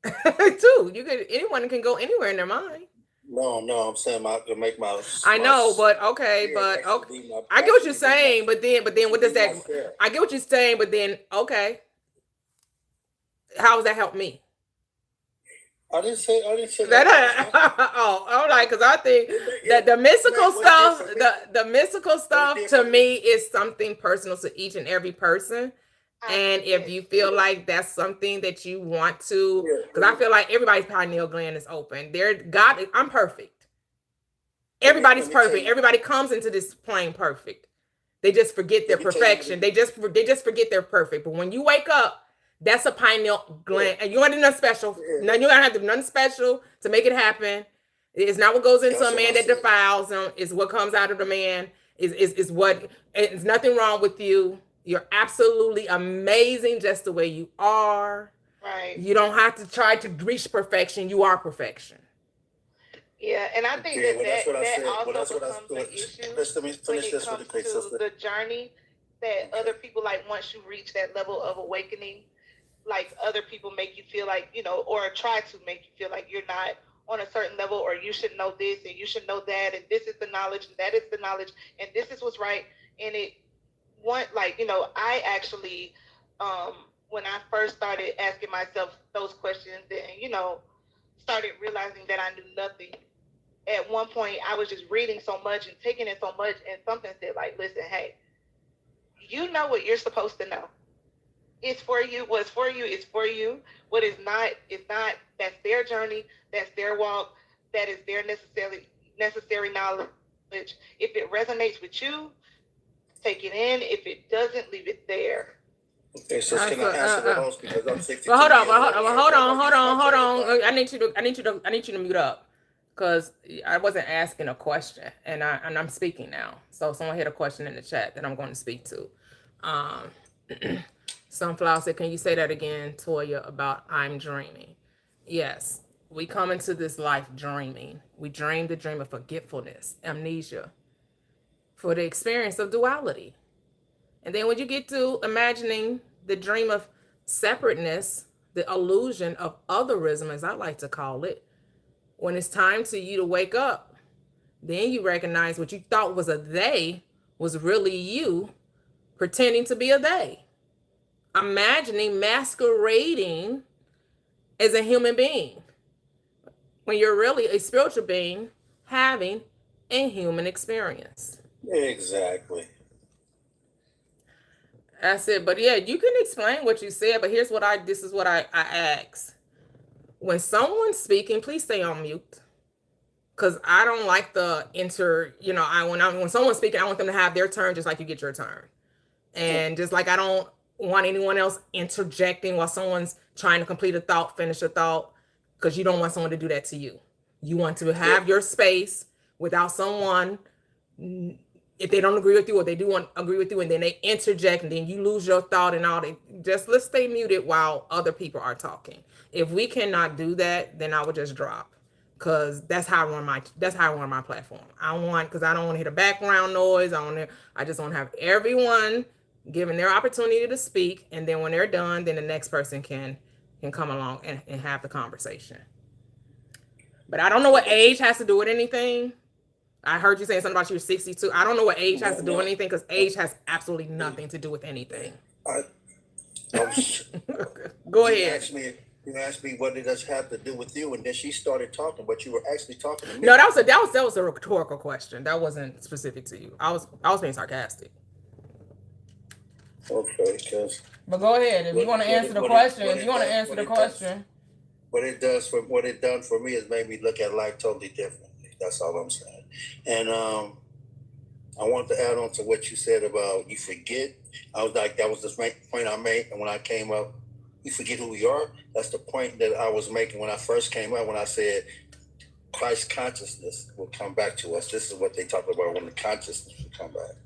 too. Anyone can go anywhere in their mind. No, I'm saying I can make my. I know, but okay, but okay. I get what you're saying, but then what does that? I get what you're saying, but then okay. How does that help me? I didn't say that. All right, because I think that the mystical stuff, the mystical stuff to me is something personal to each and every person. And if you feel like that's something that you want to, because I feel like everybody's pineal gland is open. I'm perfect. Everybody's perfect. Everybody comes into this plane perfect. They just forget their perfection. They just forget they're perfect. But when you wake up, that's a pineal gland, and you don't do nothing special. No, you don't have to do nothing special to make it happen. It's not what goes into a man that defiles him. It's what comes out of the man. Is what. It's nothing wrong with you. You're absolutely amazing just the way you are. Right. You don't have to try to reach perfection. You are perfection. Yeah, and I think that also becomes an issue when it comes to the journey that other people, like once you reach that level of awakening, like other people make you feel like, or try to make you feel like you're not on a certain level, or you should know this and you should know that, and this is the knowledge and that is the knowledge and this is what's right. And I actually, when I first started asking myself those questions and, started realizing that I knew nothing. At one point, I was just reading so much and taking in so much, and something said, like, listen, hey, you know what you're supposed to know. It's for you. What's for you is for you. What is not is not. That's their journey. That's their walk. That is their necessary knowledge. If it resonates with you, take it in. If it doesn't, leave it there. Okay, so can I answer the host because I'm 62 hold on. I need you to mute up because I wasn't asking a question, and I'm speaking now. So someone had a question in the chat that I'm going to speak to. Sunflower said, "Can you say that again, Toyia, about I'm dreaming?" Yes, we come into this life dreaming. We dream the dream of forgetfulness, amnesia, for the experience of duality. And then when you get to imagining the dream of separateness, the illusion of otherism, as I like to call it, when it's time to you to wake up, then you recognize what you thought was a they was really you pretending to be a they. Imagining masquerading as a human being when you're really a spiritual being having a human experience. Exactly. That's it. But yeah, you can explain what you said, but this is what I ask. When someone's speaking, please stay on mute. Because I don't like the when someone's speaking, I want them to have their turn just like you get your turn. And just like I don't want anyone else interjecting while someone's trying to complete a thought, finish a thought, because you don't want someone to do that to you. You want to have your space without someone, if they don't agree with you or they do want to agree with you and then they interject and then you lose your thought and all that. Just let's stay muted while other people are talking. If we cannot do that, then I would just drop. Because that's how I run my platform. Because I don't want to hear the background noise. I just want to have everyone given their opportunity to speak, and then when they're done, then the next person can come along and have the conversation. But I don't know what age has to do with anything. I heard you saying something about you're 62. I don't know what age has to do with anything, because age has absolutely nothing to do with anything. Go ahead. You asked me what it does have to do with you, and then she started talking, but you were actually talking to me. No, that was a rhetorical question. That wasn't specific to you. I was being sarcastic. Okay, but go ahead if you want to answer the question. What it done for me is made me look at life totally differently. That's all I'm saying. And I want to add on to what you said about you forget I was like, that was the point I made. And when I came up, we forget who we are. That's the point that I was making when I first came up, when I said Christ consciousness will come back to us. This is what they talk about when the consciousness will come back.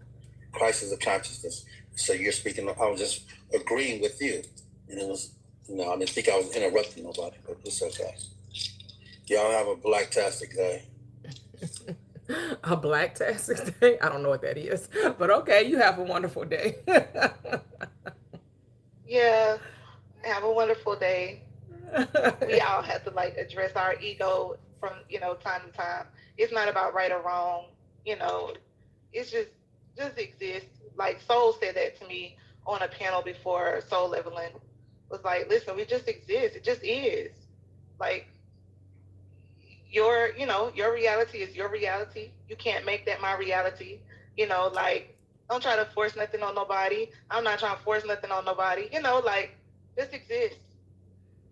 Christ is a consciousness. So you're speaking, I was just agreeing with you. And it was, I didn't think I was interrupting nobody, but it's okay. Y'all have a blacktastic day. A blacktastic day? I don't know what that is, but okay, you have a wonderful day. Yeah, have a wonderful day. We all have to address our ego from time to time. It's not about right or wrong. It's just exist. Like Soul said that to me on a panel before. Soul Evelyn was like, "Listen, we just exist. It just is. Like your reality is your reality. You can't make that my reality. Don't try to force nothing on nobody. I'm not trying to force nothing on nobody. Just exist.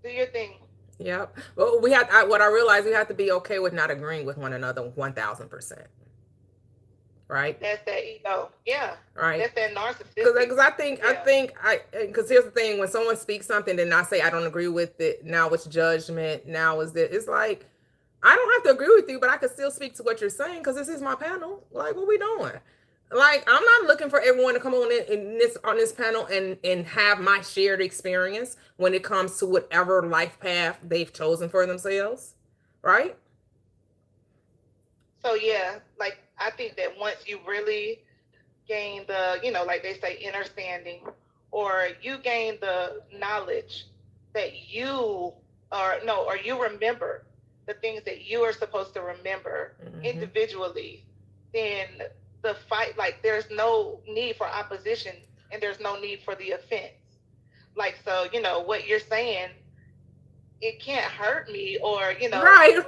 Do your thing." Yep. Well, what I realized, we have to be okay with not agreeing with one another 1000%. Right? That's that ego. Yeah. Right. That's that narcissistic. Because here's the thing: when someone speaks something, then I say I don't agree with it. Now it's judgment. Now it's like, I don't have to agree with you, but I can still speak to what you're saying because this is my panel. Like, what we doing? Like, I'm not looking for everyone to come on this panel and have my shared experience when it comes to whatever life path they've chosen for themselves, right? So yeah, I think that once you really gain the, like they say, understanding, or you gain the knowledge that you you remember the things that you are supposed to remember individually, then the fight, there's no need for opposition and there's no need for the offense. So, what you're saying, it can't hurt me or, Right.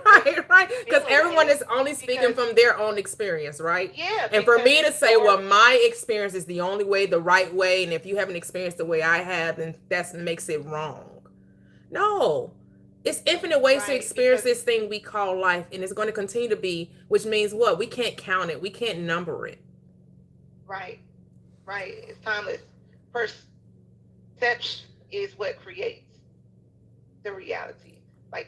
Because everyone is only speaking from their own experience, right? Yeah. And for me to say, well, my experience is the only way, the right way, and if you haven't experienced the way I have, then that makes it wrong. No. It's infinite ways to experience this thing we call life, and it's going to continue to be, which means what? We can't count it. We can't number it. Right. It's timeless. Perception is what creates the reality.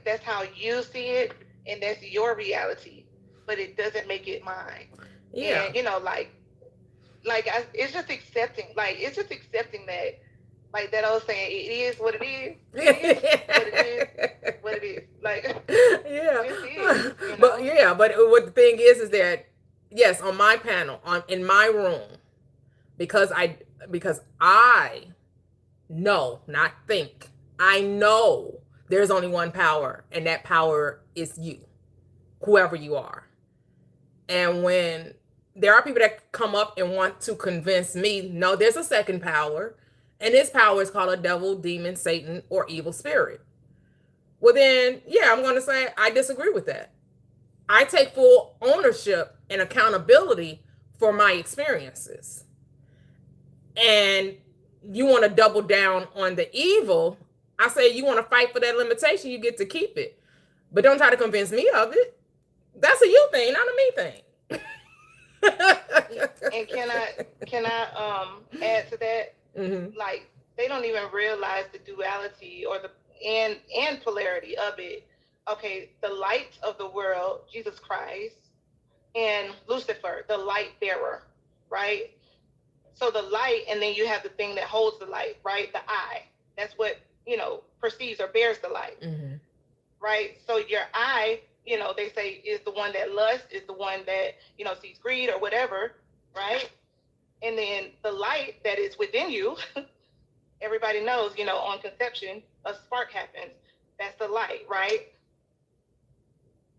That's how you see it, and that's your reality, but it doesn't make it mine. Yeah. And it's just accepting. It's just accepting that. That old saying, it is what it is. It is what it is. Yeah. It is, But what the thing is that, yes, on my panel, in my room, because I know, not think, I know there's only one power, and that power is you, whoever you are. And when there are people that come up and want to convince me, no, there's a second power, and this power is called a devil, demon, Satan, or evil spirit. Well, then, yeah, I'm going to say I disagree with that. I take full ownership and accountability for my experiences. And you want to double down on the evil, I say you want to fight for that limitation, you get to keep it. But don't try to convince me of it. That's a you thing, not a me thing. And can I add to that? Mm-hmm. They don't even realize the duality or the and polarity of it. Okay, the light of the world, Jesus Christ, and Lucifer, the light bearer, right? So the light, and then you have the thing that holds the light, right? The eye. That's what, perceives or bears the light, right? So your eye, they say is the one that lusts, is the one that, sees greed or whatever, right? And then the light that is within you, everybody knows, on conception, a spark happens. That's the light, right?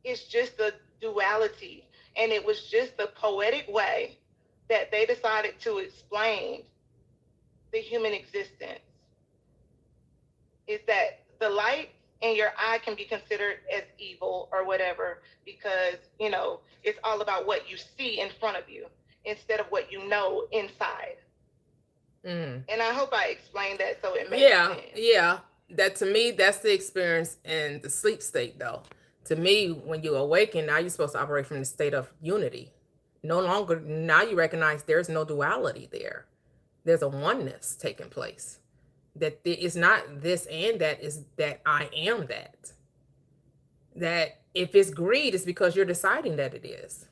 It's just the duality. And it was just the poetic way that they decided to explain the human existence. Is that the light in your eye can be considered as evil or whatever, because, it's all about what you see in front of you instead of what you know inside. And I hope I explained that so it makes sense. Yeah. That, to me, that's the experience in the sleep state, though. To me, when you awaken, now you're supposed to operate from the state of unity. No longer, now you recognize there's no duality there. There's a oneness taking place. That it's not this and that, is that I am that. That if it's greed, it's because you're deciding that it is.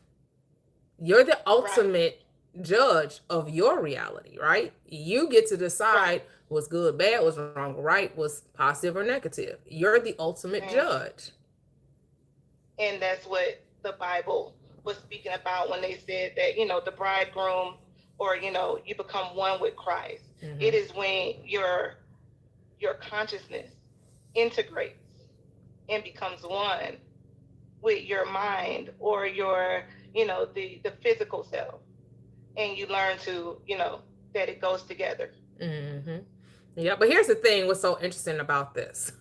You're the ultimate judge of your reality, right? You get to decide what's good, bad, what's wrong, right, what's positive or negative. You're the ultimate judge. And that's what the Bible was speaking about when they said that, you know, the bridegroom, or, you know, you become one with Christ. Mm-hmm. It is when your consciousness integrates and becomes one with your mind, or your, you know, the physical self. And you learn to, you know, that it goes together. Mm-hmm. Yeah, but here's the thing, what's so interesting about this.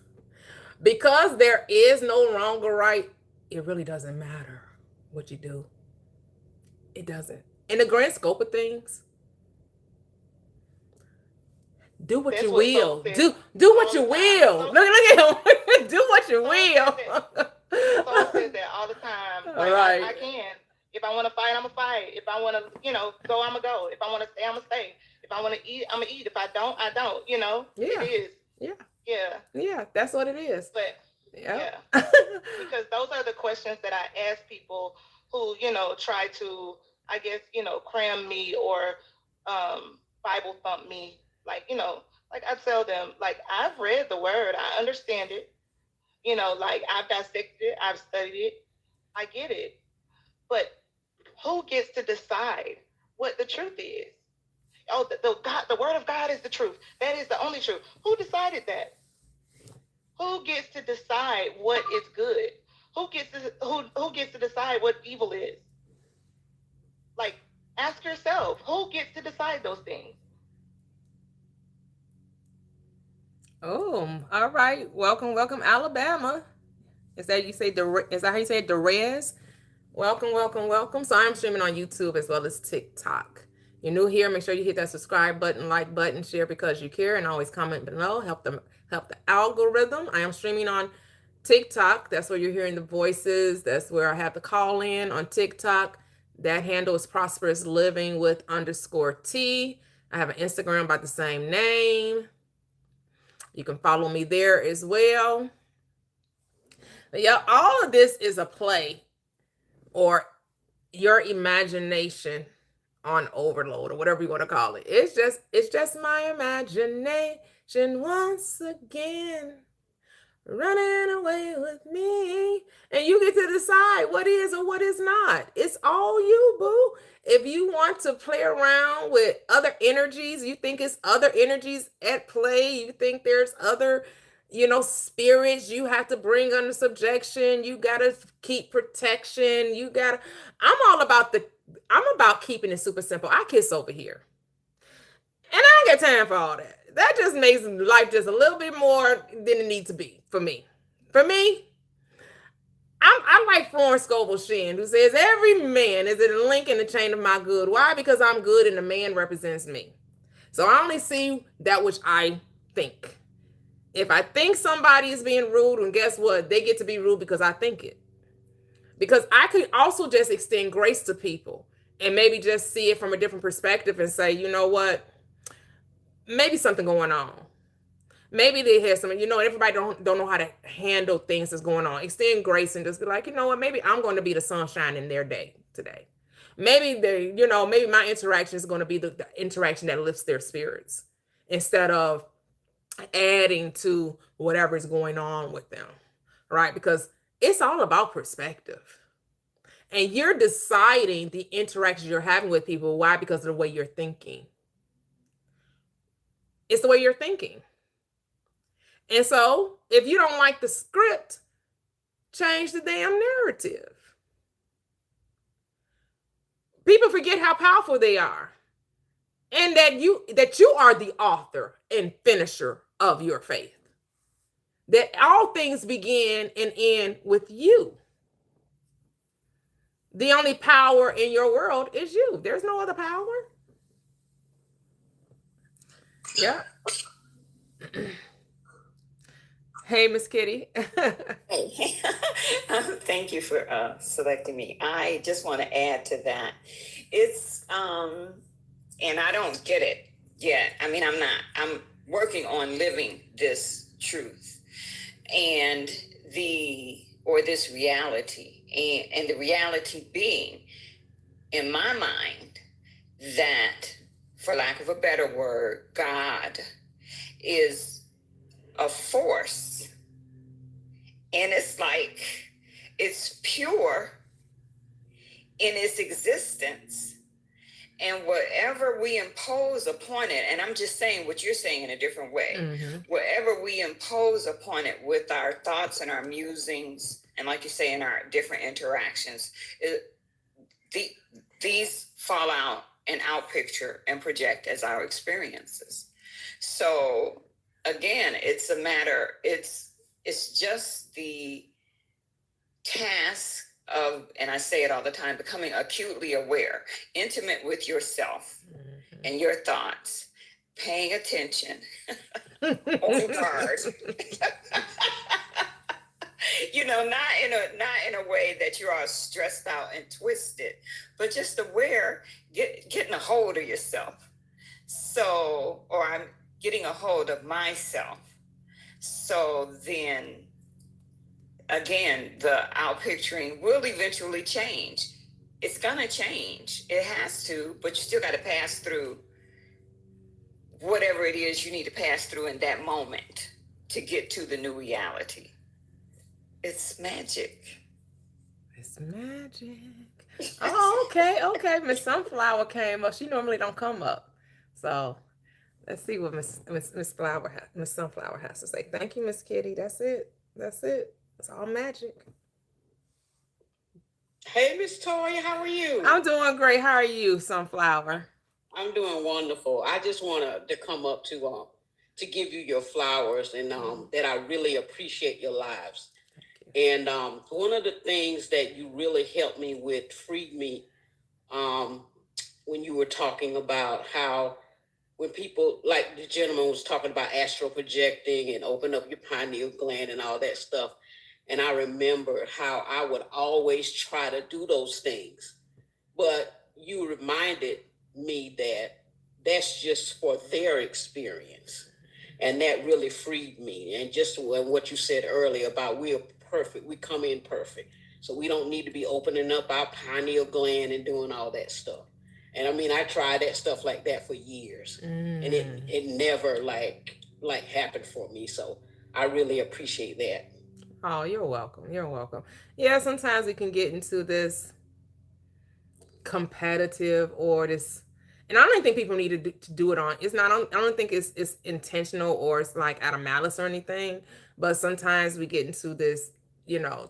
Because there is no wrong or right, it really doesn't matter what you do. It doesn't. In the grand scope of things, do what you will. Do what you will. Look at him. Do what you will. Soul says that all the time. Like, right. I can. If I want to fight, I'm going to fight. If I want to, you know, go, I'm going to go. If I want to stay, I'm going to stay. If I want to eat, I'm going to eat. If I don't, I don't. You know? Yeah. It is. Yeah. Yeah. Yeah, that's what it is. But, yeah. Because those are the questions that I ask people who, you know, try to, I guess, you know, cram me or Bible thump me. Like, you know, like I tell them, like, I've read the word. I understand it. You know, like, I've dissected it. I've studied it. I get it. But who gets to decide what the truth is? Oh, the word of God is the truth. That is the only truth. Who decided that? Who gets to decide what is good? Who gets to decide what evil is? Like, ask yourself, who gets to decide those things? Oh, all right. Welcome, Alabama. Is that how you say it? Derez? Welcome. So I'm streaming on YouTube as well as TikTok. You're new here, make sure you hit that subscribe button, like button, share because you care, and always comment below. Help the algorithm. I am streaming on TikTok. That's where you're hearing the voices. That's where I have the call in on TikTok. That handle is Prosperous Living with _T. I have an Instagram by the same name. You can follow me there as well. But yeah, all of this is a play or your imagination on overload or whatever you want to call it. It's just my imagination once again running away with me. And you get to decide what is or what is not. It's all you, boo. If you want to play around with other energies, you think it's other energies at play, you think there's other, you know, spirits you have to bring under subjection, you got to keep protection, I'm about keeping it super simple. I kiss over here. And I don't got time for all that. That just makes life just a little bit more than it needs to be for me. For me, I like Florence Scovel Shinn, who says, every man is a link in the chain of my good. Why? Because I'm good and the man represents me. So I only see that which I think. If I think somebody is being rude, and guess what? They get to be rude because I think it. Because I could also just extend grace to people and maybe just see it from a different perspective and say, you know what? Maybe something going on. Maybe they have something, you know, everybody don't know how to handle things that's going on. Extend grace and just be like, you know what, maybe I'm going to be the sunshine in their day today. Maybe maybe my interaction is going to be the interaction that lifts their spirits instead of adding to whatever is going on with them, right? Because it's all about perspective. And you're deciding the interactions you're having with people. Why? Because of the way you're thinking. It's the way you're thinking. And so if you don't like the script, change the damn narrative. People forget how powerful they are. And that you are the author and finisher of your faith. That all things begin and end with you. The only power in your world is you. There's no other power. Yeah. Hey, Miss Kitty. Hey, thank you for selecting me. I just want to add to that. It's, and I don't get it yet. I mean, I'm working on living this truth and this reality, and the reality being, in my mind, that, for lack of a better word, God is a force, and it's like it's pure in its existence, and whatever we impose upon it, and I'm just saying what you're saying in a different way, whatever we impose upon it with our thoughts and our musings, and like you say, in our different interactions, these fall out and outpicture and project as our experiences. So again, it's a matter, it's just the task of, and I say it all the time, becoming acutely aware, intimate with yourself and your thoughts, paying attention, on guard. You know, not in a way that you're all stressed out and twisted, but just aware, getting a hold of yourself. So, or I'm getting a hold of myself. So then, again, the outpicturing will eventually change. It's gonna change. It has to, but you still got to pass through whatever it is you need to pass through in that moment to get to the new reality. It's magic. It's magic. Oh, okay. Miss Sunflower came up. She normally don't come up. So let's see what Miss Sunflower has to say. Thank you, Miss Kitty. That's it. It's all magic. Hey, Miss Toyia, how are you? I'm doing great. How are you, Sunflower? I'm doing wonderful. I just wanted to come up to give you your flowers, and that I really appreciate your lives. And one of the things that you really helped me with, freed me, when you were talking about how when people, like the gentleman was talking about astral projecting and open up your pineal gland and all that stuff. And I remember how I would always try to do those things. But you reminded me that that's just for their experience. And that really freed me. And just what you said earlier about we're perfect, we come in perfect. So we don't need to be opening up our pineal gland and doing all that stuff. And I mean, I tried that stuff like that for years. And it never like happened for me. So I really appreciate that. Oh, you're welcome. Yeah, sometimes we can get into this competitive or this, and I don't even think people need to do it on, it's not, I don't think it's intentional or it's like out of malice or anything, but sometimes we get into this,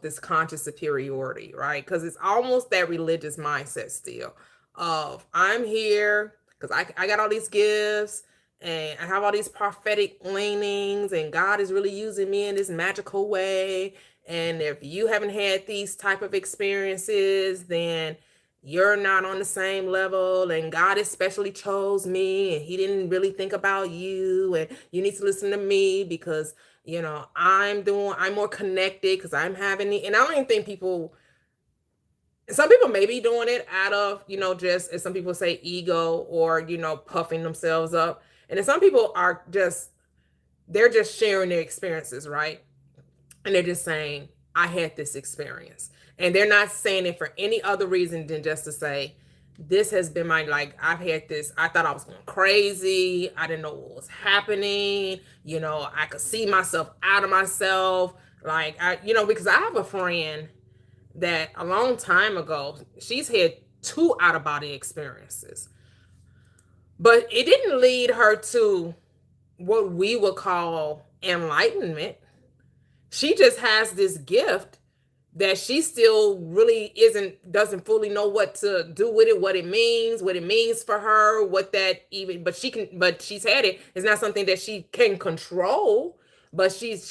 this conscious superiority, right? Because it's almost that religious mindset still of, I'm here because I got all these gifts and I have all these prophetic leanings and God is really using me in this magical way. And if you haven't had these type of experiences, then you're not on the same level, and God especially chose me and he didn't really think about you, and you need to listen to me because I'm more connected because I'm having the, and I don't even think some people may be doing it out of, just, as some people say, ego or, puffing themselves up. And then some people are they're just sharing their experiences, right? And they're just saying, I had this experience. And they're not saying it for any other reason than just to say, this has been my, I've had this, I thought I was going crazy. I didn't know what was happening. I could see myself out of myself. Because I have a friend that a long time ago, she's had 2 out-of-body experiences. But it didn't lead her to what we would call enlightenment. She just has this gift that she still really doesn't fully know what to do with it, what it means for her, what that even, but she's had it. It's not something that she can control, but she's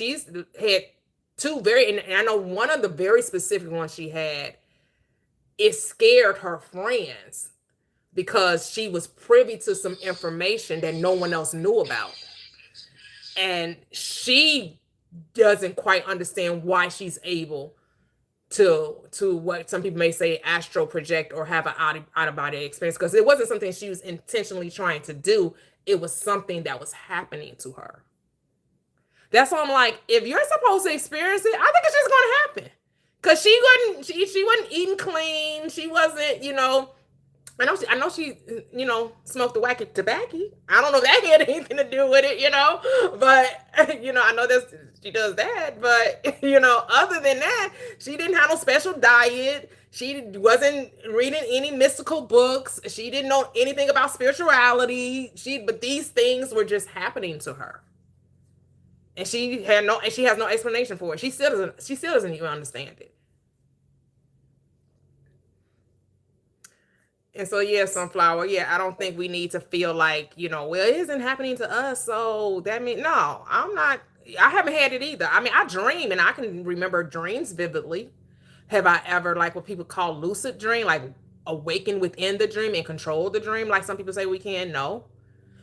had 2 very, and I know one of the very specific ones she had, it scared her friends because she was privy to some information that no one else knew about. And she doesn't quite understand why she's able to what some people may say astral project or have an out of body experience, because it wasn't something she was intentionally trying to do It was something that was happening to her. That's why I'm like, if you're supposed to experience it, I think it's just gonna happen. Cause she wasn't eating clean. She wasn't, I know she, smoked the wacky tobacco. I don't know if that had anything to do with it, but I know that she does that. But other than that, she didn't have no special diet. She wasn't reading any mystical books. She didn't know anything about spirituality. But these things were just happening to her, and she has no explanation for it. She still doesn't even understand it. And so, yeah, Sunflower, I don't think we need to feel like, well, it isn't happening to us. So that means, no, I haven't had it either. I mean, I dream and I can remember dreams vividly. Have I ever, like what people call lucid dream, like awaken within the dream and control the dream? Like some people say we can? No.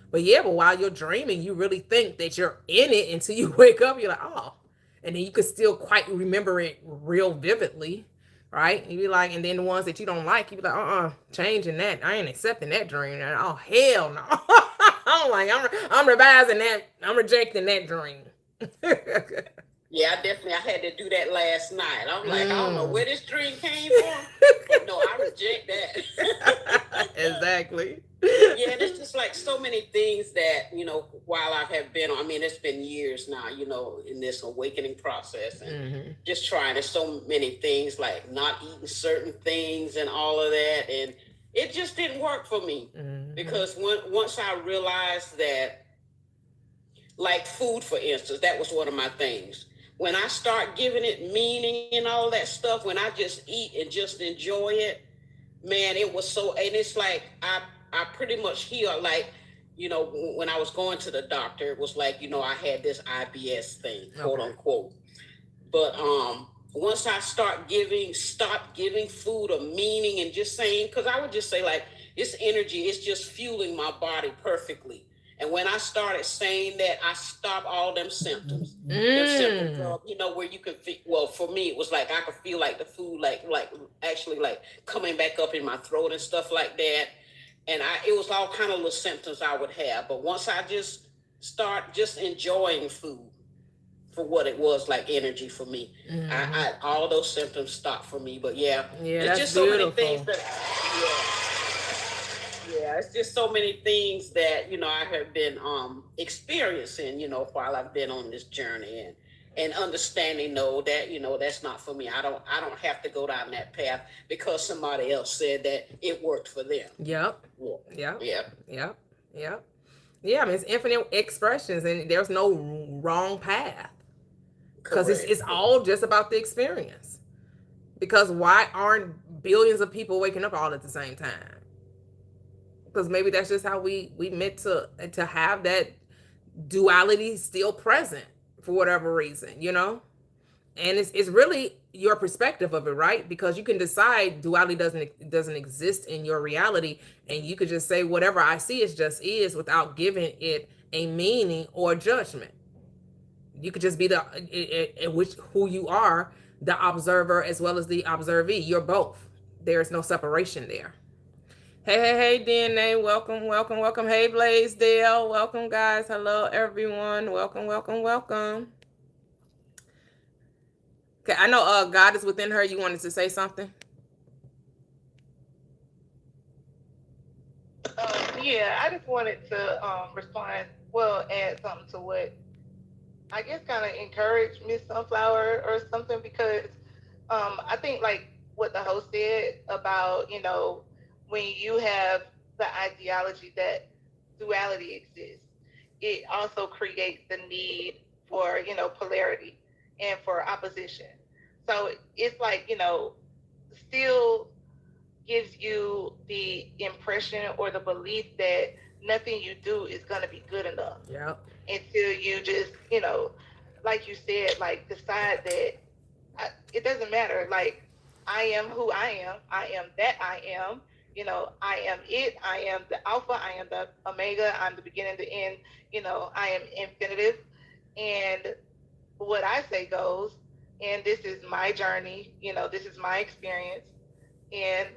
But while you're dreaming, you really think that you're in it until you wake up. You're like, oh. And then you could still quite remember it real vividly. Right? You be like, and then the ones that you don't like, you be like, changing that. I ain't accepting that dream. Oh, hell no. I'm like, I'm revising that. I'm rejecting that dream. Yeah, I had to do that last night. I'm like, I don't know where this dream came from, but no, I reject that. Exactly. Yeah, there's just like so many things that, while I have been, it's been years now, in this awakening process and just trying. There's so many things like not eating certain things and all of that. And it just didn't work for me because once I realized that, like food, for instance, that was one of my things. When I start giving it meaning and all that stuff, when I just eat and just enjoy it, man, it was so, and it's like, I pretty much healed. Like, when I was going to the doctor, it was like, I had this IBS thing, quote unquote. But once I stopped giving food a meaning and just saying, because I would just say like, this energy is just fueling my body perfectly. And when I started saying that, I stopped all them symptoms. Them symptoms of, where you can feel, well, for me, it was like I could feel like the food, like actually like coming back up in my throat and stuff like that. And it was all kind of little symptoms I would have. But once I just start just enjoying food for what it was, like energy for me, I all those symptoms stopped for me. But it's just so beautiful. Many things that, it's just so many things that, I have been experiencing, while I've been on this journey and understanding, that, that's not for me. I don't have to go down that path because somebody else said that it worked for them. Yep. Yeah. I mean, it's infinite expressions and there's no wrong path because it's all just about the experience. Because why aren't billions of people waking up all at the same time? Because maybe that's just how we meant to have that duality still present for whatever reason, and it's really your perspective of it, right? Because you can decide duality doesn't exist in your reality, and you could just say whatever I see is without giving it a meaning or judgment. You could just be who you are, the observer as well as the observee. You're both. There's no separation there. Hey, DNA, welcome. Hey, Blaisdell, welcome, guys. Hello, everyone. Welcome. Okay, I know God is within her. You wanted to say something? I just wanted to respond, add something to what I guess kind of encourage Miss Sunflower or something, because I think like what the host said about, when you have the ideology that duality exists, it also creates the need for, polarity and for opposition. So it's like, still gives you the impression or the belief that nothing you do is going to be good enough. Yeah. Until you just, like you said, like decide that it doesn't matter. Like, I am who I am. I am that I am. I am it. I am the alpha. I am the omega. I'm the beginning, the end. I am infinitive. And what I say goes. And this is my journey. This is my experience. And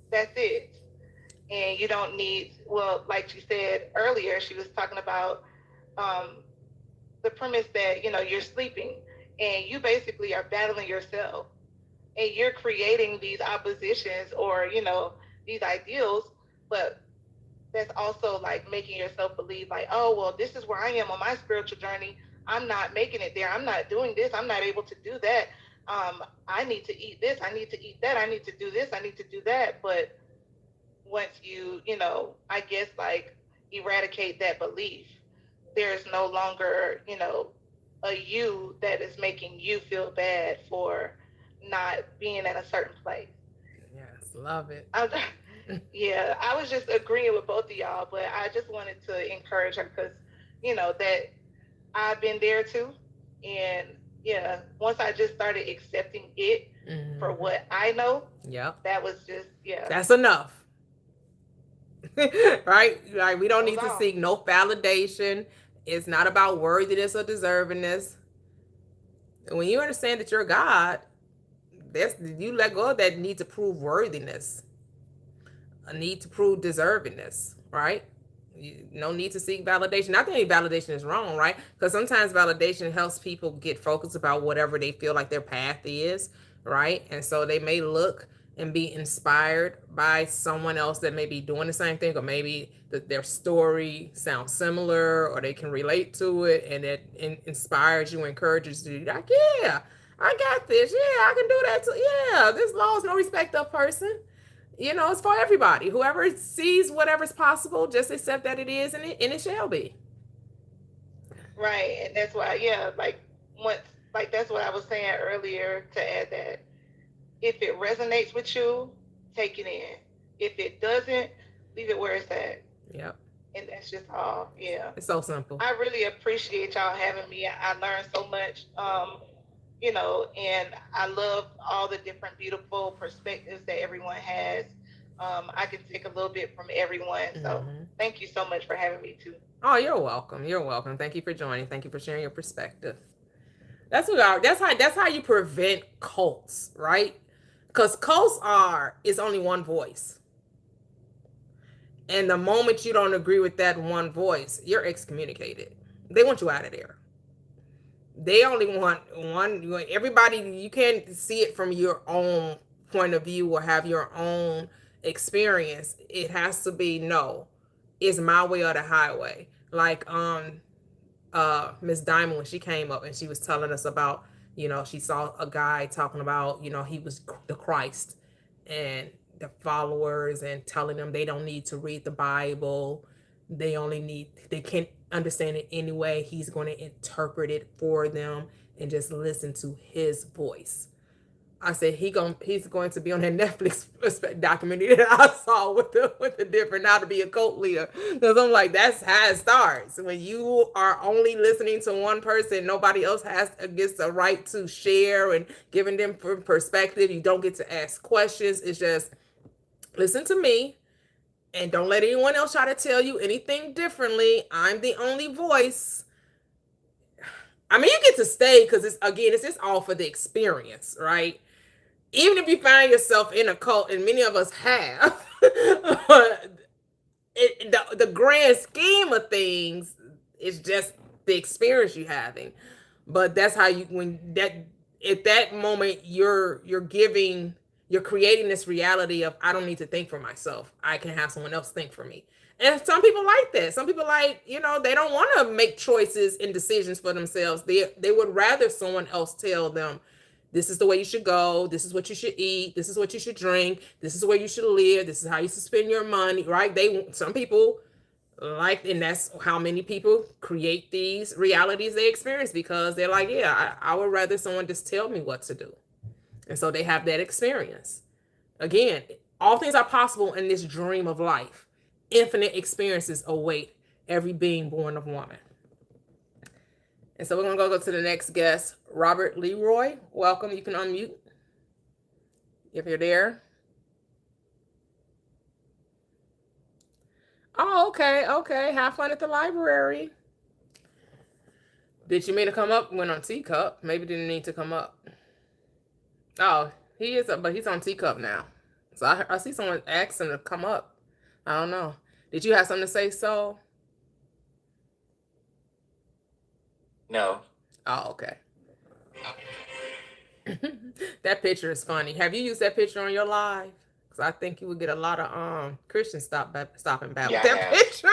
that's it. And you don't need, well, like she said earlier, she was talking about the premise that, you know, you're sleeping and you basically are battling yourself and you're creating these oppositions or, you know, these ideals, but that's also like making yourself believe like, oh, well, this is where I am on my spiritual journey. I'm not making it there. I'm not doing this. I'm not able to do that. I need to eat this. I need to eat that. I need to do this. I need to do that. But once you know, I guess like eradicate that belief, there's no longer, you know, a you that is making you feel bad for not being at a certain place. Yes, love it. Yeah, I was just agreeing with both of y'all, but I just wanted to encourage her because, you know, that I've been there too. And yeah, once I just started accepting it for what I know, that was just, yeah. That's enough. Right? Like, we don't need to seek no validation. It's not about worthiness or deservingness. When you understand that you're God, you let go of that need to prove worthiness, a need to prove deservingness, right? No need to seek validation. Not that any validation is wrong, right? Because sometimes validation helps people get focused about whatever they feel like their path is, right? And so they may look and be inspired by someone else that may be doing the same thing, or maybe their story sounds similar, or they can relate to it, and it inspires you, encourages you, like, yeah, I got this. Yeah, I can do that too. Yeah, this law is no respect of person. You know, it's for everybody. Whoever sees whatever's possible, just accept that it is, and it shall be. Right, and that's why, yeah, like once, like that's what I was saying earlier, to add that if it resonates with you, take it in. If it doesn't, leave it where it's at. Yep. And that's just all. Yeah. It's so simple. I really appreciate y'all having me. I learned so much. You know, and I love all the different beautiful perspectives that everyone has. I can take a little bit from everyone. So thank you so much for having me too. Oh, you're welcome. You're welcome. Thank you for joining. Thank you for sharing your perspective. That's what we are. That's how you prevent cults, right? Because cults is only one voice. And the moment you don't agree with that one voice, you're excommunicated. They want you out of there. They only want one. Everybody, you can't see it from your own point of view or have your own experience. It has to be, no, it's my way or the highway. Like Miss Diamond, when she came up and she was telling us about, you know, she saw a guy talking about, you know, he was the Christ and the followers, and telling them they don't need to read the Bible. They can't understand it anyway. He's going to interpret it for them and just listen to his voice. I said he's going to be on that Netflix documentary that I saw with the different now to be a cult leader. Because I'm like, that's how it starts. When you are only listening to one person, nobody else gets the right to share and giving them perspective. You don't get to ask questions. It's just listen to me. And don't let anyone else try to tell you anything differently. I'm the only voice. I mean, you get to stay because it's just all for the experience, right? Even if you find yourself in a cult, and many of us have, the grand scheme of things is just the experience you're having. But that's how at that moment you're creating this reality of, I don't need to think for myself. I can have someone else think for me. And some people like that. Some people they don't want to make choices and decisions for themselves. They would rather someone else tell them, this is the way you should go. This is what you should eat. This is what you should drink. This is where you should live. This is how you should spend your money, right? Some people and that's how many people create these realities they experience, because they're like, yeah, I would rather someone just tell me what to do. And so they have that experience. Again, all things are possible in this dream of life. Infinite experiences await every being born of woman. And so we're going to go to the next guest, Robert Leroy. Welcome. You can unmute if you're there. Oh, okay. Okay. Have fun at the library. Did you mean to come up? Went on Teacup. Maybe didn't need to come up. Oh, he is, but he's on Teacup now. So I see someone asked him to come up. I don't know. Did you have something to say, Soul? No. Oh, okay. That picture is funny. Have you used that picture on your live? Because I think you would get a lot of Christians stopping back with that picture.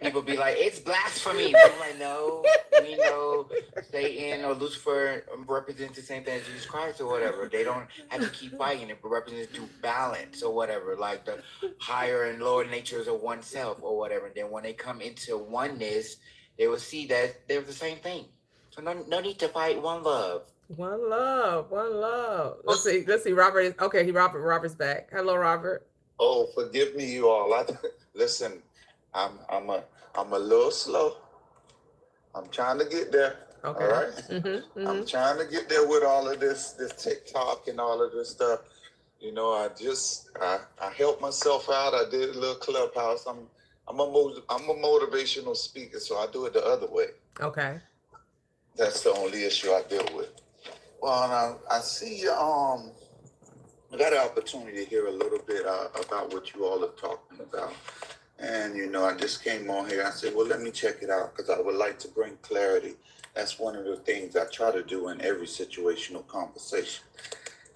People be like, it's blasphemy. But I'm like, no, we know Satan or Lucifer represents the same thing as Jesus Christ or whatever. They don't have to keep fighting. It represents due balance or whatever, like the higher and lower natures of oneself or whatever. And then when they come into oneness, they will see that they're the same thing. So no need to fight. One love. One love. One love. Let's see. Robert. Okay, Robert's back. Hello, Robert. Oh, forgive me, you all. Listen. I'm a little slow. I'm trying to get there. Okay. All right. I'm trying to get there with all of this TikTok and all of this stuff. You know, I helped myself out. I did a little Clubhouse. I'm a motivational speaker, so I do it the other way. Okay. That's the only issue I deal with. Well, I see. I got an opportunity to hear a little bit about what you all are talking about. And, you know, I just came on here. I said, well, let me check it out because I would like to bring clarity. That's one of the things I try to do in every situational conversation.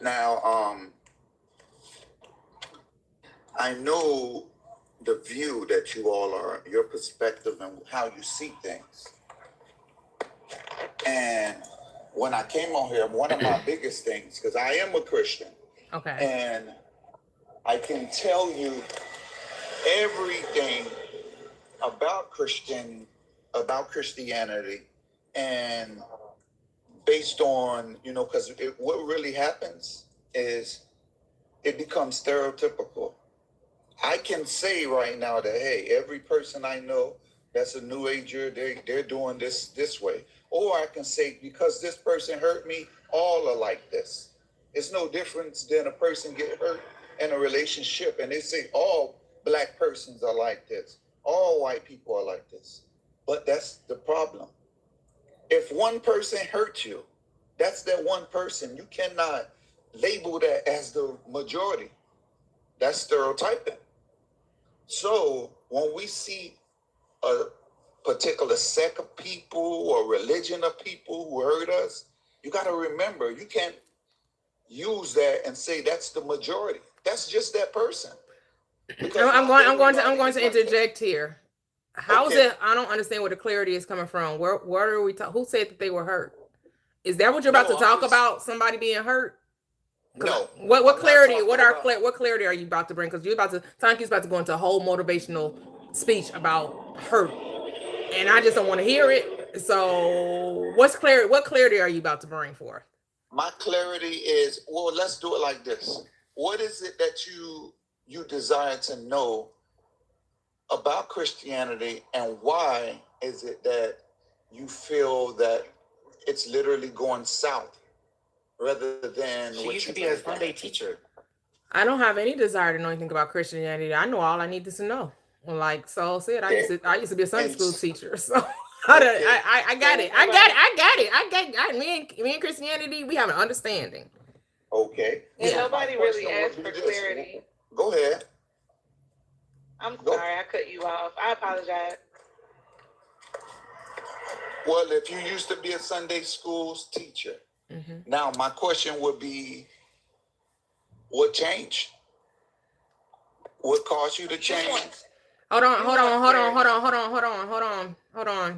Now, I know the view that you all are, your perspective and how you see things. And when I came on here, one of my biggest things, because I am a Christian. Okay. And I can tell you everything about Christianity, and based on, you know, because what really happens is it becomes stereotypical. I can say right now that, hey, every person I know that's a New Ager, they're doing this way. Or I can say, because this person hurt me, all are like this. It's no difference than a person get hurt in a relationship and they say all Black persons are like this. All white people are like this. But that's the problem. If one person hurts you, that's that one person. You cannot label that as the majority. That's stereotyping. So when we see a particular sect of people or religion of people who hurt us, you got to remember, you can't use that and say that's the majority. That's just that person. I'm going to interject here. How is it? I don't understand where the clarity is coming from. Where are we? Who said that they were hurt? Is that what you're about to talk about? Somebody being hurt? No. What clarity? What clarity are you about to bring? Because you're about to Tanki's about to go into a whole motivational speech about hurt, and I just don't want to hear it. So what's clarity? What clarity are you about to bring forth? My clarity is, well, let's do it like this. What is it that you desire to know about Christianity, and why is it that you feel that it's literally going south rather than... She used to be a Sunday teacher. I don't have any desire to know anything about Christianity. I know all I needed to know. Like Saul said, I used to be a Sunday school teacher, so I got it. Me and Christianity, we have an understanding. Okay. And nobody really asked for clarity. Go ahead. I'm sorry, I cut you off. I apologize. Well, if you used to be a Sunday schools teacher, now my question would be, what changed? What caused you to change? Hold on,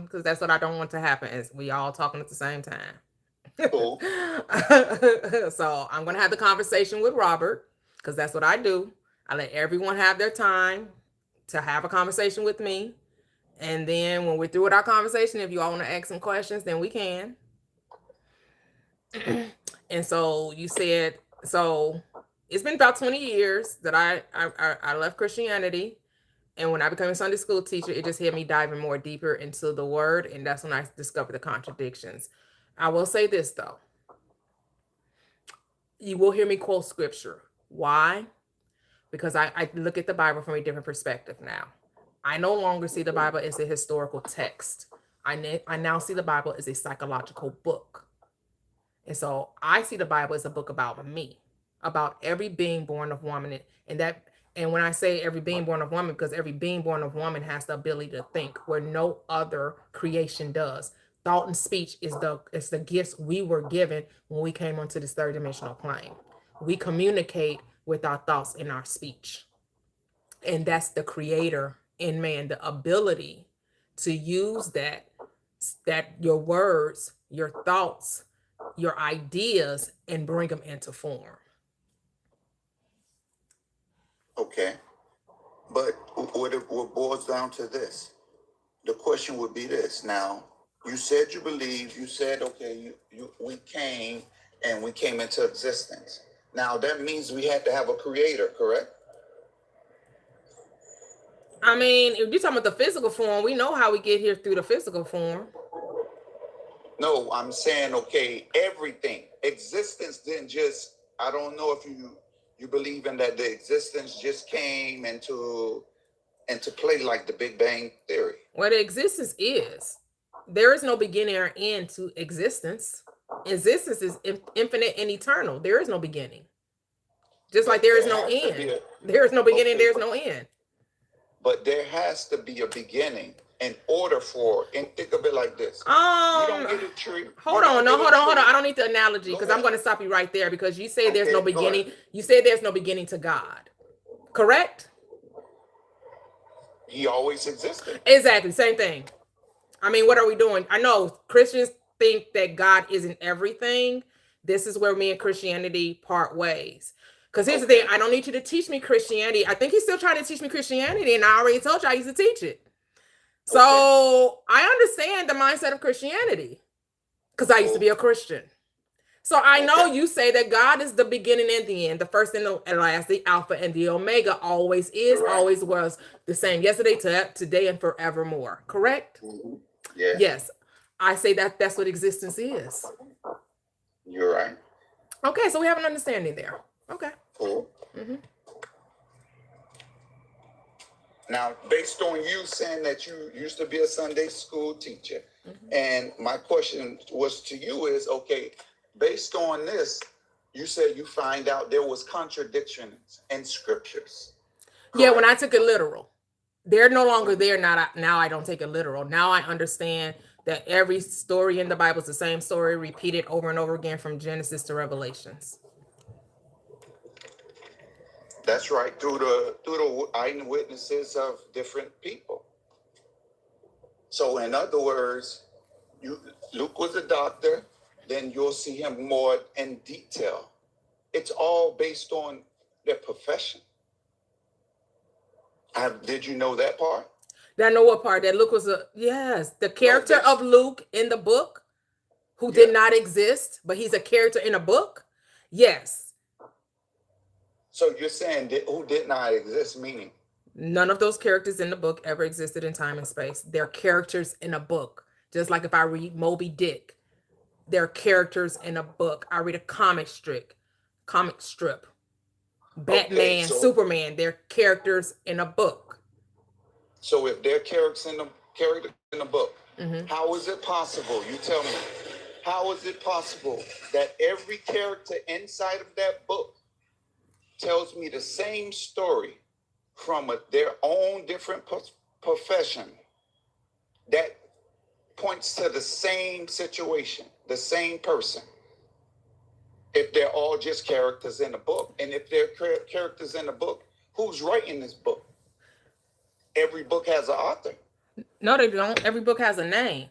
because that's what I don't want to happen. Is we all talking at the same time. Cool. So I'm gonna have the conversation with Robert, because that's what I do. I let everyone have their time to have a conversation with me, and then when we're through with our conversation, if you all want to ask some questions, then we can. And so you said, so it's been about 20 years that I left Christianity. And when I became a Sunday school teacher, it just had me diving more deeper into the word. And that's when I discovered the contradictions. I will say this, though. You will hear me quote scripture. Why? Because I look at the Bible from a different perspective now. I no longer see the Bible as a historical text. I now see the Bible as a psychological book. And so I see the Bible as a book about me, about every being born of woman. And that And when I say every being born of woman, because every being born of woman has the ability to think where no other creation does. Thought and speech is the gifts we were given when we came onto this third dimensional plane. We communicate with our thoughts and our speech. And that's the creator in man, the ability to use that your words, your thoughts, your ideas, and bring them into form. Okay. But what boils down to this, the question would be this. Now, you said you believe, you said, okay, we came into existence. Now, that means we had to have a creator, correct? I mean, if you're talking about the physical form, we know how we get here through the physical form. No, I'm saying, okay, everything. Existence didn't just, I don't know if you believe in that the existence just came into play like the Big Bang Theory. Well, the existence is. There is no beginning or end to existence. Existence is infinite and eternal. There is no beginning. Just like there is no end. There is no beginning, there's no end. But there has to be a beginning in order for, and think of it like this. You don't get a tree. Hold on. I don't need the analogy because I'm going to stop you right there because you say there's no beginning. You say there's no beginning to God. Correct? He always existed. Exactly. Same thing. I mean, what are we doing? I know Christians think that God isn't everything. This is where me and Christianity part ways. Because here's the thing. I don't need you to teach me Christianity. I think he's still trying to teach me Christianity. And I already told you I used to teach it. So I understand the mindset of Christianity because I used to be a Christian. So I know you say that God is the beginning and the end, the first and the last, the Alpha and the Omega, always is, always was, the same yesterday, today, and forevermore. Correct? Mm-hmm. Yeah. Yes. I say that that's what existence is. You're right. Okay, so we have an understanding there. Okay. Cool. Mm-hmm. Now, based on you saying that you used to be a Sunday school teacher, and my question was to you is, okay, based on this, you said you find out there was contradictions in scriptures. Correct? Yeah, when I took it literal. They're no longer there now. I don't take it literal. Now I understand that every story in the Bible is the same story repeated over and over again from Genesis to Revelations. That's right, through the eyewitnesses of different people. So in other words, Luke was a doctor, then you'll see him more in detail. It's all based on their profession. Did you know that part? I know what part. That Luke was the character of Luke in the book who did not exist, but he's a character in a book. Yes. So you're saying who did not exist, meaning? None of those characters in the book ever existed in time and space. They're characters in a book. Just like if I read Moby Dick, they're characters in a book. I read a comic strip. Batman, Superman, they're characters in a book. So if they're characters in the book, how is it possible? You tell me. How is it possible that every character inside of that book tells me the same story from their own different profession that points to the same situation, the same person, if they're all just characters in a book? And if they're characters in a book, who's writing this book? Every book has an author. No, they don't. Every book has a name.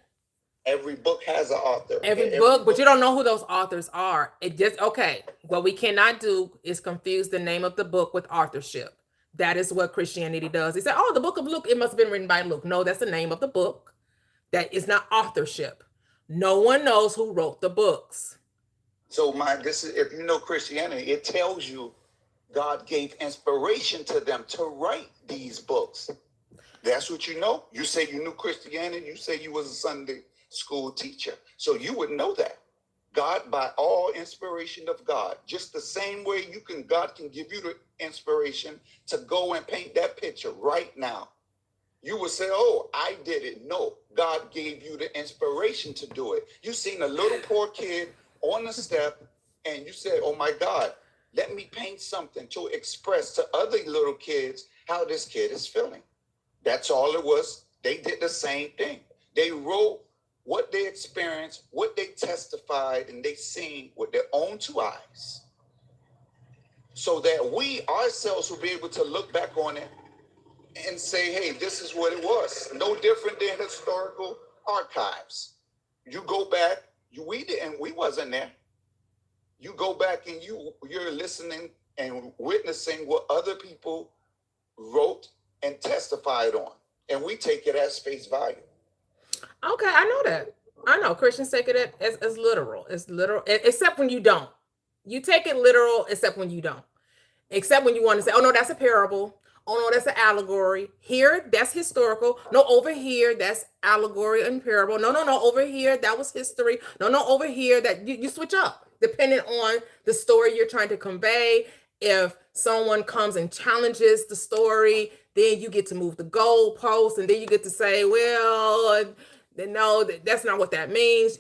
Every book has an author. Every book, but you don't know who those authors are. It just, okay, what we cannot do is confuse the name of the book with authorship. That is what Christianity does. They say, oh, the book of Luke, it must have been written by Luke. No, that's the name of the book. That is not authorship. No one knows who wrote the books. So if you know Christianity, it tells you God gave inspiration to them to write these books. That's what you know. You say you knew Christianity. You say you was a Sunday school teacher. So you would know that. God, by all inspiration of God, just the same way God can give you the inspiration to go and paint that picture right now. You would say, oh, I did it. No, God gave you the inspiration to do it. You seen a little poor kid on the step and you said, oh my God, let me paint something to express to other little kids how this kid is feeling. That's all it was. They did the same thing. They wrote what they experienced, what they testified, and they seen with their own two eyes, so that we ourselves will be able to look back on it and say, hey, this is what it was. No different than historical archives. You go back, we wasn't there. You go back and you're listening and witnessing what other people wrote and testified on. And we take it as face value. Okay, I know that. I know Christians take it as literal. It's literal, except when you don't. You take it literal, except when you don't. Except when you want to say, oh no, that's a parable. Oh no, that's an allegory. Here, that's historical. No, over here, that's allegory and parable. No, over here, that was history. No, over here, that you switch up depending on the story you're trying to convey. If someone comes and challenges the story, then you get to move the goalpost, and then you get to say, well, no, that's not what that means.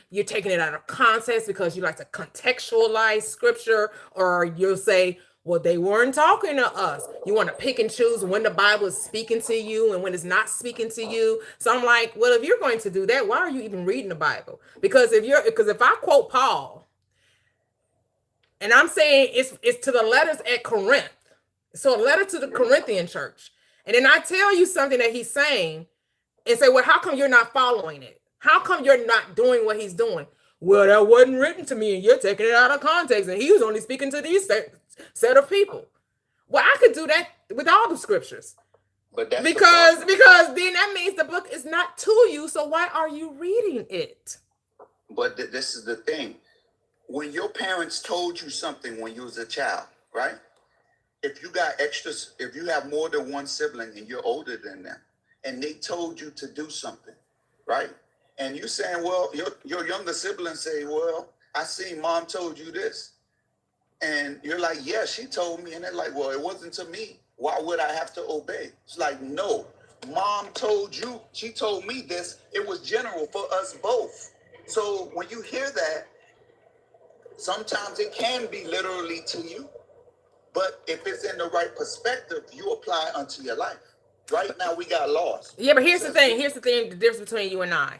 You're taking it out of context because you like to contextualize scripture, or you'll say, well, they weren't talking to us. You want to pick and choose when the Bible is speaking to you and when it's not speaking to you. So I'm like, well, if you're going to do that, why are you even reading the Bible? Because if I quote Paul, and I'm saying it's to the letters at Corinth, so a letter to the Corinthian church, and then I tell you something that he's saying, and say, well, how come you're not following it? How come you're not doing what he's doing? Well, that wasn't written to me, and you're taking it out of context, and he was only speaking to these set of people. Well, I could do that with all the scriptures. But that's because then that means the book is not to you, so why are you reading it? But this is the thing. When your parents told you something when you was a child, right? If you got extras, if you have more than one sibling and you're older than them, and they told you to do something, right? And you saying, well, your younger siblings say, well, I seen mom told you this. And you're like, yeah, she told me. And they're like, well, it wasn't to me. Why would I have to obey? It's like, no, mom told you, she told me this. It was general for us both. So when you hear that, sometimes it can be literally to you. But if it's in the right perspective, you apply unto your life. Right now, we got laws. Yeah, but here's the thing. The difference between you and I.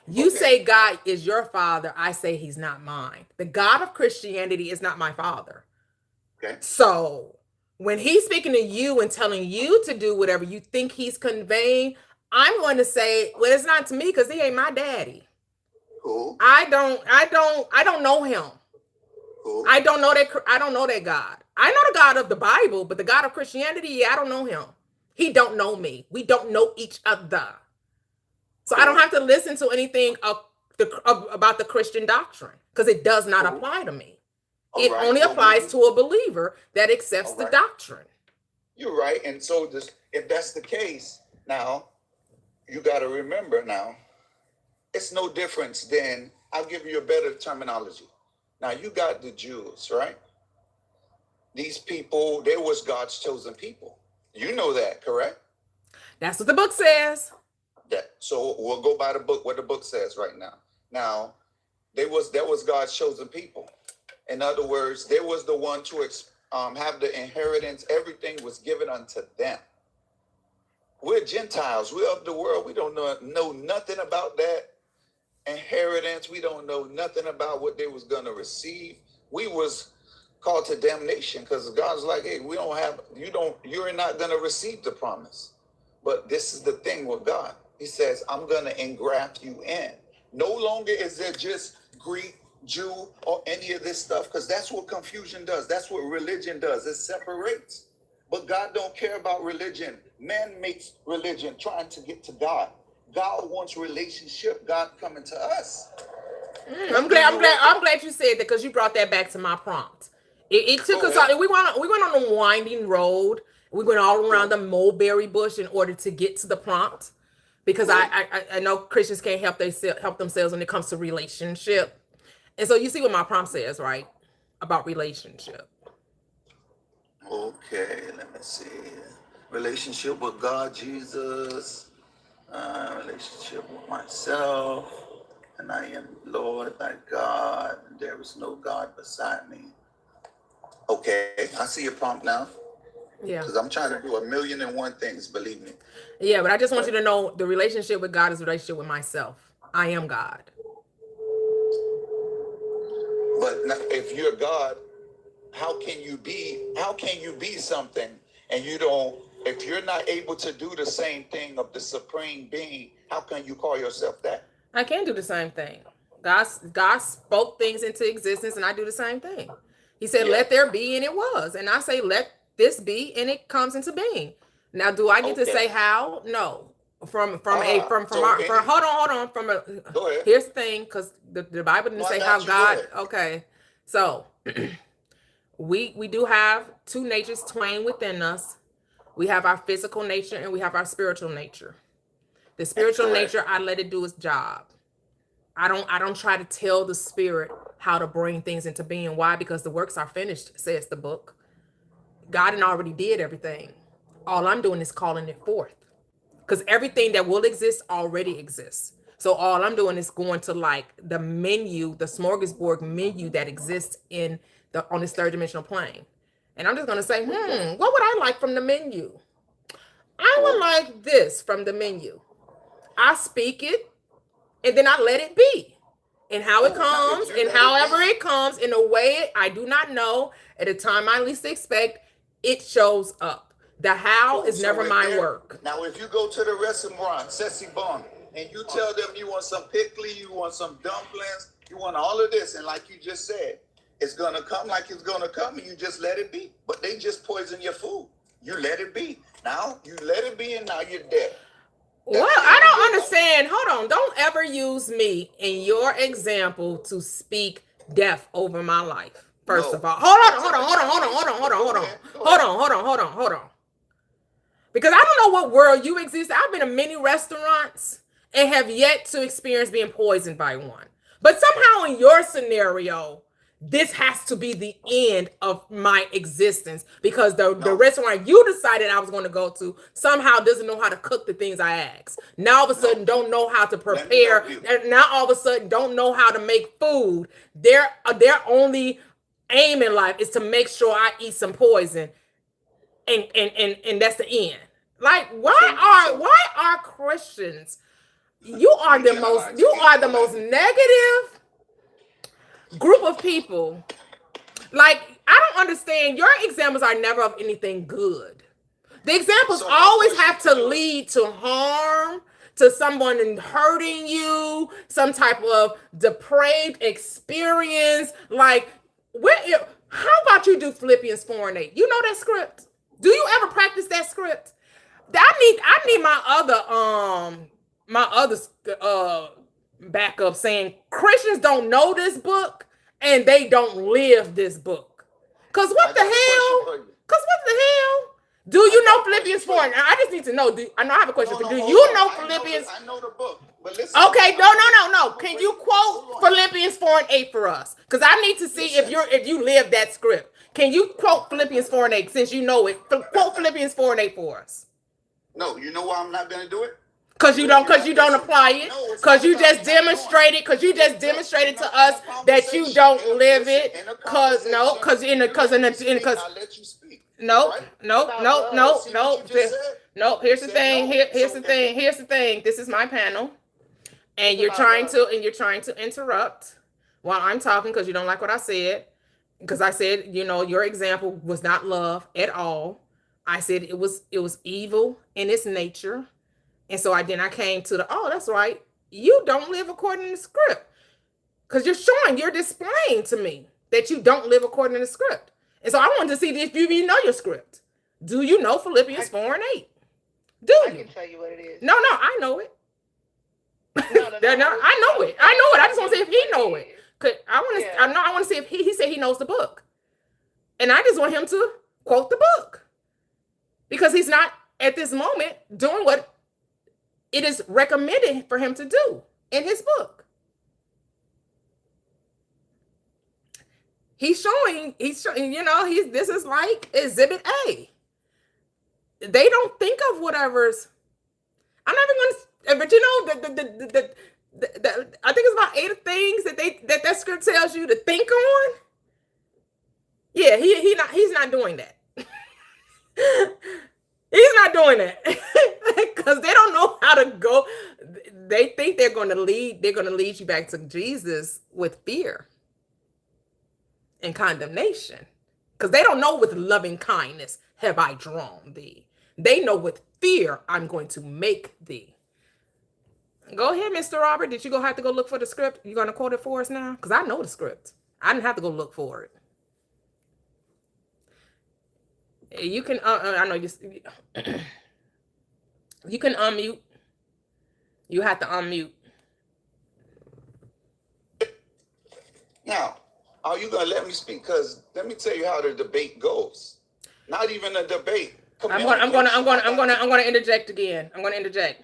You say God is your father. I say he's not mine. The God of Christianity is not my father. Okay. So when he's speaking to you and telling you to do whatever you think he's conveying, I'm going to say, well, it's not to me because he ain't my daddy. Cool. I don't know him. Cool. I don't know that God. I know the God of the Bible, but the God of Christianity, yeah, I don't know him. He don't know me. We don't know each other. So I don't have to listen to anything about the Christian doctrine because it does not apply to me. It only applies to a believer that accepts the doctrine. You're right. And so if that's the case, now you got to remember now, it's no difference than, I'll give you a better terminology. Now you got the Jews, right? These people, they was God's chosen people. You know that, correct? That's what the book says. So we'll go by the book, what the book says right now. Now, that was God's chosen people. In other words, they was the one to have the inheritance. Everything was given unto them. We're Gentiles. We're of the world. We don't know nothing about that inheritance. We don't know nothing about what they was going to receive. We was called to damnation because God's like, hey, you're not going to receive the promise. But this is the thing with God. He says, I'm going to engraft you in. No longer is there just Greek, Jew, or any of this stuff, because that's what confusion does. That's what religion does. It separates. But God don't care about religion. Man makes religion trying to get to God. God wants relationship. God coming to us. I'm glad you said that because you brought that back to my prompt. It took us out. We went on a winding road. We went all around the mulberry bush in order to get to the prompt, because I know Christians can't help themselves when it comes to relationship. And so you see what my prompt says, right? About relationship. Okay, let me see. Relationship with God, Jesus. Relationship with myself. And I am Lord thy God, and there is no God beside me. Okay, I see your prompt now. Yeah. Because I'm trying to do 1,000,001 things, believe me. Yeah, but I just want you to know the relationship with God is a relationship with myself. I am God. But if you're God, how can you be something and you don't, if you're not able to do the same thing of the supreme being, how can you call yourself that? I can do the same thing. God spoke things into existence and I do the same thing. He said, let there be, and it was. And I say, let this be, and it comes into being. Now, do I get to say how? No. Hold on. Go ahead. Here's the thing, because the Bible didn't say how God. Okay. So we do have two natures twain within us. We have our physical nature and we have our spiritual nature. The spiritual nature, I let it do its job. I don't try to tell the spirit how to bring things into being. Why? Because the works are finished, says the book. God already did everything. All I'm doing is calling it forth. Because everything that will exist already exists. So all I'm doing is going to like the menu, the smorgasbord menu that exists on this third dimensional plane. And I'm just going to say, what would I like from the menu? I would like this from the menu. I speak it, and then I let it be. And how it comes, and however it comes, in a way I do not know, at a time I least expect, it shows up. The how is never my work. Now, if you go to the restaurant, Sessi Bon, and you tell them you want some pickle, you want some dumplings, you want all of this, and like you just said, it's going to come like it's going to come, and you just let it be. But they just poison your food. You let it be. Now, you let it be, and now you're dead. Well, I don't understand. Hold on. Don't ever use me in your example to speak death over my life. First of all, hold on. Because I don't know what world you exist. I've been in many restaurants and have yet to experience being poisoned by one. But somehow in your scenario, this has to be the end of my existence because the restaurant you decided I was going to go to somehow doesn't know how to cook the things I asked. Now all of a sudden don't know how to prepare. Now all of a sudden don't know how to make food. Their only aim in life is to make sure I eat some poison, and that's the end. Like why are Christians? You are the most negative group of people. Like, I don't understand. Your examples are never of anything good. The examples always have to lead to harm, to someone hurting you, some type of depraved experience. Like, how about you do Philippians 4:8? You know that script? Do you ever practice that script? I need my other backup saying Christians don't know this book and they don't live this book. Cause what the hell? Do you know Philippians 4? I just need to know. I have a question for you. Do you know Philippians? I know the book. But listen. Okay, no. Can you quote Philippians 4:8 for us? Because I need to see if you live that script. Can you quote Philippians 4:8 since you know it? Quote Philippians 4:8 for us. No, you know why I'm not gonna do it? Because you don't apply it. Because you just demonstrated to us that you don't live it. Because no. Here's the thing. This is my panel, and you're trying to interrupt while I'm talking because you don't like what I said. Because I said, your example was not love at all. I said it was evil in its nature. And so I came to that's right. You don't live according to the script. Because you're displaying to me that you don't live according to the script. And so I wanted to see if you even know your script. Do you know Philippians 4:8? I can tell you what it is. No, I know it. I know it. I just want to see if he know it. I want to see if he said he knows the book. And I just want him to quote the book. Because he's not at this moment doing what it is recommended for him to do in his book. He's showing, this is like exhibit A. They don't think of whatever's. I'm not even going to, but I think it's about 8 things that script tells you to think on. Yeah, he's not doing that. He's not doing that because they don't know how to go. They think they're going to lead you back to Jesus with fear and condemnation, because they don't know with loving kindness have I drawn thee. They know with fear I'm going to make thee. Go ahead, Mr. Robert. Did you have to go look for the script? You going to quote it for us now? Because I know the script. I didn't have to go look for it. You can, I know you, you can unmute. You have to unmute. Now, are you gonna let me speak? Because let me tell you how the debate goes. Not even a debate. I'm gonna interject again. I'm gonna interject.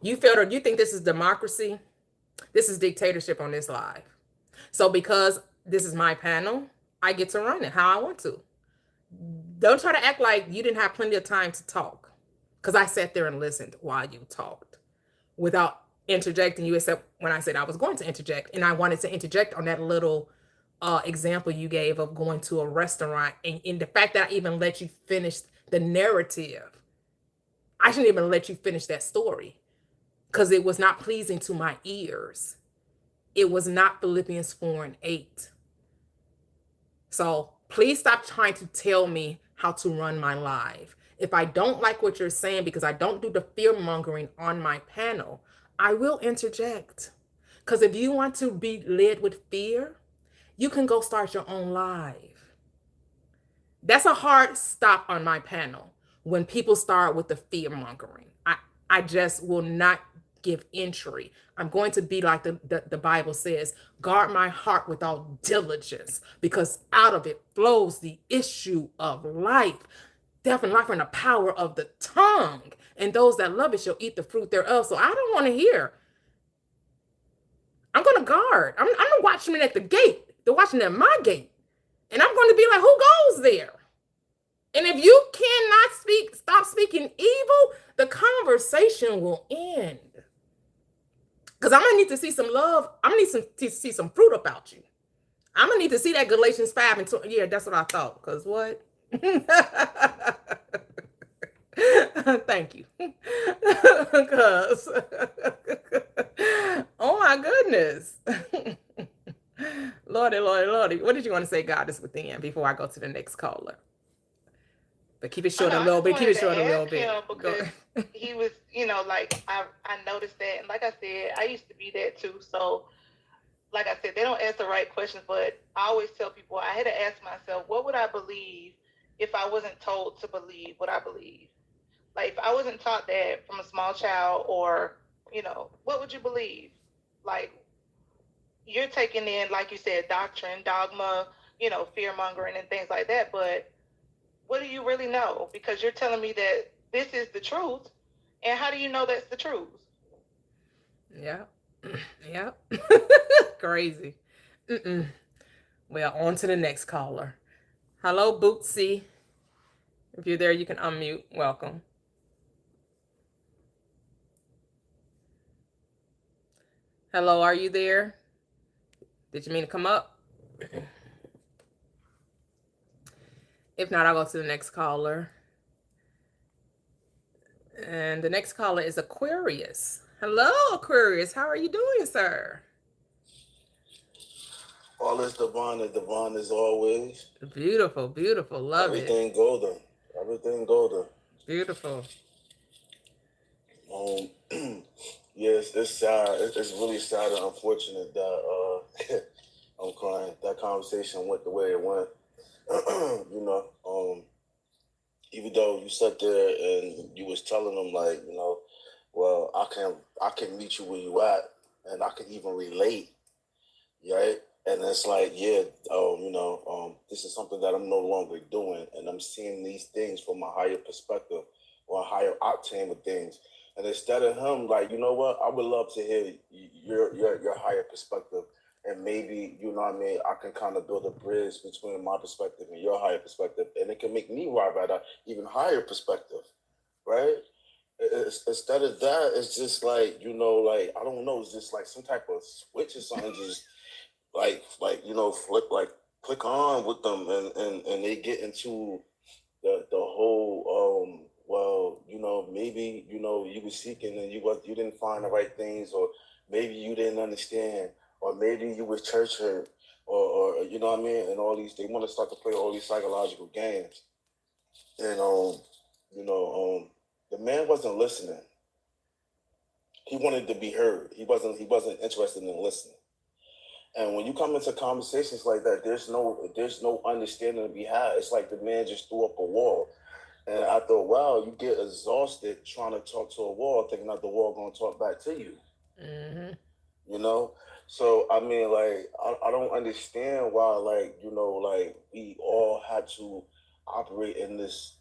You think this is democracy? This is dictatorship on this live. So because this is my panel, I get to run it how I want to. Don't try to act like you didn't have plenty of time to talk, because I sat there and listened while you talked without interjecting you, except when I said I was going to interject. And I wanted to interject on that little example you gave of going to a restaurant, and in the fact that I even let you finish the narrative. I shouldn't even let you finish that story because it was not pleasing to my ears. It was not Philippians 4:8. So please stop trying to tell me how to run my live. If I don't like what you're saying, because I don't do the fear mongering on my panel, I will interject. Because if you want to be led with fear, you can go start your own live. That's a hard stop on my panel when people start with the fear mongering. I just will not give entry. I'm going to be like the Bible says, guard my heart with all diligence, because out of it flows the issue of life, death and life, and the power of the tongue. And those that love it shall eat the fruit thereof. So I don't want to hear. I'm going to guard. I'm not watching it at the gate. They're watching it at my gate. And I'm going to be like, who goes there? And if you cannot stop speaking evil, the conversation will end. Because I'm going to need to see some love. I'm going to need to see some fruit about you. I'm going to need to see that Galatians 5 and 2. Yeah, that's what I thought. Because what? Thank you. Because, oh my goodness. Lordy, Lordy, Lordy. What did you want to say, God is within, before I go to the next caller? But keep it short a little bit. Keep it short a little bit. Because he was, like I noticed that. And like I said, I used to be that too. So like I said, they don't ask the right questions, but I always tell people I had to ask myself, what would I believe if I wasn't told to believe what I believe? Like if I wasn't taught that from a small child, or, what would you believe? Like you're taking in, like you said, doctrine, dogma, fear mongering and things like that. But what do you really know? Because you're telling me that this is the truth. And how do you know that's the truth? Yeah. Yeah. Crazy. Well, on to the next caller. Hello, Bootsy. If you're there, you can unmute. Welcome. Hello, are you there? Did you mean to come up? If not, I'll go to the next caller. And the next caller is Aquarius. Hello, Aquarius. How are you doing, sir? All is divine as always. Beautiful, beautiful. Love Everything golden. Everything golden. Beautiful. Yes, it's sad. It's really sad and unfortunate that I'm crying. That conversation went the way it went. Even though you sat there and you was telling them like, well, I can meet you where you at, and I can even relate, right? And it's like, yeah, this is something that I'm no longer doing, and I'm seeing these things from a higher perspective or a higher octane of things. And instead of him, like, you know what, I would love to hear your higher perspective, and maybe, I can kind of build a bridge between my perspective and your higher perspective, and it can make me arrive at an even higher perspective, right? Instead of that, it's just like, I don't know, it's just like some type of switch or something, just like flip, like click on with them, and they get into the whole well, maybe you were seeking and you didn't find the right things, or maybe you didn't understand, or maybe you was church hurt, or you know what I mean, and all these, they want to start to play all these psychological games. And the man wasn't listening. He wanted to be heard. He wasn't interested in listening. And when you come into conversations like that, there's no understanding to be had. It's like the man just threw up a wall. And after a while, you get exhausted trying to talk to a wall, thinking that the wall gonna talk back to you. Mm-hmm. So I mean, like, I don't understand why, like, like, we all had to operate in this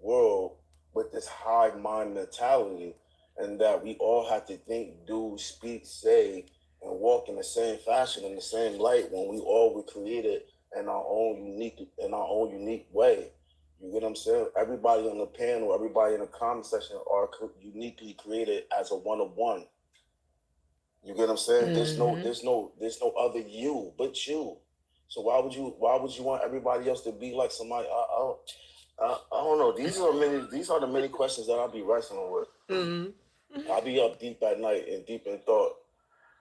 world with this high mind mentality, and that we all have to think, do, speak, say, and walk in the same fashion, in the same light, when we all were created in our own unique way. You get what I'm saying? Everybody on the panel, everybody in the comment section are uniquely created as a one of one. You get what I'm saying? Mm-hmm. There's no other you but you. So why would you want everybody else to be like somebody? I don't know. These are the many questions that I'll be wrestling with. Mm-hmm. I'll be up deep at night and deep in thought,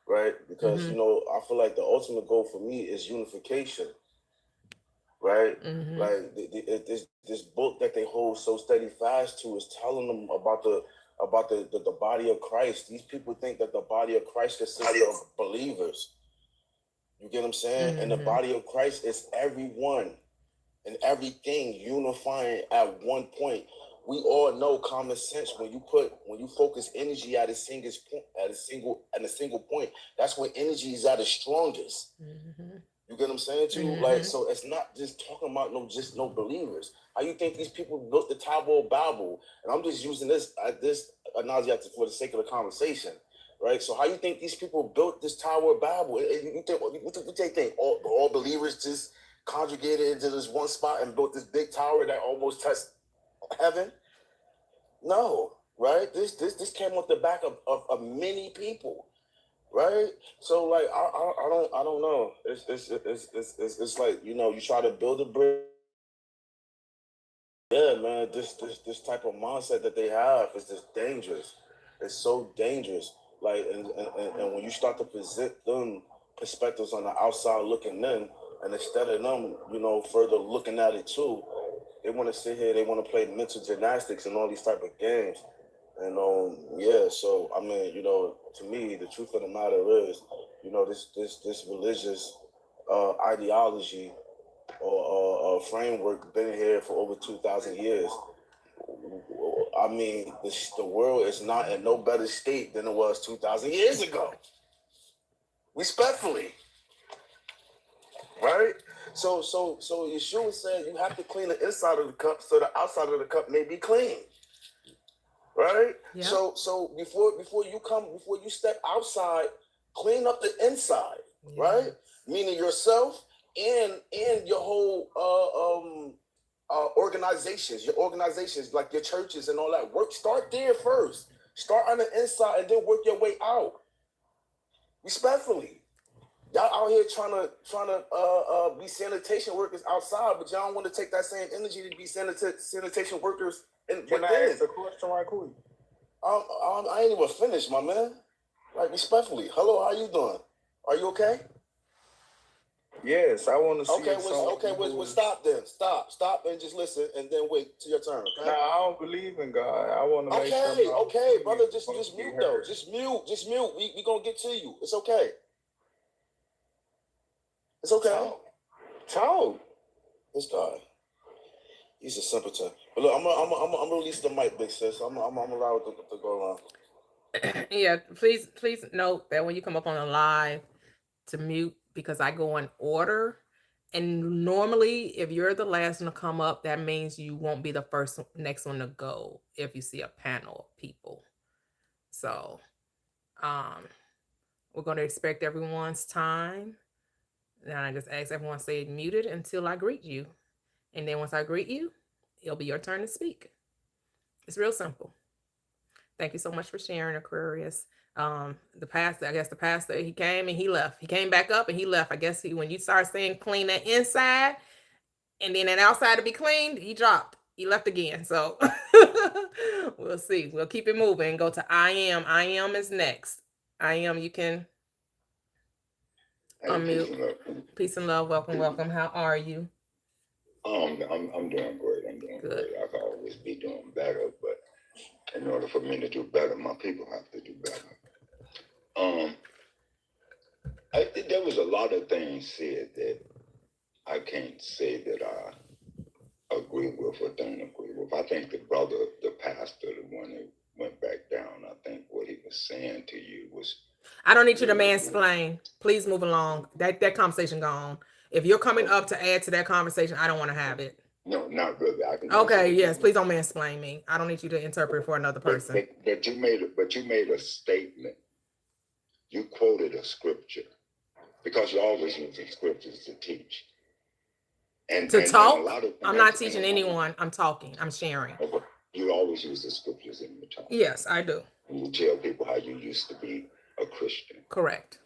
right? Because Mm-hmm. I feel like the ultimate goal for me is unification, right? Mm-hmm. Like this book that they hold so steady fast to is telling them about the body of Christ. These people think that the body of Christ consists of believers. You get what I'm saying? Mm-hmm. And the body of Christ is everyone and everything unifying at one point. We all know common sense. When you focus energy at a single point, that's when energy is at its strongest. Mm-hmm. You get what I'm saying too? Mm-hmm. Like, so it's not just talking about no believers. How you think these people built the Tower of Babel? And I'm just using this analogy for the sake of the conversation, right? So how you think these people built this Tower of Babel? You think all believers just conjugated into this one spot and built this big tower that almost touched heaven? No, right? This came off the back of many people. Right, so like I don't know. It's like, you try to build a bridge. Yeah, man. This type of mindset that they have is just dangerous. It's so dangerous. Like, and when you start to present them perspectives on the outside looking in, and instead of them, further looking at it too, they want to sit here. They want to play mental gymnastics and all these type of games. And yeah, so I mean, to me, the truth of the matter is, this religious ideology or framework been here for over 2,000 years. I mean, the world is not in no better state than it was 2,000 years ago. Respectfully, right? So Yeshua said you have to clean the inside of the cup so the outside of the cup may be clean. Right? Yep. So before you step outside, clean up the inside, yes. Right? Meaning yourself and your whole your organizations, like your churches and all that. Start there first. Start on the inside and then work your way out. Respectfully. Y'all out here trying to be sanitation workers outside, but y'all don't want to take that same energy to be sanitation workers. Can I ask a question right quick? I ain't even finished, my man. Like, respectfully. Hello, how you doing? Are you okay? Yes, I want to see. Well, stop then. Stop and just listen, and then wait till your turn. Okay? No, I don't believe in God. I want to make sure. Okay, brother. Just mute though. Just mute. We gonna get to you. It's okay. It's okay. Talk. This guy. He's a simpleton. But look, I'm gonna release the mic, big sis. I'm allow it to go around. Yeah, please note that when you come up on a live, to mute, because I go in order. And normally, if you're the last one to come up, that means you won't be the next one to go if you see a panel of people. So, we're going to respect everyone's time. And I just ask everyone to stay muted until I greet you. And then once I greet you, it'll be your turn to speak. It's real simple. Thank you so much for sharing, Aquarius. The pastor, he came and he left. He came back up and he left. I guess when you start saying clean that inside and then that outside to be cleaned, he dropped. He left again. So we'll see. We'll keep it moving. Go to I am. I am is next. I am. You can unmute. Peace and love. Welcome, welcome. How are you? I'm doing great. I'm doing Good. great. I can always be doing better, but in order for me to do better, my people have to do better. I think there was a lot of things said that I can't say that I agree with or don't agree with. I think the pastor, the one that went back down, I think what he was saying to you was... I don't need you to mansplain. Please move along. That conversation gone. If you're coming up to add to that conversation, I don't want to have it. No, not really. Okay, yes, please don't mansplain me. I don't need you to interpret for another person. But you made a statement. You quoted a scripture because you always use the scriptures to teach. And talk? I'm not teaching anyone. I'm talking. I'm sharing. Okay. You always use the scriptures in your talk. Yes, I do. And you tell people how you used to be a Christian. Correct.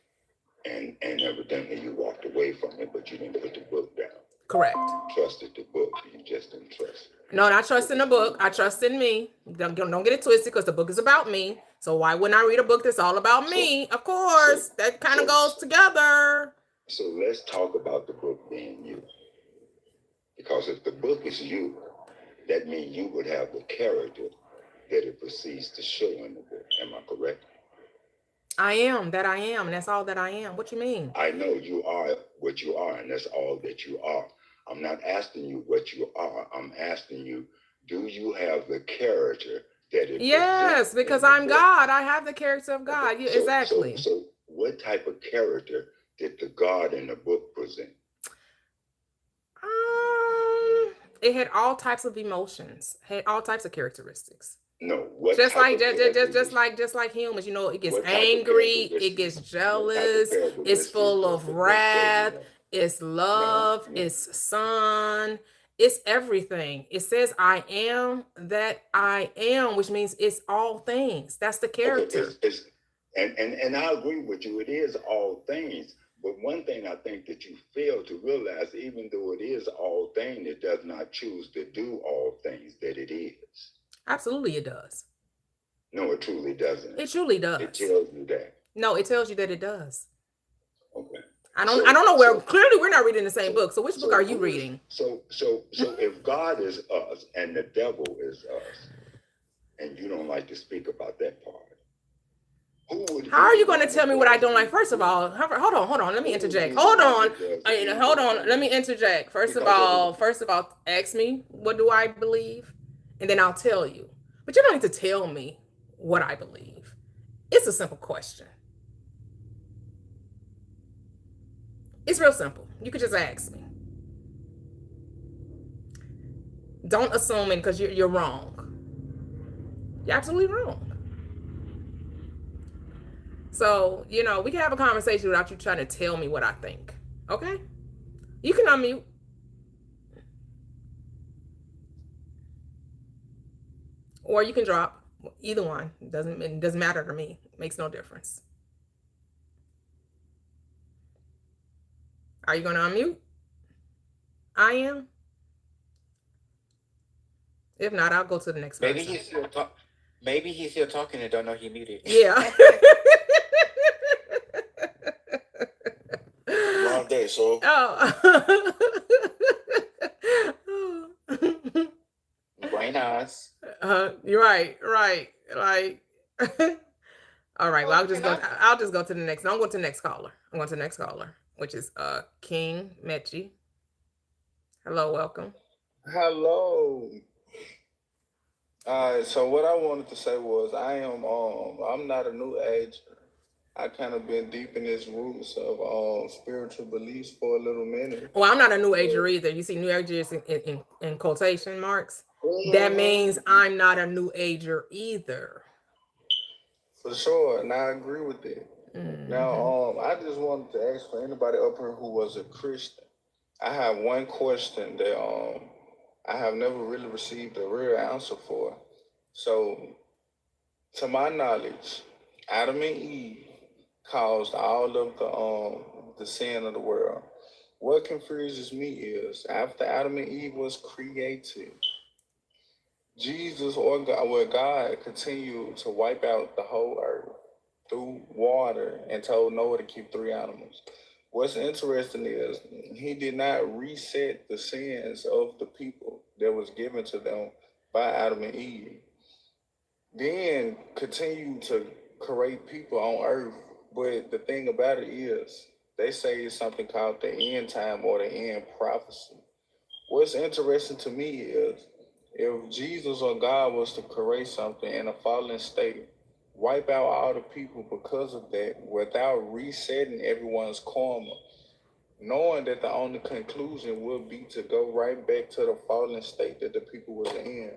And evidently you walked away from it, but you didn't put the book down. Correct. Trusted the book. You just didn't trust it. No, not trusting the book. I trust in me. Don't get it twisted because the book is about me. So why wouldn't I read a book that's all about me? Of course, that kind of goes together. So let's talk about the book being you. Because if the book is you, that means you would have the character that it proceeds to show in the book. Am I correct? I am that I am, and that's all that I am. What you mean? I know you are what you are, and that's all that you are. I'm not asking you what you are. I'm asking you, do you have the character that it... Yes, because I'm God. I have the character of God. Okay. Exactly. So what type of character did the God in the book present? It had all types of emotions, had all types of characteristics. No, just like humans, it gets angry, it gets jealous, it's full of wrath, it's love, it's sun, it's everything. It says I am that I am, which means it's all things. That's the character. Okay, and I agree with you. It is all things. But one thing I think that you fail to realize, even though it is all things, it does not choose to do all things that it is. Absolutely, it does. No, it truly doesn't. It truly does. It tells you that. No, it tells you that it does. Okay. I don't know where. Clearly, we're not reading the same book. So, which book are you reading? So, if God is us and the devil is us, and you don't like to speak about that part, how are you going to tell me what I don't like? First of all, hold on. Let me interject. Hold on. Let me interject. First of all, ask me, what do I believe? And then I'll tell you. But you don't need to tell me what I believe. It's a simple question. It's real simple. You could just ask me. Don't assume it because you're wrong. You're absolutely wrong. So, we can have a conversation without you trying to tell me what I think. Okay? You can unmute. Or you can drop. Either one. It doesn't matter to me. It makes no difference. Are you going to unmute? I am. If not, I'll go to the next person. Maybe he's still talking and don't know he muted. Yeah. Long day, so. Oh. Buenas. You're right. Like. All right. Well, I'll just go to the next. No, I'm going to the next caller. Which is King Mechi. Hello, welcome. Hello. So what I wanted to say was I'm not a new age. I kind of been deep in this roots of spiritual beliefs for a little minute. Well, I'm not a new ager either. You see new agers in quotation marks. That means I'm not a new ager either. For sure, and I agree with it. Mm-hmm. Now, I just wanted to ask for anybody up here who was a Christian. I have one question that I have never really received a real answer for. So, to my knowledge, Adam and Eve caused all of the sin of the world. What confuses me is after Adam and Eve was created, Jesus or God, well, God continued to wipe out the whole earth through water and told Noah to keep 3 animals. What's interesting is he did not reset the sins of the people that was given to them by Adam and Eve. Then continue to create people on earth. But the thing about it is they say it's something called the end time or the end prophecy. What's interesting to me is if Jesus or God was to create something in a fallen state, wipe out all the people because of that without resetting everyone's karma, knowing that the only conclusion would be to go right back to the fallen state that the people was in.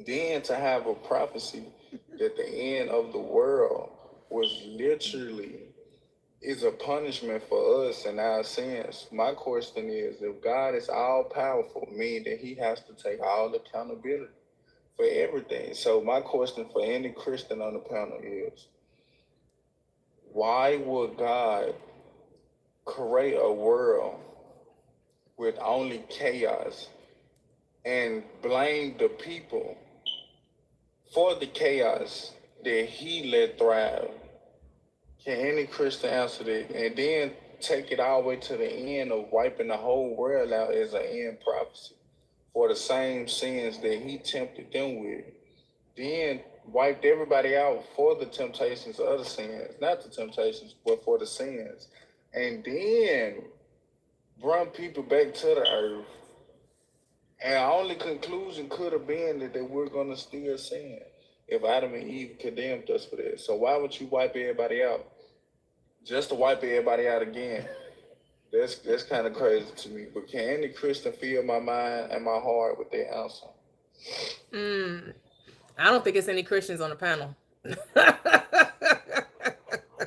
Then to have a prophecy that the end of the world was literally is a punishment for us in our sins. My question is, if God is all powerful, meaning that he has to take all accountability for everything. So my question for any Christian on the panel is, why would God create a world with only chaos and blame the people for the chaos that he let thrive? Can any Christian answer that? And then take it all the way to the end of wiping the whole world out as an end prophecy for the same sins that he tempted them with. Then wiped everybody out for the temptations of the sins. Not the temptations, but for the sins. And then brought people back to the earth. And the only conclusion could have been that they were going to still sin if Adam and Eve condemned us for that. So why would you wipe everybody out? Just to wipe everybody out again. That's kind of crazy to me. But can any Christian fill my mind and my heart with their answer? I don't think it's any Christians on the panel.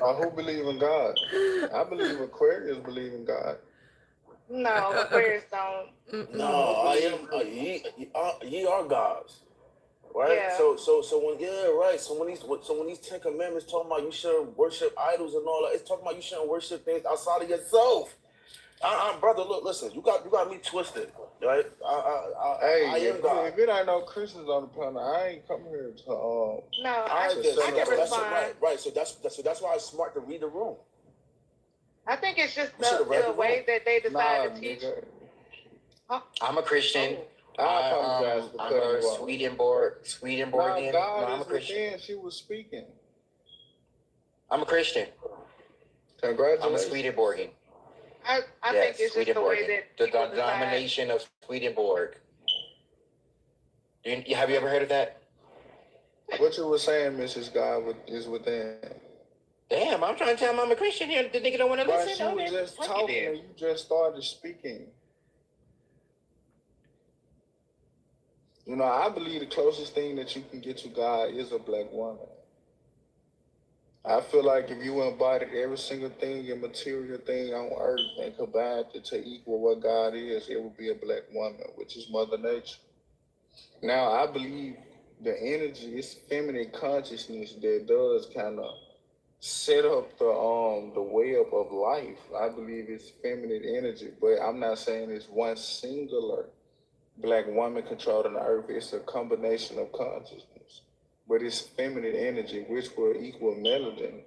Who believe in God? I believe Aquarius believe in God. No, Aquarius don't. No, I am. Ye are gods, right? Yeah. So right. So when these 10 Commandments talking about you shouldn't worship idols and all that, it's talking about you shouldn't worship things outside of yourself. Brother, look, listen. You got me twisted, right? I am God. If it ain't no Christians on the planet, I ain't come here to. No, I can that's respond. right. So that's why it's smart to read the room. I think it's just the way that they decide to teach. I'm a Christian. I apologize for I'm cutting a you off. Swedenborgian. God I'm a is Christian. within. She was speaking. I'm a Christian. Congratulations. I'm a Swedenborgian. I think it's just the way that the people denomination of Swedenborg. Have you ever heard of that? What you were saying, Mrs. God, is within. Damn, I'm trying to tell him I'm a Christian here. The nigga don't want to listen. She was just talking and you just started speaking. You know, I believe the closest thing that you can get to God is a black woman. I feel like if you embodied every single thing and material thing on earth and combined it to equal what God is, it would be a black woman, which is Mother Nature. Now, I believe the energy is feminine consciousness that does kind of set up the web of life. I believe it's feminine energy, but I'm not saying it's one singular black woman controlling the earth. It's a combination of consciousness, but it's feminine energy, which will equal melanin.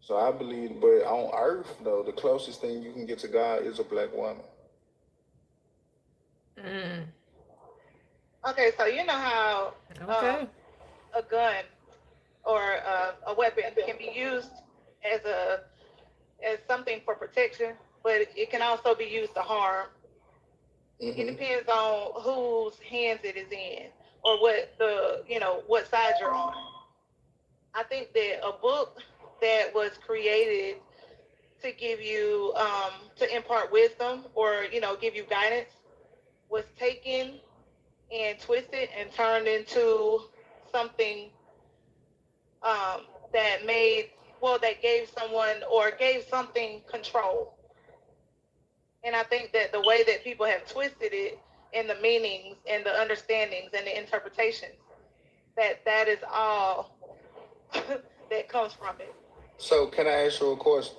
So I believe, but on earth, though, the closest thing you can get to God is a black woman. Okay, so you know how a gun or a weapon can be used as something for protection, but it can also be used to harm. Mm-hmm. It depends on whose hands it is in or what side you're on. I think that a book that was created to give you to impart wisdom or give you guidance was taken and twisted and turned into something that gave someone or gave something control. And I think that the way that people have twisted it in the meanings and the understandings and the interpretations, that is all that comes from it. So can I ask you a question?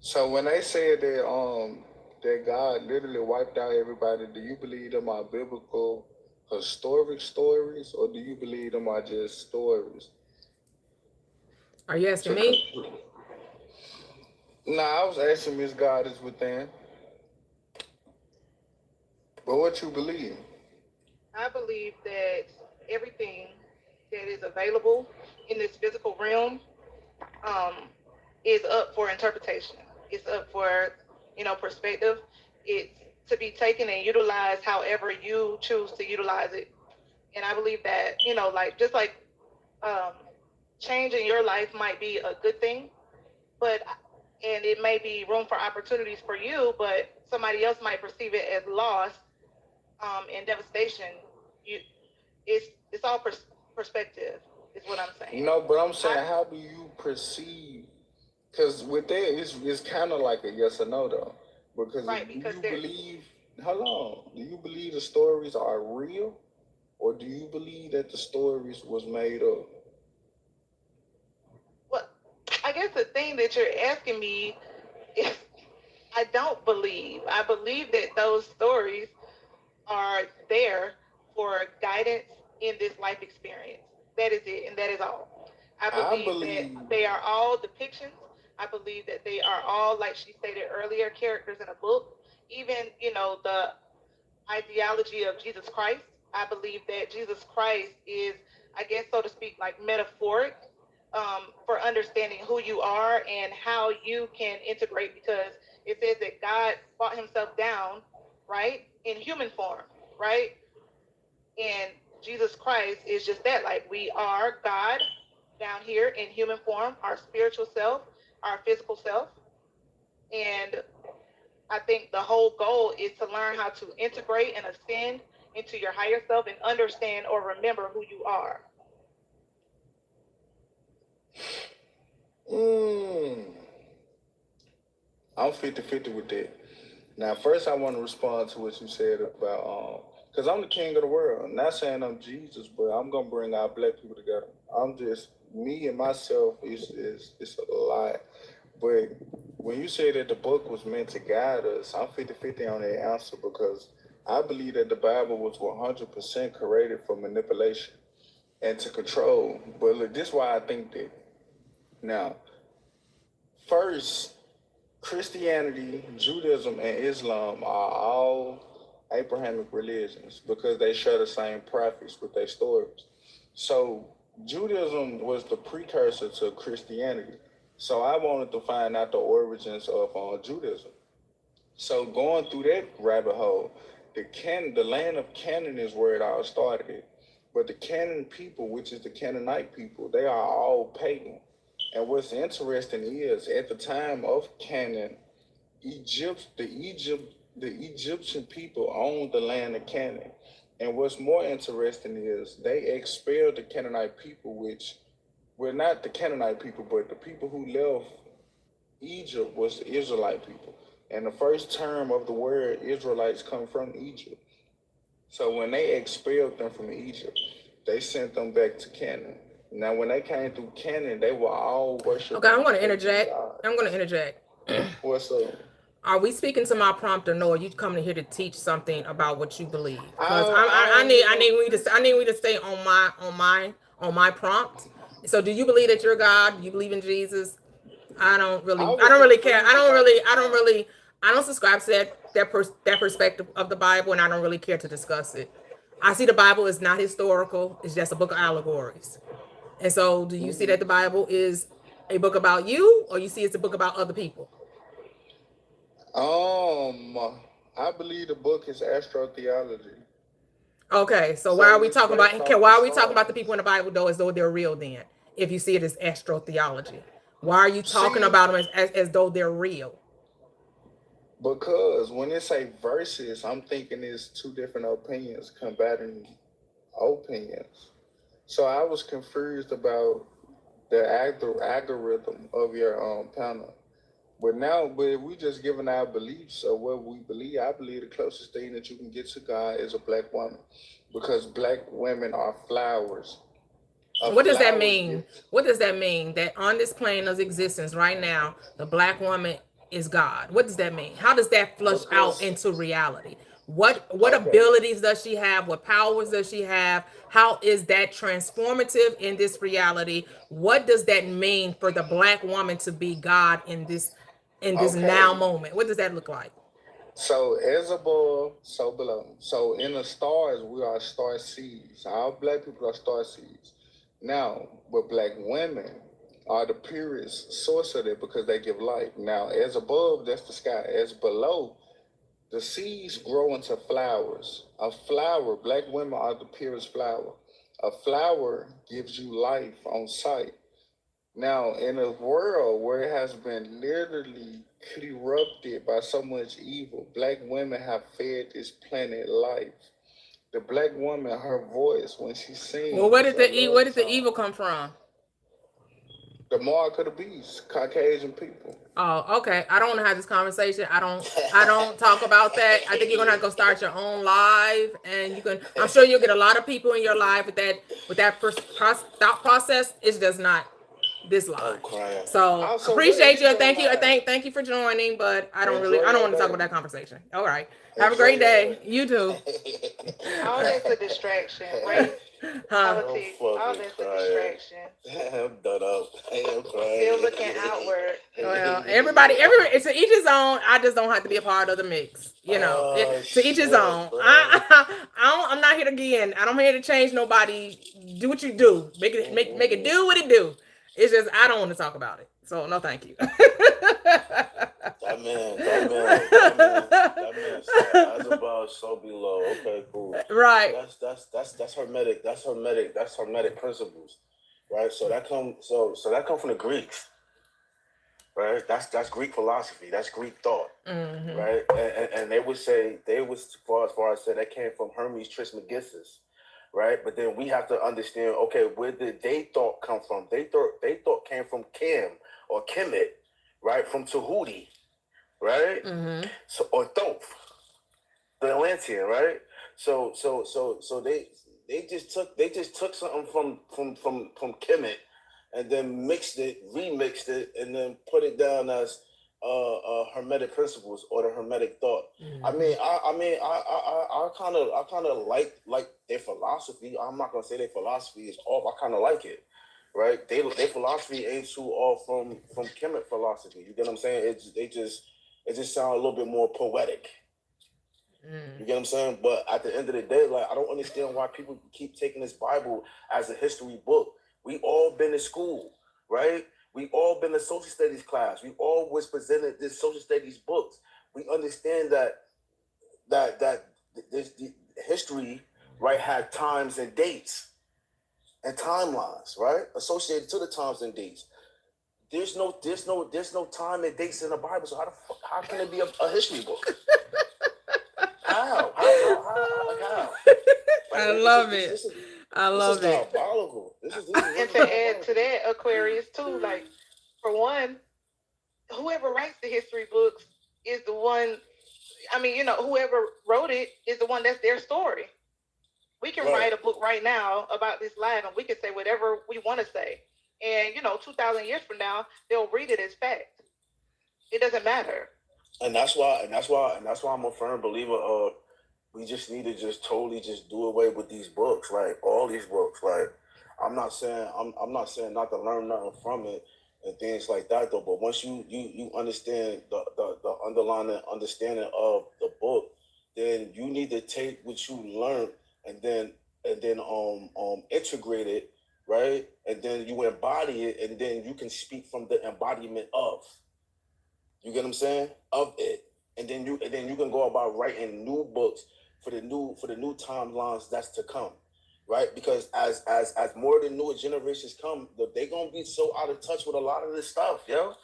So when they said that God literally wiped out everybody, do you believe them are biblical historic stories, or do you believe them are just stories? Are you asking me? No, I was asking Miss God is within. But what you believe? I believe that everything that is available in this physical realm is up for interpretation. It's up for, perspective. It's to be taken and utilized however you choose to utilize it. And I believe that, just like change in your life might be a good thing, and it may be room for opportunities for you, but somebody else might perceive it as loss and devastation. It's all perspective, is what I'm saying. No, but I'm saying, how do you perceive? Because with that, it's kind of like a yes or no, though. Because do you believe, hold on, do you believe the stories are real? Or do you believe that the stories was made up? Well, I guess the thing that you're asking me is, I don't believe. I believe that those stories are there for guidance in this life experience. That is it, and that is all. I believe that they are all depictions. I believe that they are all, like she stated earlier, characters in a book. Even, the ideology of Jesus Christ. I believe that Jesus Christ is, I guess, so to speak, like metaphoric for understanding who you are and how you can integrate, because it says that God brought himself down, right, in human form, right? And Jesus Christ is just that, like, we are God down here in human form, our spiritual self, our physical self. And I think the whole goal is to learn how to integrate and ascend into your higher self and understand or remember who you are. I'm 50-50 with that. Now, first I want to respond to what you said about, because I'm the king of the world. I'm not saying I'm Jesus, but I'm going to bring our black people together. I'm just, me and myself is a lot. But when you say that the book was meant to guide us, I'm 50-50 on that answer, because I believe that the Bible was 100% created for manipulation and to control. But look, this is why I think that. Now, first, Christianity, Judaism, and Islam are all Abrahamic religions because they share the same prophets with their stories. So Judaism was the precursor to Christianity. So I wanted to find out the origins of Judaism. So going through that rabbit hole, the land of Canaan is where it all started. But the Canaan people, which is the Canaanite people, they are all pagan. And what's interesting is, at the time of Canaan, the Egyptian people owned the land of Canaan. And what's more interesting is they expelled the Canaanite people, which were not the Canaanite people, but the people who left Egypt was the Israelite people. And the first term of the word Israelites come from Egypt. So when they expelled them from Egypt, they sent them back to Canaan. Now, when they came through Canaan, they were all worshiping. Okay, I'm going to interject. What's up? Are we speaking to my prompt, or no? Are you coming here to teach something about what you believe? Because I need we to stay on my prompt. So, do you believe that you're God? Do you believe in Jesus? I don't really care. I don't subscribe to that perspective of the Bible, and I don't really care to discuss it. I see the Bible is not historical. It's just a book of allegories. And so, do you see that the Bible is a book about you, or you see it's a book about other people? I believe the book is astrotheology. Okay, so why are we talking about the people in the Bible though as though they're real then? If you see it as astrotheology, why are you talking about them as though they're real? Because when they say verses, I'm thinking it's two different opinions combating opinions. So I was confused about the algorithm of your panel. But we just giving our beliefs of what we believe. I believe the closest thing that you can get to God is a black woman, because black women are flowers. What does that mean? What does that mean? That on this plane of existence right now, the black woman is God. What does that mean? How does that flush out into reality? What abilities does she have? What powers does she have? How is that transformative in this reality? What does that mean for the black woman to be God in this now moment? What does that look like? So as above, so below. So in the stars, we are star seeds. All black people are star seeds. Now, but black women are the purest source of it because they give life. Now, as above, that's the sky. As below, the seeds grow into flowers. A flower, black women are the purest flower. A flower gives you life on sight. Now, in a world where it has been literally corrupted by so much evil, black women have fed this planet life. The black woman, her voice when she sings. Well, where did the evil come from? The mark of the beast, Caucasian people. Oh, okay. I don't want to have this conversation. I don't talk about that. I think you're gonna have to go start your own live, and you can. I'm sure you'll get a lot of people in your live with that thought process. It's just not this live. So appreciate you. Thank you. Thank you for joining. But I don't want to talk about that conversation. All right. Have a great day. You too. All that's a distraction, right? Politics, all that's a distraction. I'm done up. I'm crying. Still looking outward. Well, everybody, it's to each his own. I just don't have to be a part of the mix. You know, to each his own. I'm not here again. I'm here to change nobody. Do what you do. Make it do what it do. It's just I don't want to talk about it. So no, thank you. That man, as above, so below. Okay, cool. Right. That's hermetic. That's hermetic principles, right? So that come from the Greeks, right? That's Greek philosophy. That's Greek thought, right? And they would say as far as that came from Hermes Trismegistus, right? But then we have to understand, okay, where did they thought come from? They thought came from Kim or Kemet, right? From Tahuti, right? So or Thoth, the Atlantean, right? So they just took something from Kemet and then remixed it, and then put it down as hermetic principles or the hermetic thought. I kind of like their philosophy. I'm not gonna say their philosophy is off. I kind of like it, right? Their philosophy ain't too off from Kemet philosophy. You get what I'm saying? It just sounds a little bit more poetic. You get what I'm saying? But at the end of the day, like, I don't understand why people keep taking this Bible as a history book. We all been to school, right? We all been to social studies class. We all was presented this social studies books. We understand that this the history, right, had times and dates and timelines, right, associated to the times and dates. There's no time and dates in the Bible. So how can it be a history book? How? I love it. I love it. Diabolical. And to add to that, Aquarius too, like, for one, whoever writes the history books is the one. I mean, whoever wrote it is the one that's their story. We can write a book right now about this life, and we can say whatever we want to say. And 2,000 years from now, they'll read it as fact. It doesn't matter. And that's why I'm a firm believer of we just need to just totally just do away with these books, right? All these books, right? I'm not saying not to learn nothing from it and things like that though. But once you understand the underlying understanding of the book, then you need to take what you learned and then integrate it, right? And then you embody it, and then you can speak from the embodiment of. You get what I'm saying? Of it. And then you can go about writing new books for the new timelines that's to come. Right? Because as more of the newer generations come, they're gonna be so out of touch with a lot of this stuff, yo.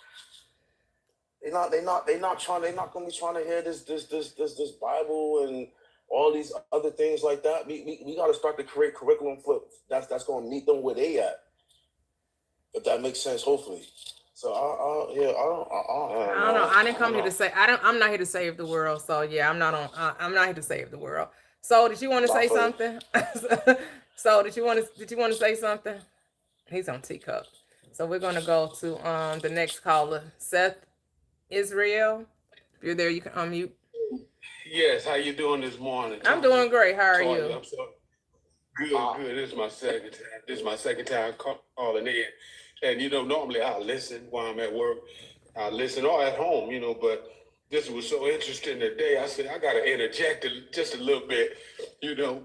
They're not gonna be trying to hear this Bible and all these other things like that. We gotta start to create curriculum for that's gonna meet them where they at. If that makes sense, hopefully. So I don't know. I didn't come here to say I'm not here to save the world. So yeah, I'm not here to save the world. So did you want to say something? So did you want to say something? He's on teacup. So we're gonna go to the next caller, Seth Israel. If you're there, you can unmute. Yes, how you doing this morning? I'm doing great. How are Toyia, you? I'm so good. This is my second time. This is my second time calling in, and normally I listen while I'm at work. I listen or at home, but this was so interesting today. I said I got to interject just a little bit,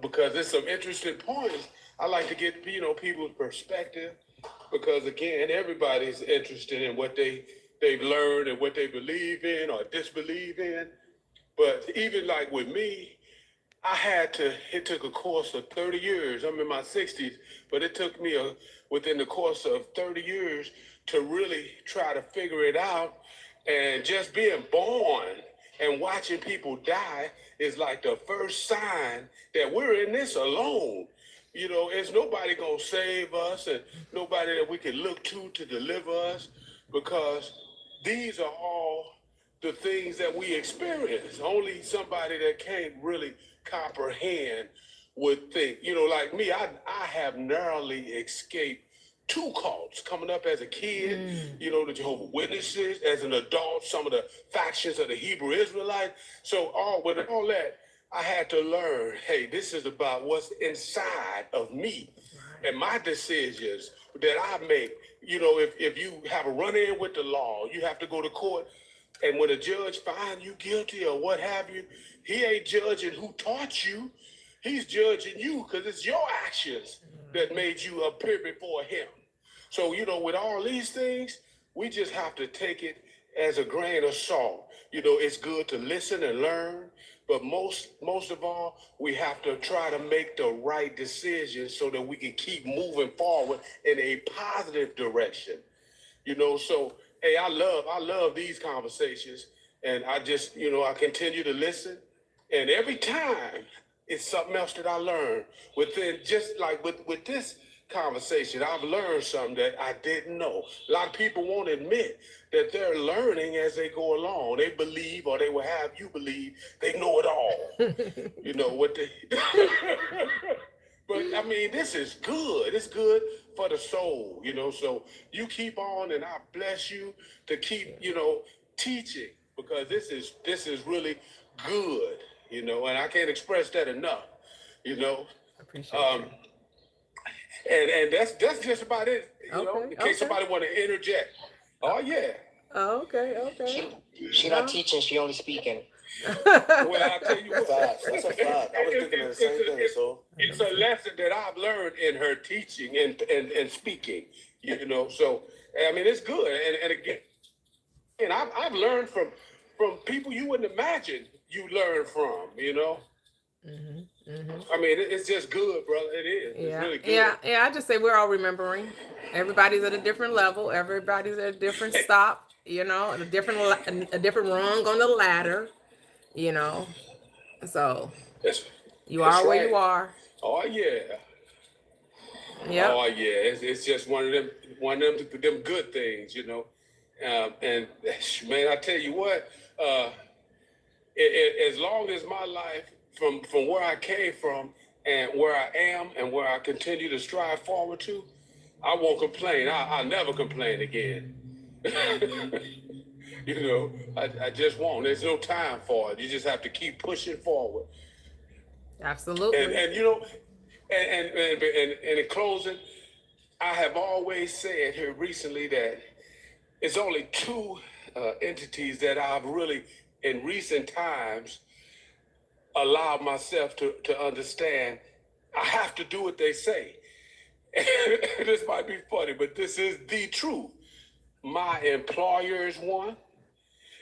because there's some interesting points. I like to get people's perspective, because again, everybody's interested in what they've learned and what they believe in or disbelieve in. But even like with me, it took a course of 30 years. I'm in my 60s, but it took me within the course of 30 years to really try to figure it out. And just being born and watching people die is like the first sign that we're in this alone. There's nobody gonna save us and nobody that we can look to deliver us, because these are all the things that we experience. Only somebody that can't really comprehend would think. Like me, I have narrowly escaped two cults coming up as a kid, the Jehovah's Witnesses, as an adult, some of the factions of the Hebrew Israelites. So with all that, I had to learn, hey, this is about what's inside of me and my decisions that I make. If you have a run-in with the law, you have to go to court. And when a judge finds you guilty or what have you, he ain't judging who taught you. He's judging you because it's your actions that made you appear before him. So, with all these things, we just have to take it as a grain of salt. It's good to listen and learn, but most of all, we have to try to make the right decisions so that we can keep moving forward in a positive direction. So, hey, I love these conversations, and I just, I continue to listen, and every time it's something else that I learn within, just like with this conversation. I've learned something that I didn't know. A lot of people won't admit that they're learning as they go along. They believe, or they will have you believe, they know it all. What they But I mean, this is good. It's good for the soul, So you keep on, and I bless you to keep, teaching, because this is really good, and I can't express that enough, Appreciate you. And that's just about it, Okay, in case somebody want to interject. Oh yeah. Oh, okay. She not teaching, she only speaking. Well, I tell you what, Facts. That's a fact. I was thinking of the same thing. So it's a lesson that I've learned in her teaching and speaking. So I mean, it's good. And again, I've learned from people you wouldn't imagine you learn from. I mean, it's just good, brother. It is. It's really good. Yeah. I just say we're all remembering. Everybody's at a different level. Everybody's at a different stop. A different rung on the ladder. So you are where you are. Oh yeah. Yeah. Oh yeah. It's just one of them good things, and man, I tell you what, as long as my life from where I came from and where I am and where I continue to strive forward to, I won't complain. I'll never complain again. I just won't. There's no time for it. You just have to keep pushing forward. Absolutely. And in closing, I have always said here recently that it's only two entities that I've really, in recent times, allowed myself to understand. I have to do what they say. This might be funny, but this is the truth. My employer is one,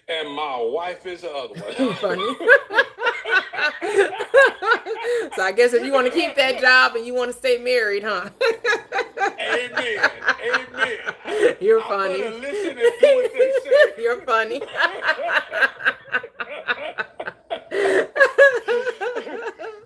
and my wife is the other one. Funny. So I guess if you want to keep that job and you want to stay married, huh? Amen. You're funny. I'm gonna listen and do what they say. You're funny.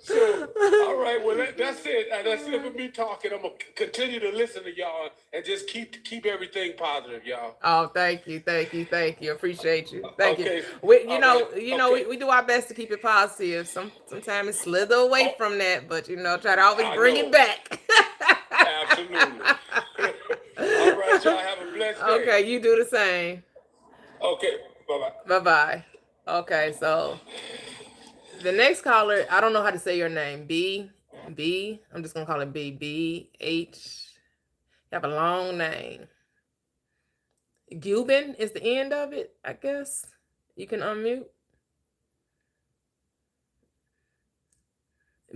So, all right, well, that's it. That's it for me talking. I'm gonna continue to listen to y'all and just keep everything positive, y'all. Oh, thank you. Appreciate you. Thank you. Okay. We do our best to keep it positive. Sometimes it slither away from that, but try to always bring it back. Absolutely. y'all have a blessed day. Okay, you do the same. Okay, bye-bye. Bye-bye. Okay, so the next caller, I don't know how to say your name. B. I'm just gonna call it B. B-H. You have a long name. Gubin is the end of it, I guess. You can unmute.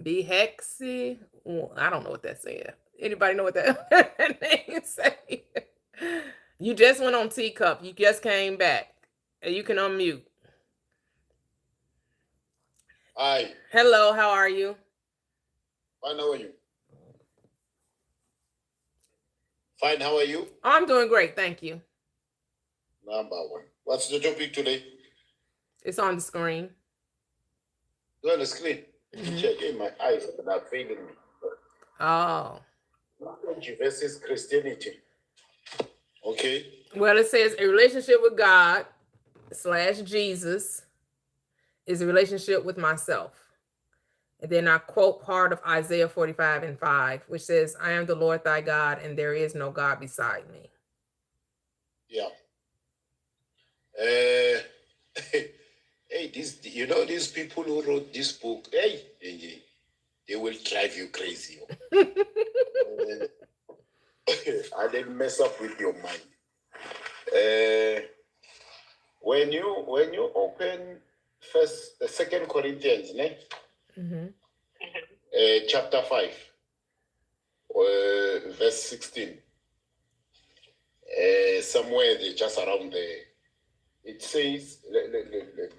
B. Hexy. Well, I don't know what that's saying. Anybody know what that name is saying? You just went on Teacup. You just came back. And you can unmute. Hi. Hello, how are you? Fine, how are you? Fine, how are you? I'm doing great, thank you. Number one. What's the topic today? It's on the screen. Go on the screen. Check in my eyes are not failing me. Oh. Theology versus Christianity. Okay. Well, it says a relationship with God / Jesus is a relationship with myself. And then I quote part of Isaiah 45:5, which says, I am the Lord thy God, and there is no God beside me. Yeah. Hey, these people who wrote this book, they will drive you crazy. I didn't mess up with your mind. When you open Second Corinthians, chapter 5, verse 16, somewhere they just around there. It says,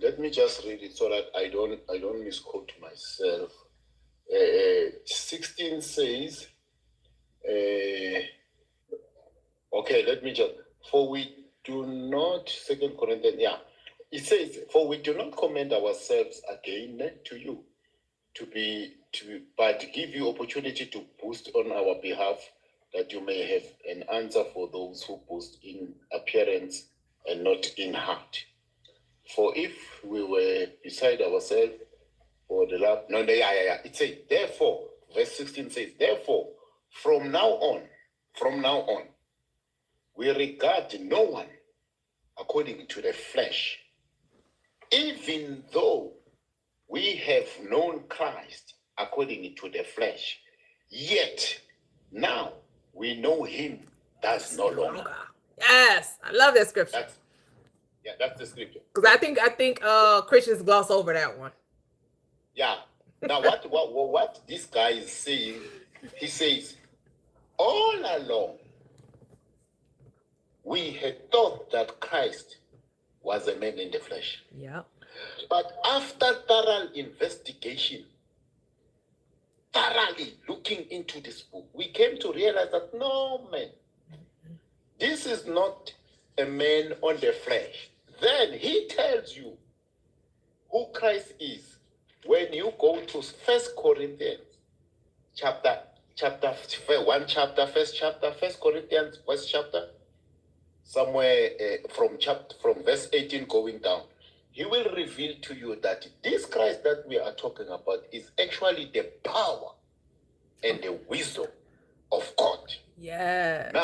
let me just read it so that I don't misquote myself. 16 says, okay, let me just, for we do not, 2 Corinthians, it says, for we do not commend ourselves again to you, but give you opportunity to boast on our behalf, that you may have an answer for those who boast in appearance and not in heart. For if we were beside ourselves for the love, it says, therefore, verse 16 says, therefore, from now on, we regard no one according to the flesh, even though we have known Christ according to the flesh, yet now we know him that's no longer. Yes, I love that scripture. That's the scripture. Because I think Christians gloss over that one. Yeah. Now what this guy is saying, he says, all along we had thought that Christ was a man in the flesh. Yeah. But after thorough investigation, thoroughly looking into this book, we came to realize that no, man, this is not a man on the flesh. Then he tells you who Christ is when you go to 1 Corinthians chapter 1 Corinthians first chapter, somewhere from verse 18 going down. He will reveal to you that this Christ that we are talking about is actually the power and the wisdom of God. Yes.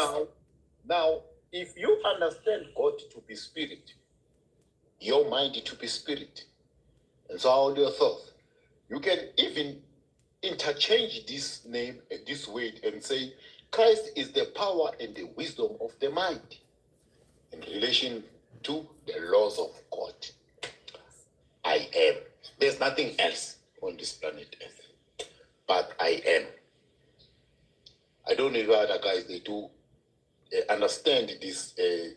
Now, if you understand God to be spirit, your mind to be spirit, and so all your thoughts, you can even interchange this name and this word and say, Christ is the power and the wisdom of the mind in relation to the laws of God. I am. There's nothing else on this planet Earth, but I am. I don't know if other guys, they do understand this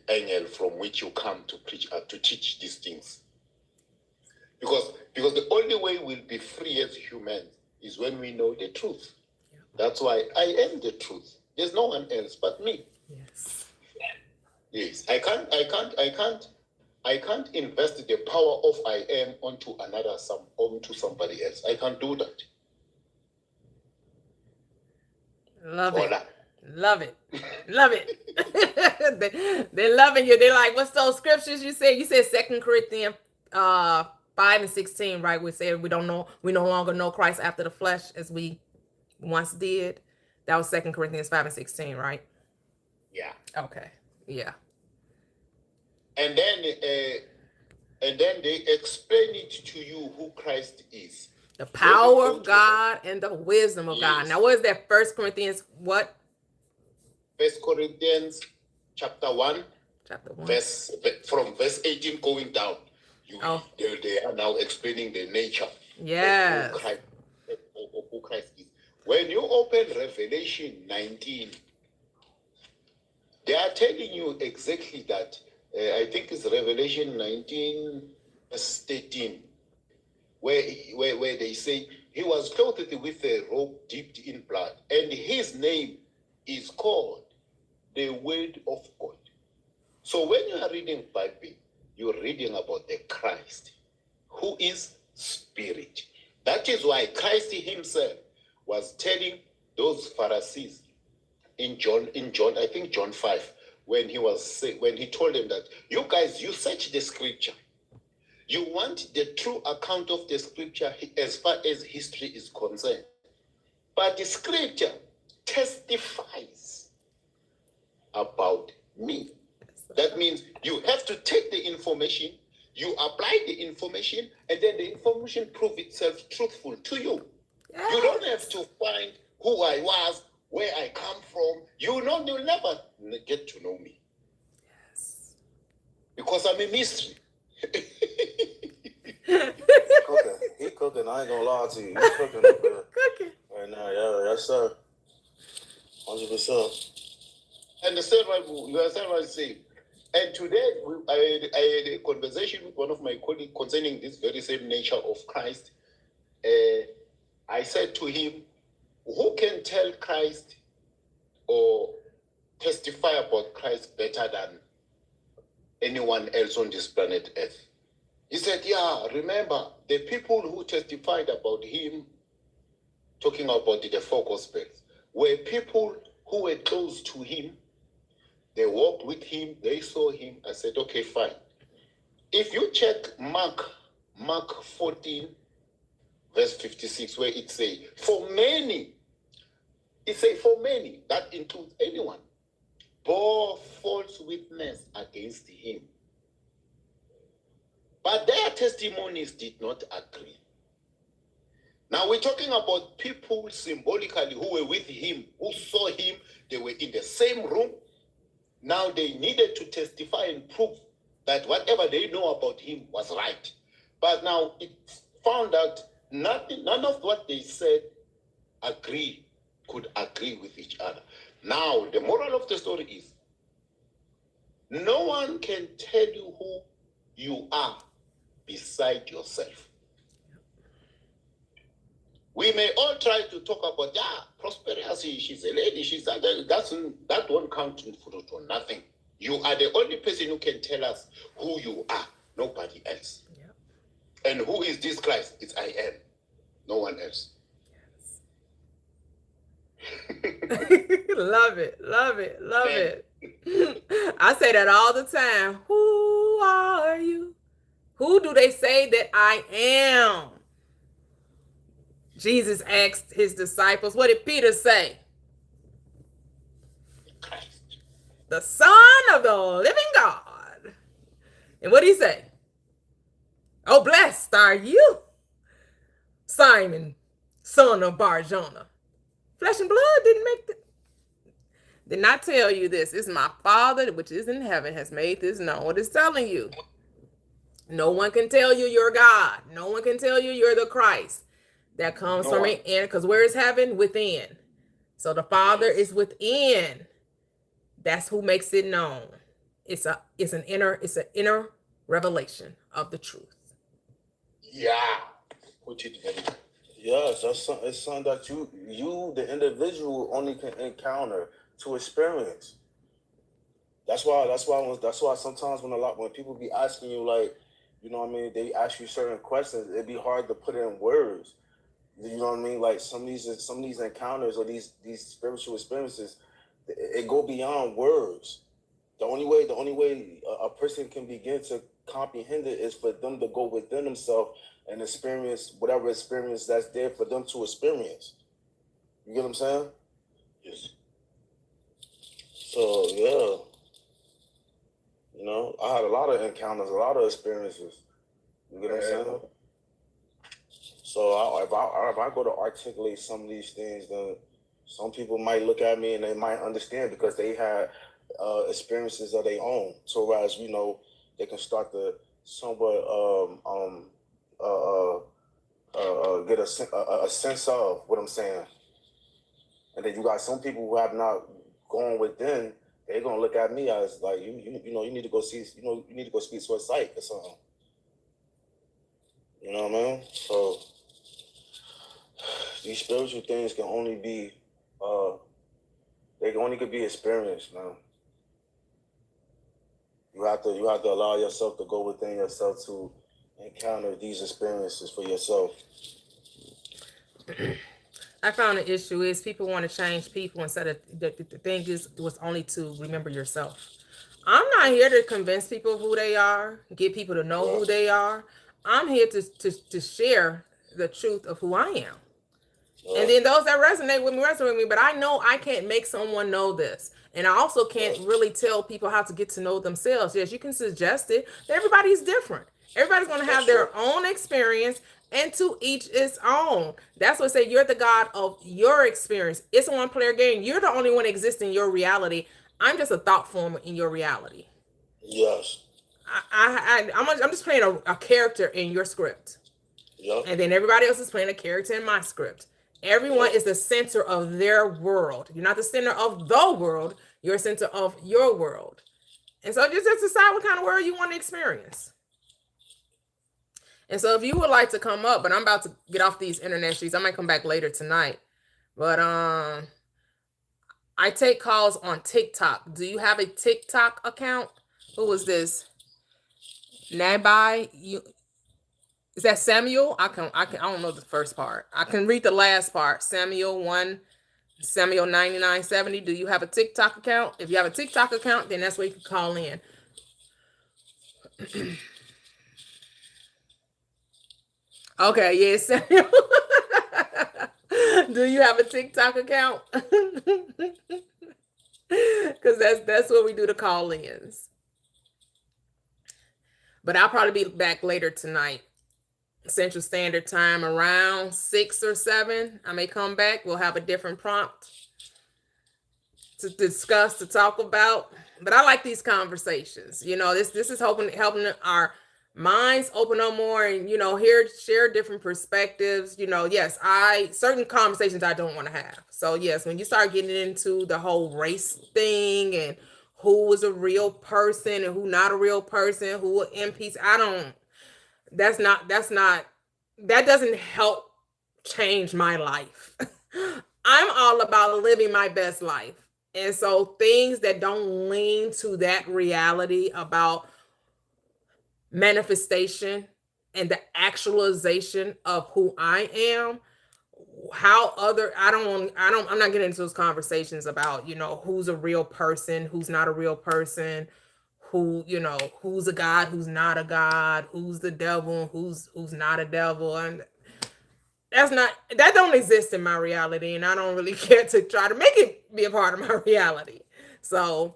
angle from which you come to preach to teach these things. Because the only way we'll be free as humans is when we know the truth. Yeah. That's why I am the truth. There's no one else but me. Yes. Yes. I can't invest the power of I am onto somebody else. I can't do that. Love it. Love it. Love it. They're loving you. They're like, what's those scriptures you said? You said 2 Corinthians 5:16, right? We said we no longer know Christ after the flesh as we once did. That was 2 Corinthians 5:16, right? Yeah. Okay. Yeah. And then they explain it to you who Christ is. The power of God and the wisdom of God. Now, what is that? 1 Corinthians what? 1 Corinthians chapter 1. Chapter 1. From verse 18 going down. They are now explaining the nature yes. of who Christ is. When you open Revelation 19, they are telling you exactly that. I think it's Revelation 19, verse 13, where they say, he was clothed with a robe dipped in blood, and his name is called the Word of God. So when you are reading Bible, you're reading about the Christ, who is Spirit. That is why Christ himself was telling those Pharisees in John, I think John 5, when he told them that you guys, you search the scripture. You want the true account of the scripture as far as history is concerned. But the scripture testifies about me. That means you have to take the information, you apply the information, and then the information prove itself truthful to you. Yes. You don't have to find who I was, where I come from. You'll never get to know me. Yes. Because I'm a mystery. He cooking. I ain't gonna lie to you. He's cooking up there. Cooking. Right now, yeah, yes, sir. 100%. And the same you understand what I'm saying? And today, I had a conversation with one of my colleagues concerning this very same nature of Christ. I said to him, who can tell Christ or testify about Christ better than anyone else on this planet Earth? He said, yeah, remember, the people who testified about him, talking about the four Gospels, were people who were close to him. They walked with him, they saw him. I said, okay, fine. If you check Mark 14, verse 56, where it says, for many, that includes anyone, bore false witness against him. But their testimonies did not agree. Now we're talking about people symbolically who were with him, who saw him, they were in the same room. Now they needed to testify and prove that whatever they know about him was right. But now it found out none of what they said could agree with each other. Now the moral of the story is, no one can tell you who you are beside yourself. We may all try to talk about, Prosperous, she's a lady, that won't count for nothing. You are the only person who can tell us who you are, nobody else. Yeah. And who is this Christ? It's I am, no one else. Yes. Love it. I say that all the time. Who are you? Who do they say that I am? Jesus asked his disciples, what did Peter say? Christ. The Son of the living God. And what did he say? Oh, blessed are you, Simon, son of Bar-Jonah. Flesh and blood did not tell you this. It's my Father, which is in heaven, has made this known. What it's telling you. No one can tell you you're God. No one can tell you you're the Christ. That comes from within, because where is heaven? Within. So the Father is within. That's who makes it known. It's an inner revelation of the truth. Yeah. Put it very well. Yes, it's something that you, the individual, only can encounter to experience. That's why sometimes when people be asking you, like, you know what I mean, they ask you certain questions, it'd be hard to put it in words. You know what I mean? Like some of these encounters or these spiritual experiences, it go beyond words. The only way a person can begin to comprehend it is for them to go within themselves and experience whatever experience that's there for them to experience. You get what I'm saying? Yes. So yeah, you know, I had a lot of encounters, a lot of experiences. You get what I'm saying? So if I go to articulate some of these things, then some people might look at me and they might understand because they had experiences of their own. So as you know, they can start to somewhat get a sense of what I'm saying. And then you got some people who have not gone within. They're gonna look at me as like you know you need to go see you need to go speak to a psych or something. You know what I mean? So these spiritual things can only be they only could be experienced, man. You have to allow yourself to go within yourself to encounter these experiences for yourself. I found the issue is people want to change people instead of the thing is was only to remember yourself. I'm not here to convince people who they are, get people to know who they are. I'm here to share the truth of who I am. And then those that resonate with me, but I know I can't make someone know this. And I also can't really tell people how to get to know themselves. Yes, you can suggest it, but everybody's different. Everybody's going to have their own experience, and to each its own. That's what I say, you're the God of your experience. It's a one-player game. You're the only one existing in your reality. I'm just a thought form in your reality. Yes. I'm just playing a character in your script. Yep. And then everybody else is playing a character in my script. Everyone is the center of their world. You're not the center of the world. You're a center of your world. And so just decide what kind of world you want to experience. And so if you would like to come up, but I'm about to get off these internet streets. I might come back later tonight. But I take calls on TikTok. Do you have a TikTok account? Who was this? Nabai? Is that Samuel? I don't know the first part. I can read the last part. Samuel 9970. Do you have a TikTok account? If you have a TikTok account, then that's where you can call in. Okay, yes, Samuel. Do you have a TikTok account? Because that's what we do the call-ins. But I'll probably be back later tonight. Central Standard Time around 6 or 7. I may come back. We'll have a different prompt to discuss, to talk about. But I like these conversations. You know, this is helping our minds open up more and, you know, share different perspectives. You know, yes, certain conversations I don't want to have. So yes, when you start getting into the whole race thing and who is a real person and who not a real person, who are MPs, that doesn't help change my life. I'm all about living my best life. And so things that don't lean to that reality about manifestation and the actualization of who I am, I'm not getting into those conversations about, you know, who's a real person, who's not a real person, who, you know, who's a god, who's not a god, who's the devil, who's not a devil. And that don't exist in my reality, and I don't really care to try to make it be a part of my reality. So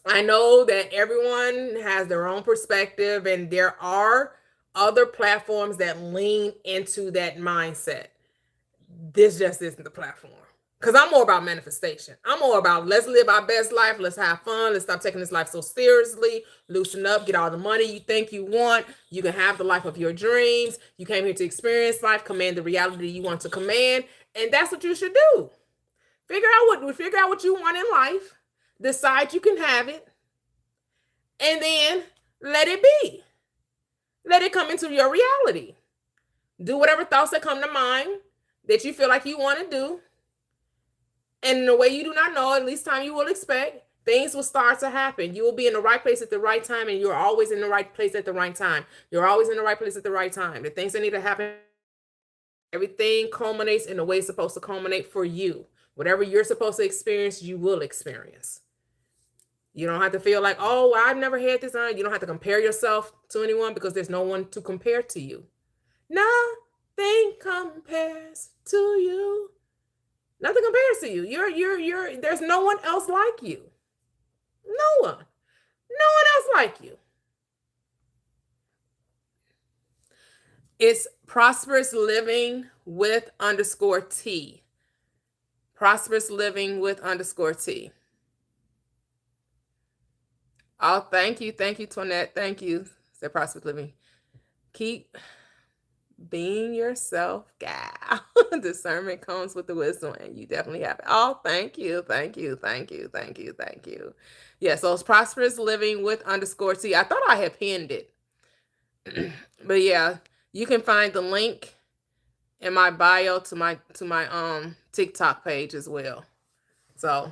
I know that everyone has their own perspective, and there are other platforms that lean into that mindset. This just isn't the platform. Because I'm more about manifestation. I'm more about let's live our best life. Let's have fun. Let's stop taking this life so seriously. Loosen up. Get all the money you think you want. You can have the life of your dreams. You came here to experience life. Command the reality you want to command. And that's what you should do. Figure out what you want in life. Decide you can have it. And then let it be. Let it come into your reality. Do whatever thoughts that come to mind that you feel like you want to do. And in a way you do not know, at least time you will expect, things will start to happen. You will be in the right place at the right time, and you're always in the right place at the right time. You're always in the right place at the right time. The things that need to happen, everything culminates in the way it's supposed to culminate for you. Whatever you're supposed to experience, you will experience. You don't have to feel like, oh, I've never had this on. You don't have to compare yourself to anyone because there's no one to compare to you. Nothing compares to you. Nothing compares to you. You're there's no one else like you. No one else like you. It's Prosperous Living with _T. Prosperous Living with _T. Oh, thank you, Toinette. Thank you. Said Prosperous Living. Keep being yourself, gal. Discernment comes with the wisdom, and you definitely have it. Oh, thank you. Yeah, so it's Prosperous Living with _T. I thought I had pinned it. But yeah, you can find the link in my bio to my TikTok page as well. So,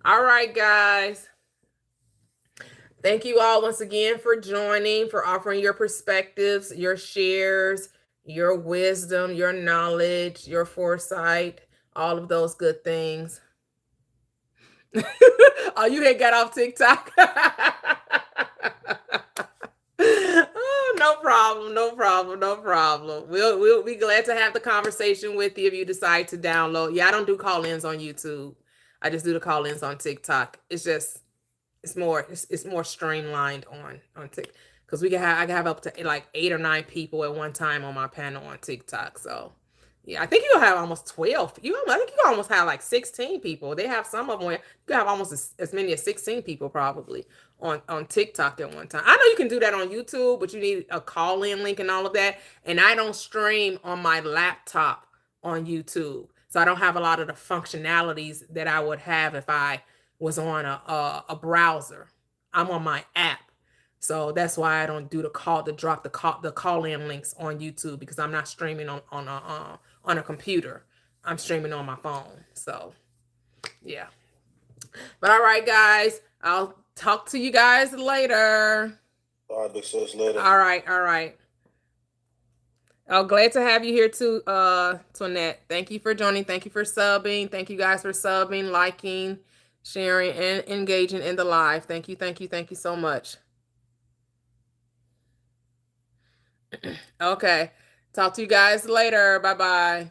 all right, guys. Thank you all once again for joining, for offering your perspectives, your shares, your wisdom, your knowledge, your foresight, all of those good things. Oh, you had got off TikTok? Oh, no problem. We'll be glad to have the conversation with you if you decide to download. Yeah, I don't do call-ins on YouTube. I just do the call-ins on TikTok. It's more streamlined on TikTok, because I can have up to like 8 or 9 people at one time on my panel on TikTok. So yeah, I think you'll have almost 12. I think you almost have like 16 people. They have some of them where you have almost as many as 16 people probably on TikTok at one time. I know you can do that on YouTube, but you need a call-in link and all of that. And I don't stream on my laptop on YouTube, so I don't have a lot of the functionalities that I would have if I was on a browser. I'm on my app. So that's why I don't do the call-in links on YouTube, because I'm not streaming on a computer. I'm streaming on my phone. So yeah. But all right, guys, I'll talk to you guys later. All right, big sis, later. All right. Oh, glad to have you here too, Toinette. Thank you for joining. Thank you for subbing. Thank you guys for subbing, liking, sharing, and engaging in the live. Thank you so much. Okay. Talk to you guys later. Bye-bye.